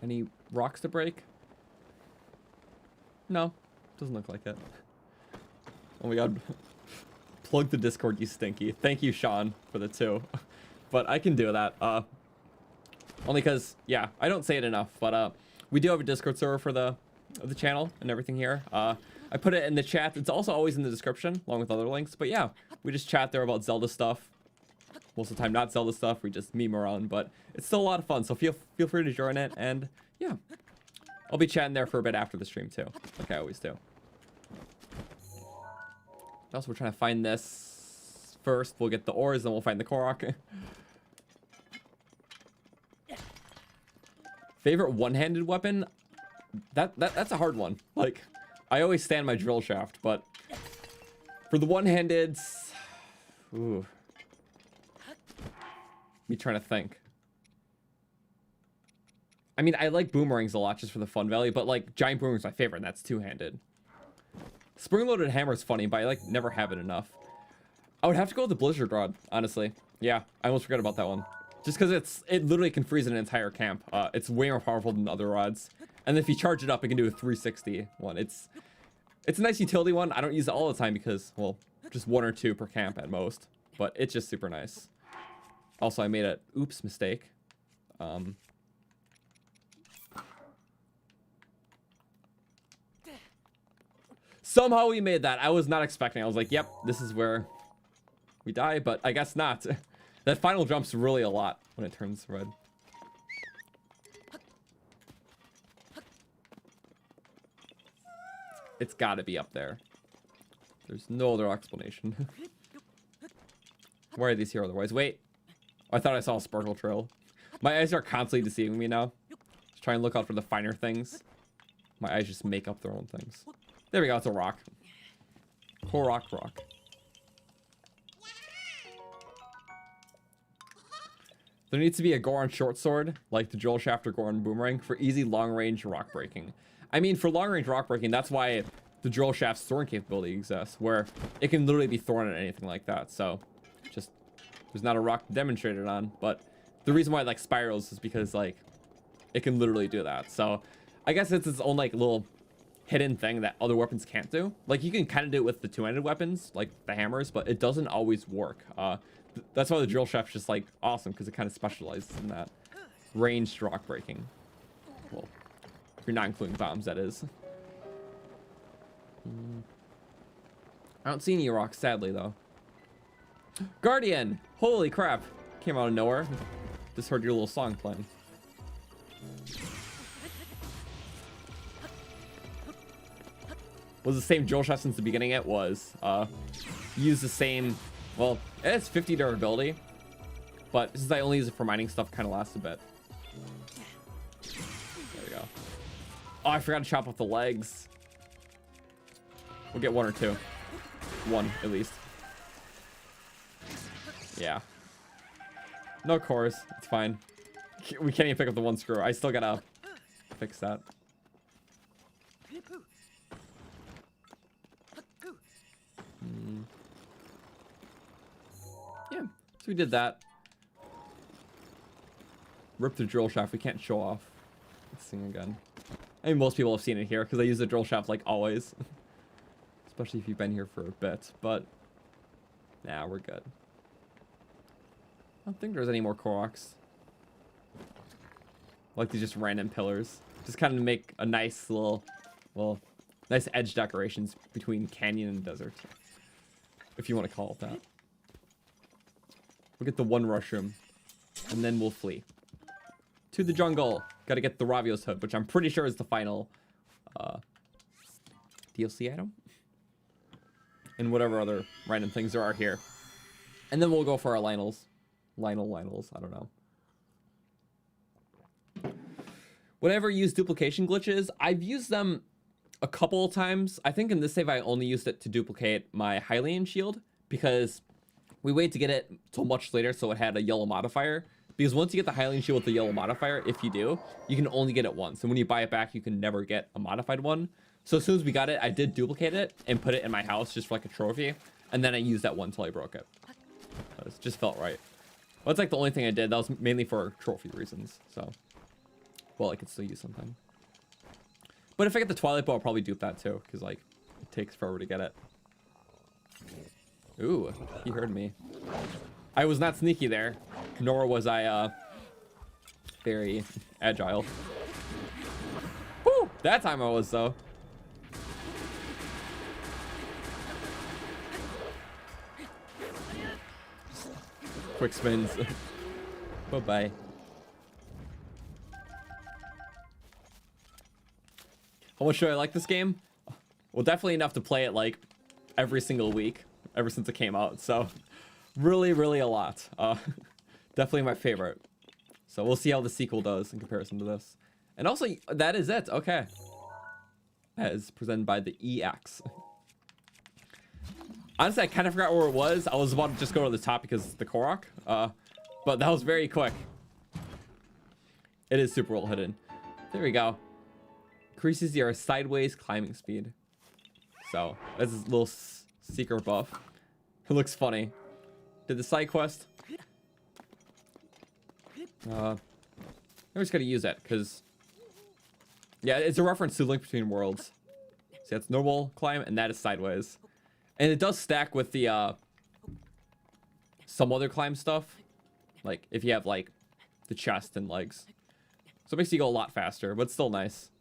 Speaker 1: Any rocks to break? No, doesn't look like it. Oh my god. Plug the Discord, you stinky. Thank you, Sean, for the 2. But I can do that. Only because, yeah, I don't say it enough, but we do have a Discord server for the channel and everything here. I put it in the chat. It's also always in the description, along with other links. But yeah, we just chat there about Zelda stuff. Most of the time, not Zelda stuff. We just meme around, but it's still a lot of fun. So feel free to join it. And yeah, I'll be chatting there for a bit after the stream too, like I always do. Also, we're trying to find this first. We'll get the ores, then we'll find the Korok. Favorite one-handed weapon? That's a hard one. Like, I always stand my drill shaft, but for the one-handeds, ooh. Me trying to think. I mean, I like boomerangs a lot just for the fun value, but like giant boomerang's my favorite, and that's two-handed. Spring-loaded hammer is funny, but I like never have it enough. I would have to go with the blizzard rod, honestly. Yeah, I almost forgot about that one. Just because it literally can freeze an entire camp. It's way more powerful than the other rods. And if you charge it up, it can do a 360 one. It's a nice utility one. I don't use it all the time because, well, just 1 or 2 per camp at most. But it's just super nice. Also, I made a oops mistake. Somehow we made that. I was not expecting. I was like, yep, this is where we die, but I guess not. That final jump's really a lot when it turns red. It's gotta be up there. There's no other explanation. Why are these here otherwise? Wait. I thought I saw a sparkle trail. My eyes are constantly deceiving me now. Just try and look out for the finer things. My eyes just make up their own things. There we go, it's a rock. Korok rock. There needs to be a Goron short sword, like the drill shaft or Goron boomerang, for easy long-range rock breaking. I mean, for long-range rock breaking, that's why the drill shaft's throwing capability exists, where it can literally be thrown at anything like that. So, just, there's not a rock demonstrated on, but the reason why I like spirals is because, like, it can literally do that. So, I guess it's its own, like, little hidden thing that other weapons can't do. Like, you can kind of do it with the two-handed weapons, like the hammers, but it doesn't always work. That's why the drill shaft's just, like, awesome, because it kind of specializes in that ranged rock breaking. Well, if you're not including bombs, that is. I don't see any rocks, sadly, though. Guardian! Holy crap! Came out of nowhere. Just heard your little song playing. Was the same drill shaft since the beginning. It was. Use the same. Well, it has 50 durability, but since I only use it for mining stuff, kind of lasts a bit. There we go. Oh, I forgot to chop off the legs. We'll get 1 or 2. 1 at least. Yeah. No cores. It's fine. We can't even pick up the 1 screw. I still gotta fix that. Yeah, so we did that. Rip the drill shaft. We can't show off this thing again. I mean, most people have seen it here because I use the drill shaft like always. Especially if you've been here for a bit, but nah, we're good. I don't think there's any more Koroks. Like these just random pillars. Just kind of make a nice little, well, nice edge decorations between canyon and desert. If you want to call it that. We'll get the 1 rush room. And then we'll flee. To the jungle. Gotta get the Ravio's hood, which I'm pretty sure is the final DLC item. And whatever other random things there are here. And then we'll go for our Lionels. Lionels, I don't know. Whenever I use duplication glitches, I've used them a couple of times. I think in this save I only used it to duplicate my Hylian shield because we waited to get it till much later so it had a yellow modifier. Because once you get the Hylian shield with the yellow modifier, if you do, you can only get it once. And when you buy it back, you can never get a modified one. So as soon as we got it, I did duplicate it and put it in my house just for like a trophy. And then I used that one until I broke it. It just felt right. Well, that's like the only thing I did. That was mainly for trophy reasons. So, well, I could still use something. But if I get the Twilight Bow, I'll probably dupe that too. Because, like, it takes forever to get it. Ooh, he heard me. I was not sneaky there. Nor was I very agile. Woo! That time I was, though. Quick spins. Bye-bye. How much do I like this game? Well, definitely enough to play it like every single week ever since it came out. So really, really a lot. Definitely my favorite. So we'll see how the sequel does in comparison to this. And also, that is it. Okay. As presented by the EX. Honestly, I kind of forgot where it was. I was about to just go to the top because it's the Korok. But that was very quick. It is super well hidden. There we go. Increases your sideways climbing speed. So that's a little secret buff. It looks funny. Did the side quest. I'm just gonna use that because, yeah, it's a reference to Link Between Worlds. See, that's normal climb, and that is sideways. And it does stack with the some other climb stuff, like if you have like the chest and legs. So it makes you go a lot faster, but it's still nice.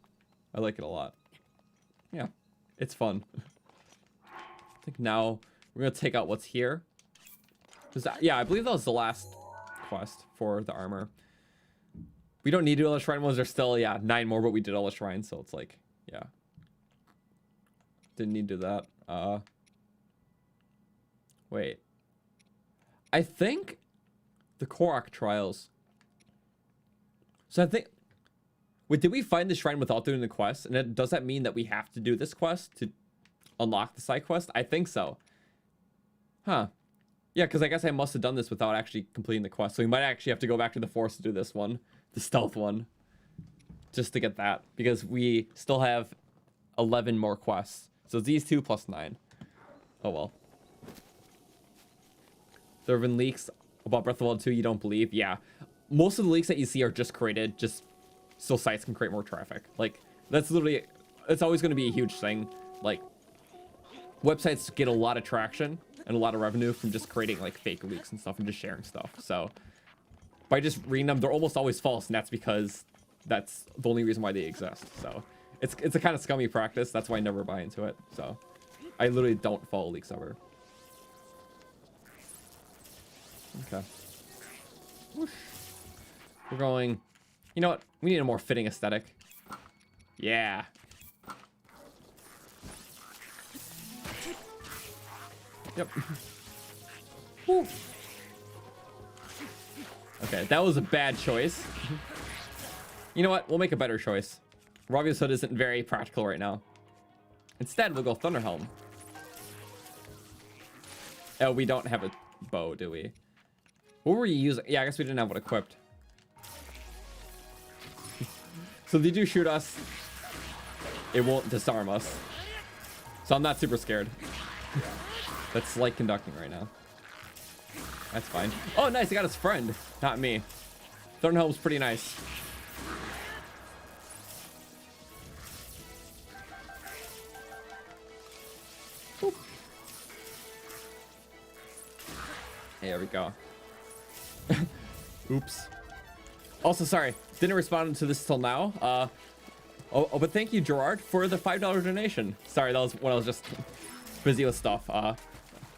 Speaker 1: I like it a lot. Yeah, it's fun. I think now we're gonna take out what's here. Yeah, I believe that was the last quest for the armor. We don't need to do all the shrine ones. There's still, yeah, 9 more, but we did all the shrines, so it's like, yeah. Didn't need to do that. Wait. I think the Korok trials. So I think, wait, did we find the shrine without doing the quest? And does that mean that we have to do this quest to unlock the side quest? I think so. Huh. Yeah, because I guess I must have done this without actually completing the quest. So we might actually have to go back to the forest to do this one. The stealth one. Just to get that. Because we still have 11 more quests. So it's these 2 plus 9. Oh well. There have been leaks about Breath of the Wild 2 you don't believe. Yeah. Most of the leaks that you see are just created just so sites can create more traffic. Like, that's literally... It's always going to be a huge thing. Like, websites get a lot of traction and a lot of revenue from just creating like fake leaks and stuff and just sharing stuff. So by just reading them, they're almost always false, and that's because that's the only reason why they exist. So it's a kind of scummy practice. That's why I never buy into it. So I literally don't follow leaks ever. Okay. Whoosh. We're going, you know what? We need a more fitting aesthetic. Yeah. Yep. Woo. Okay, that was a bad choice. You know what? We'll make a better choice. Ravia's Hood isn't very practical right now. Instead, we'll go Thunderhelm. Oh, we don't have a bow, do we? What were you using? Yeah, I guess we didn't have one equipped. So if they do shoot us, it won't disarm us. So I'm not super scared. That's light conducting right now. That's fine. Oh, nice. He got his friend. Not me. Thornhelm's pretty nice. Boop. There we go. Oops. Also, sorry. Didn't respond to this till now. But thank you, Gerard, for the $5 donation. Sorry, that was when I was just busy with stuff.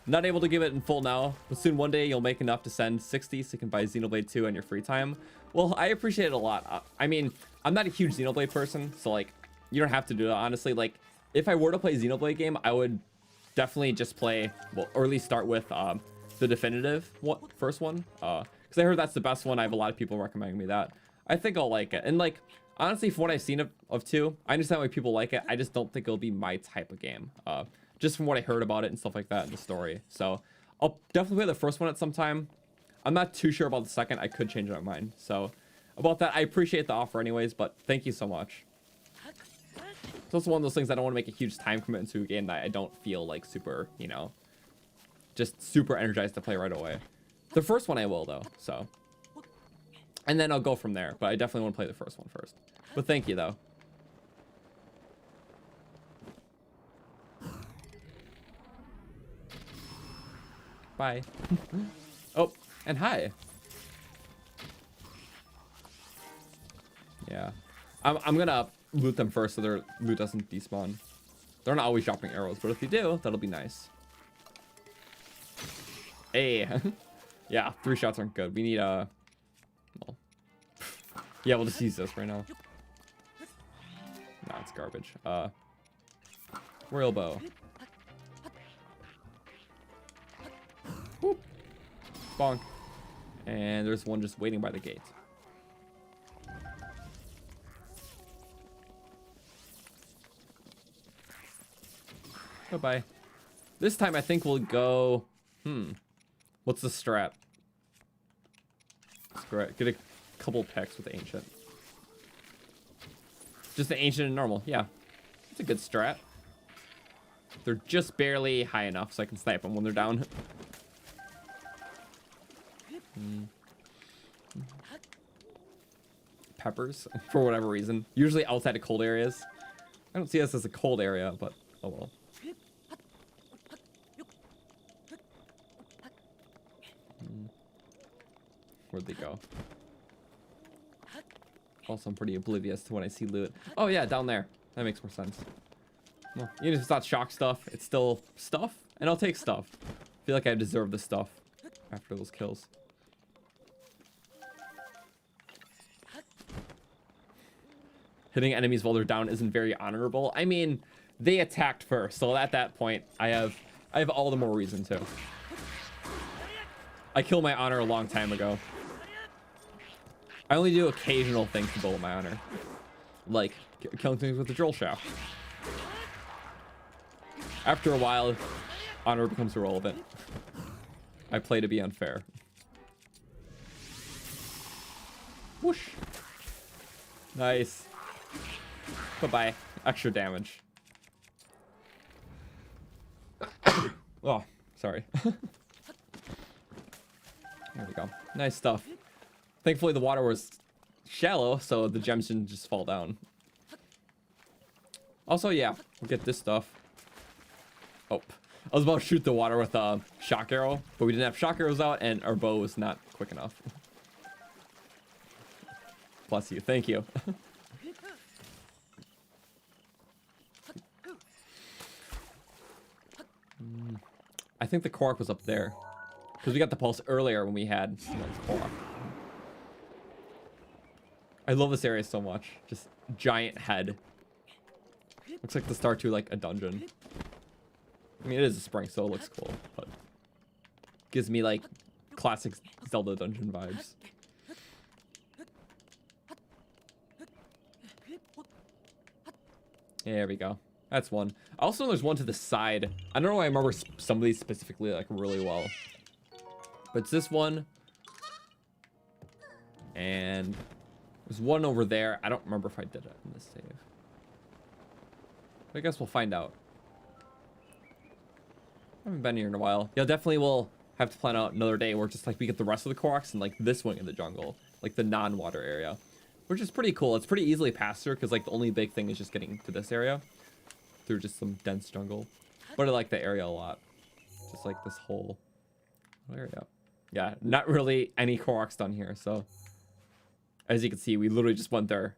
Speaker 1: Not able to give it in full now, but soon one day you'll make enough to send 60 so you can buy Xenoblade 2 on your free time. Well, I appreciate it a lot. I mean, I'm not a huge Xenoblade person, so like, you don't have to do it, honestly. Like, if I were to play a Xenoblade game, I would definitely just play, well, or at least start with the definitive first one. Because I heard that's the best one. I have a lot of people recommending me that. I think I'll like it. And like, honestly, from what I've seen of 2, I understand why people like it. I just don't think it'll be my type of game. Just from what I heard about it and stuff like that in the story. So I'll definitely play the first one at some time. I'm not too sure about the second. I could change my mind. So about that, I appreciate the offer anyways, but thank you so much. It's also one of those things I don't want to make a huge time commitment to a game that I don't feel like super, you know, just super energized to play right away. The first one I will though, so. And then I'll go from there, but I definitely want to play the first one first. But thank you though. Bye. Oh, and hi. I'm gonna loot them first so their loot doesn't despawn. They're not always dropping arrows, but if they do, that'll be nice. Hey. Yeah, 3 shots aren't good. We need well, yeah, we'll just use this right now. Nah, it's garbage. Royal bow. Whoop. Bonk. And there's one just waiting by the gate. Bye-bye. This time I think we'll go... What's the strat? Get a couple pecks with the ancient. Just the ancient and normal. Yeah. It's a good strat. They're just barely high enough so I can snipe them when they're down. Peppers, for whatever reason. Usually outside of cold areas. I don't see this as a cold area, but oh well. Where'd they go? Also, I'm pretty oblivious to when I see loot. Oh yeah, down there. That makes more sense. Well, even if it's not shock stuff, it's still stuff, and I'll take stuff. I feel like I deserve the stuff after those kills. Hitting enemies while they're down isn't very honorable. I mean, they attacked first, so at that point, I have all the more reason to. I killed my honor a long time ago. I only do occasional things to build my honor, like killing things with the drill shaft. After a while, honor becomes irrelevant. I play to be unfair. Whoosh. Nice. Bye-bye. Extra damage. Oh, sorry. There we go. Nice stuff. Thankfully, the water was shallow, so the gems didn't just fall down. Also, yeah, we'll get this stuff. Oh, I was about to shoot the water with a shock arrow, but we didn't have shock arrows out, and our bow was not quick enough. Bless you. Thank you. I think the Korok was up there. Because we got the pulse earlier when we had someone's Korok. I love this area so much. Just giant head. Looks like the start to like a dungeon. I mean, it is a spring, so it looks cool, but gives me like classic Zelda dungeon vibes. There we go. That's one. Also, there's one to the side. I don't know why I remember some of these specifically like really well. But it's this one. And there's one over there. I don't remember if I did it in this save. But I guess we'll find out. I haven't been here in a while. Yeah, definitely we'll have to plan out another day where just like we get the rest of the Koroks and like this wing of the jungle. Like the non-water area. Which is pretty cool. It's pretty easily passed through because like the only big thing is just getting to this area. Through just some dense jungle. But I like the area a lot. Just like this whole area. Yeah, not really any Koroks done here, so as you can see, we literally just went there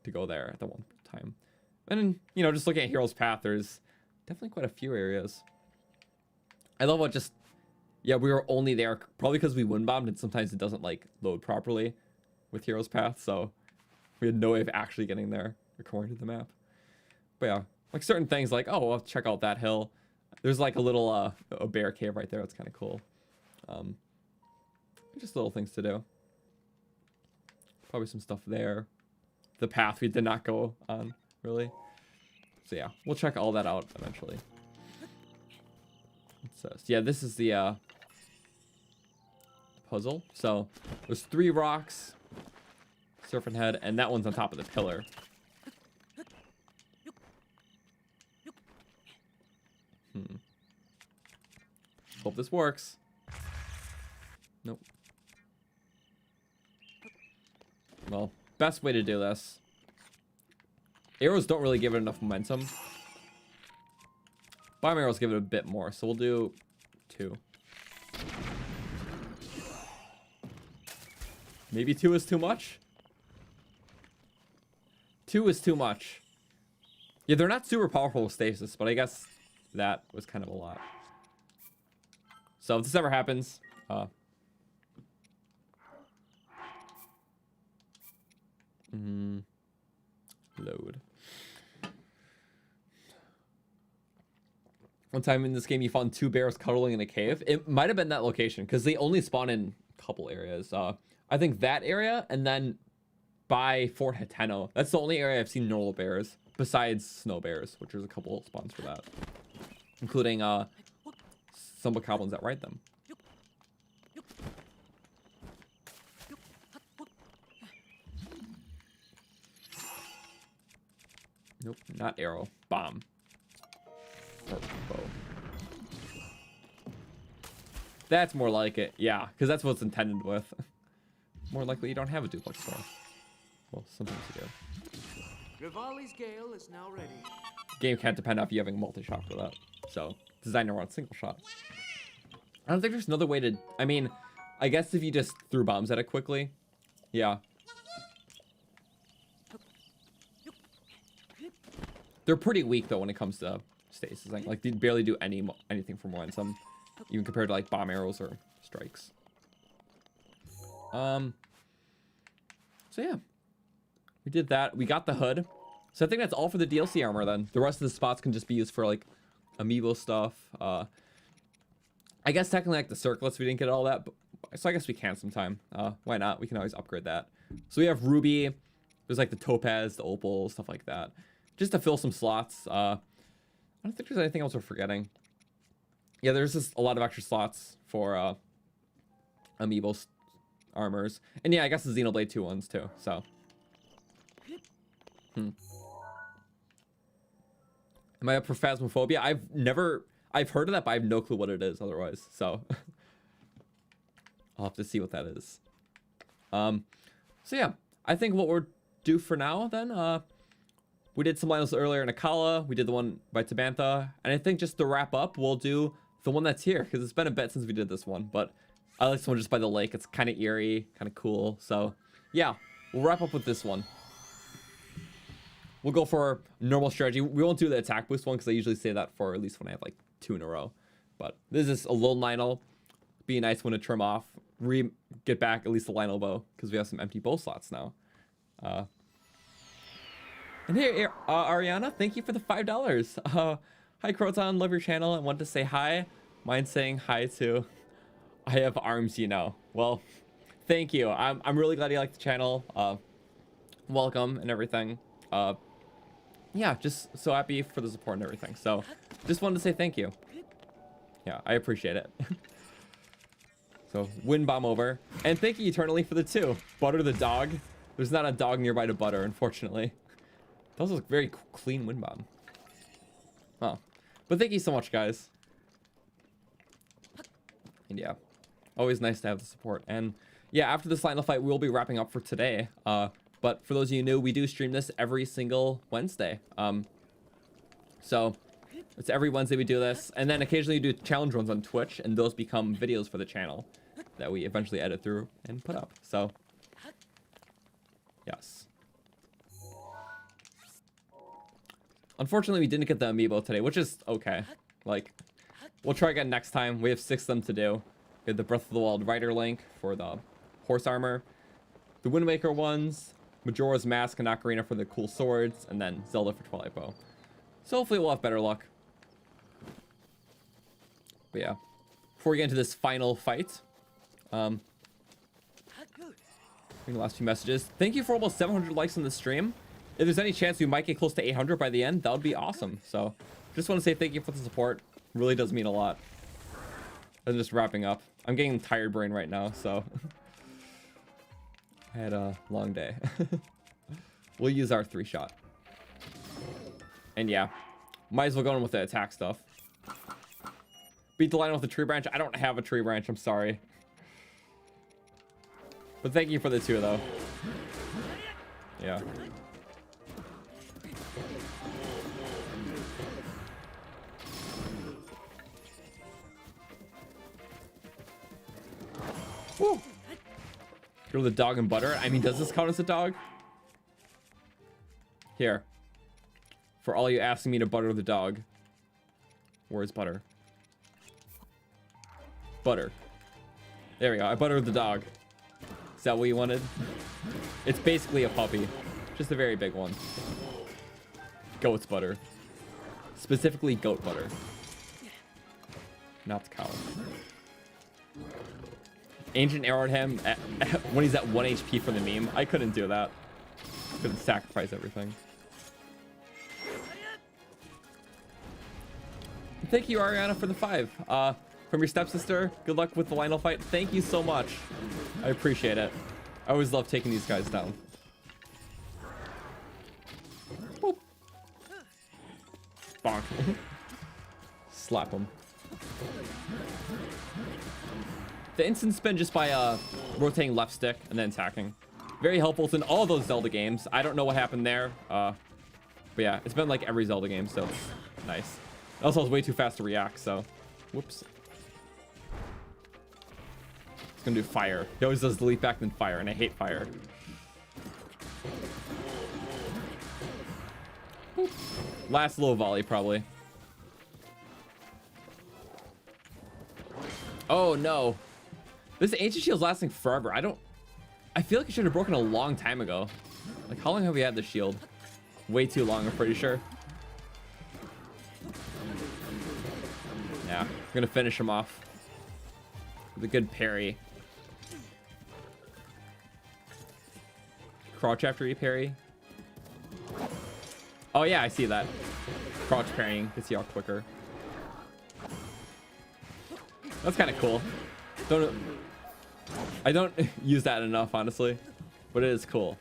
Speaker 1: to go there at the one time. And then, you know, just looking at Hero's Path, there's definitely quite a few areas. I love what just, yeah, we were only there probably because we wind bombed and sometimes it doesn't like load properly with Hero's Path, so we had no way of actually getting there according to the map. But yeah, like certain things like, oh, I'll check out that hill. There's like a little a bear cave right there. That's kind of cool. Just little things to do. Probably some stuff there. The path we did not go on, really. So yeah, we'll check all that out eventually. So yeah, this is the puzzle. So there's 3 rocks, serpent head, and that one's on top of the pillar. Hope this works. Nope. Well, best way to do this. Arrows don't really give it enough momentum. Bomb arrows give it a bit more, so we'll do 2. Maybe 2 is too much? 2 is too much. Yeah, they're not super powerful with stasis, but I guess that was kind of a lot. So if this ever happens, load. One time in this game, you found 2 bears cuddling in a cave. It might have been that location because they only spawn in a couple areas. I think that area and then by Fort Hateno. That's the only area I've seen normal bears besides snow bears, which there's a couple spawns for that, including some bokoblins that ride them. Nope, not arrow. Bomb. Or bow. That's more like it. Yeah, because that's what it's intended with. More likely you don't have a duplex for. Well, sometimes you do.
Speaker 2: Rivali's Gale is now ready.
Speaker 1: Game can't depend on you having multi-shot for that. So, designer wants single shot. I don't think there's another way to... I mean, I guess if you just threw bombs at it quickly. Yeah. They're pretty weak, though, when it comes to stasis. Like they barely do anything for more than some, even compared to, like, bomb arrows or strikes. So, yeah. We did that. We got the hood. So I think that's all for the DLC armor, then. The rest of the spots can just be used for, like, amiibo stuff. I guess technically, like, the circlets, we didn't get all that. But, so I guess we can sometime. Why not? We can always upgrade that. So we have ruby. There's, like, the topaz, the opal, stuff like that. Just to fill some slots. I don't think there's anything else we're forgetting. Yeah, there's just a lot of extra slots for amiibo armors. And yeah, I guess the Xenoblade 2 ones, too. So... Am I a Phasmophobia? I've heard of that, but I have no clue what it is otherwise. So I'll have to see what that is. So yeah, I think what we're due for now then, we did some lineups earlier in Akala. We did the one by Tabantha. And I think just to wrap up, we'll do the one that's here because it's been a bit since we did this one, but I like this one just by the lake. It's kind of eerie, kind of cool. So yeah, we'll wrap up with this one. We'll go for normal strategy. We won't do the attack boost one because I usually say that for at least when I have like 2 in a row. But this is a little Lionel. Be a nice one to trim off. Get back at least the Lionel bow because we have some empty bow slots now. And here, Ariana, thank you for the $5. Hi, Croton. Love your channel. I want to say hi. Mind saying hi too. I have arms, you know. Well, thank you. I'm really glad you like the channel. Welcome and everything. Yeah, just so happy for the support and everything. So just wanted to say thank you. Yeah, I appreciate it. So wind bomb over. And thank you eternally for the 2. Butter the dog. There's not a dog nearby to butter, unfortunately. That was a very clean wind bomb. Oh. But thank you so much, guys. And yeah, always nice to have the support. And yeah, after this final fight, we'll be wrapping up for today. But for those of you new, we do stream this every single Wednesday. So it's every Wednesday we do this. And then occasionally we do challenge runs on Twitch, and those become videos for the channel that we eventually edit through and put up. So, yes. Unfortunately, we didn't get the amiibo today, which is okay. Like, we'll try again next time. We have 6 of them to do. We have the Breath of the Wild Rider Link for the horse armor, the Wind Waker ones, Majora's Mask and Ocarina for the cool swords, and then Zelda for Twilight Bow. So hopefully we'll have better luck. But yeah, before we get into this final fight, the last few messages. Thank you for almost 700 likes on the stream. If there's any chance we might get close to 800 by the end, that would be awesome. So just want to say thank you for the support. Really does mean a lot. And just wrapping up. I'm getting tired brain right now, so I had a long day. We'll use our 3-shot. And yeah, might as well go in with the attack stuff. Beat the line with the tree branch. I don't have a tree branch, I'm sorry. But thank you for the 2 though. Yeah. Woo! Go to the dog and butter. I mean, does this count as a dog? Here. For all you asking me to butter the dog. Where's butter? Butter. There we go. I buttered the dog. Is that what you wanted? It's basically a puppy. Just a very big one. Goat's butter. Specifically goat butter. Not cow. Ancient arrowed him when he's at 1 HP for the meme. I couldn't do that. Couldn't sacrifice everything. Thank you, Ariana, for the 5. From your stepsister, good luck with the Lionel fight. Thank you so much. I appreciate it. I always love taking these guys down. Boop. Bonk. Slap him. The instant spin just by rotating left stick and then attacking. Very helpful. It's in all those Zelda games. I don't know what happened there. But yeah, it's been like every Zelda game, so it's nice. Also, I was way too fast to react, so whoops. It's gonna do fire. He always does the leap back then fire, and I hate fire. Boop. Last little volley, probably. Oh no. This ancient shield's lasting forever. I feel like it should have broken a long time ago. Like, how long have we had this shield? Way too long, I'm pretty sure. Yeah, I'm gonna finish him off with a good parry. Crouch after you parry. Oh yeah, I see that. Crouch parrying gets you out quicker. That's kind of cool. I don't use that enough, honestly, but it is cool.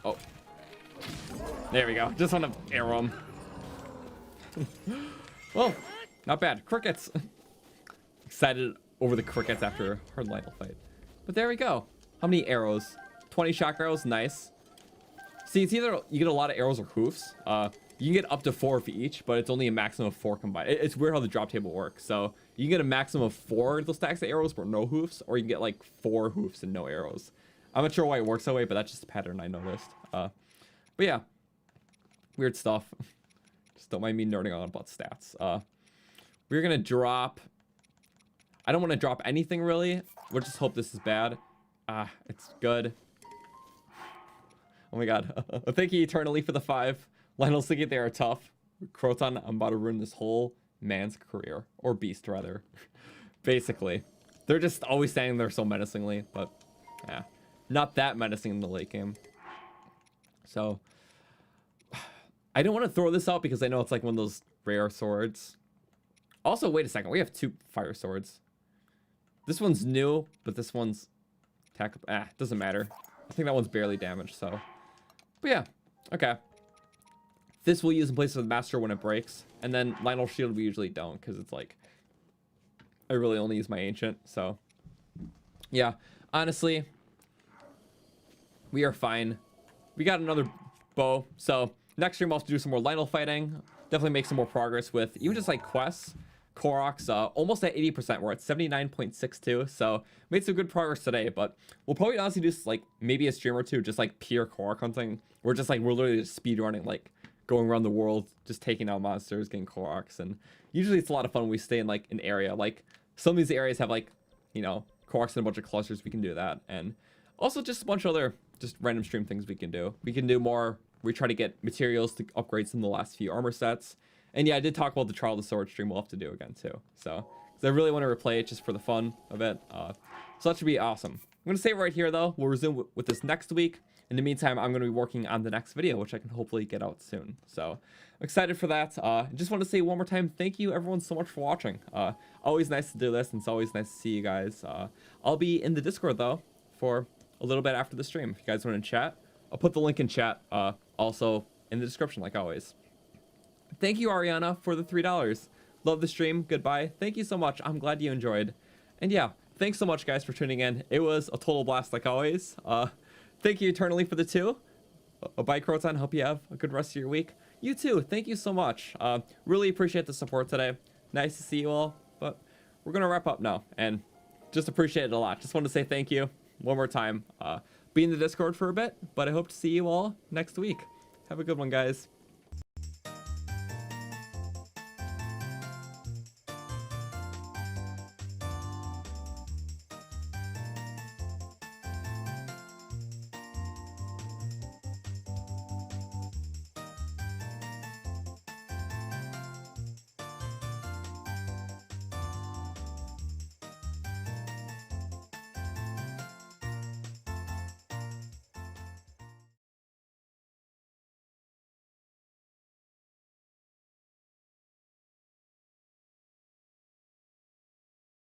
Speaker 1: Oh, there we go. Just want to arrow him. Well, not bad. Crickets. Excited over the crickets after a hard Lionel fight. But there we go. How many arrows? 20 shock arrows. Nice. See, it's either you get a lot of arrows or hoofs. You can get up to 4 for each, but it's only a maximum of 4 combined. It's weird how the drop table works. So you can get a maximum of 4 little stacks of arrows but no hoofs, or you can get like 4 hoofs and no arrows. I'm not sure why it works that way, but that's just a pattern I noticed. But yeah, weird stuff. Just don't mind me nerding on about stats. We're gonna drop. I don't want to drop anything really. We'll just hope this is bad. It's good. Oh my god. Thank you eternally for the 5. Lionel's thinking they are tough. Croton, I'm about to ruin this whole man's career. Or beast, rather. Basically. They're just always standing there so menacingly, but yeah. Not that menacing in the late game. So, I don't want to throw this out because I know it's like one of those rare swords. Also, wait a second. We have 2 fire swords. This one's new, but this one's attack. Doesn't matter. I think that one's barely damaged, so. But yeah, okay. This we'll use in place of the master when it breaks. And then Lionel's shield we usually don't, because it's like, I really only use my ancient, so. Yeah, honestly, we are fine. We got another bow, so next stream I'll have to do some more Lionel fighting. Definitely make some more progress with even just like quests. Korok's almost at 80%. We're at 79.62, so made some good progress today, but we'll probably honestly do like maybe a stream or two just like pure Korok hunting. We're literally just speed running, like going around the world, just taking out monsters, getting Koroks, and usually it's a lot of fun when we stay in like an area. Like some of these areas have like, you know, Koroks and a bunch of clusters. We can do that, and also just a bunch of other just random stream things we can do. We can do more. We try to get materials to upgrade some of the last few armor sets. And yeah, I did talk about the Trial of the Sword stream we'll have to do again too. So, because I really want to replay it just for the fun of it. So that should be awesome. I'm going to save it right here though. We'll resume with this next week. In the meantime, I'm going to be working on the next video, which I can hopefully get out soon. So I'm excited for that. Just want to say one more time, thank you everyone so much for watching. Always nice to do this, and it's always nice to see you guys. I'll be in the Discord though for a little bit after the stream. If you guys want to chat, I'll put the link in chat also in the description like always. Thank you, Ariana, for the $3. Love the stream. Goodbye. Thank you so much. I'm glad you enjoyed. And yeah, thanks so much, guys, for tuning in. It was a total blast, like always. Thank you eternally for the 2. Bye, Croton. Hope you have a good rest of your week. You too. Thank you so much. Really appreciate the support today. Nice to see you all. But we're going to wrap up now. And just appreciate it a lot. Just want to say thank you one more time. be in the Discord for a bit, but I hope to see you all next week. Have a good one, guys.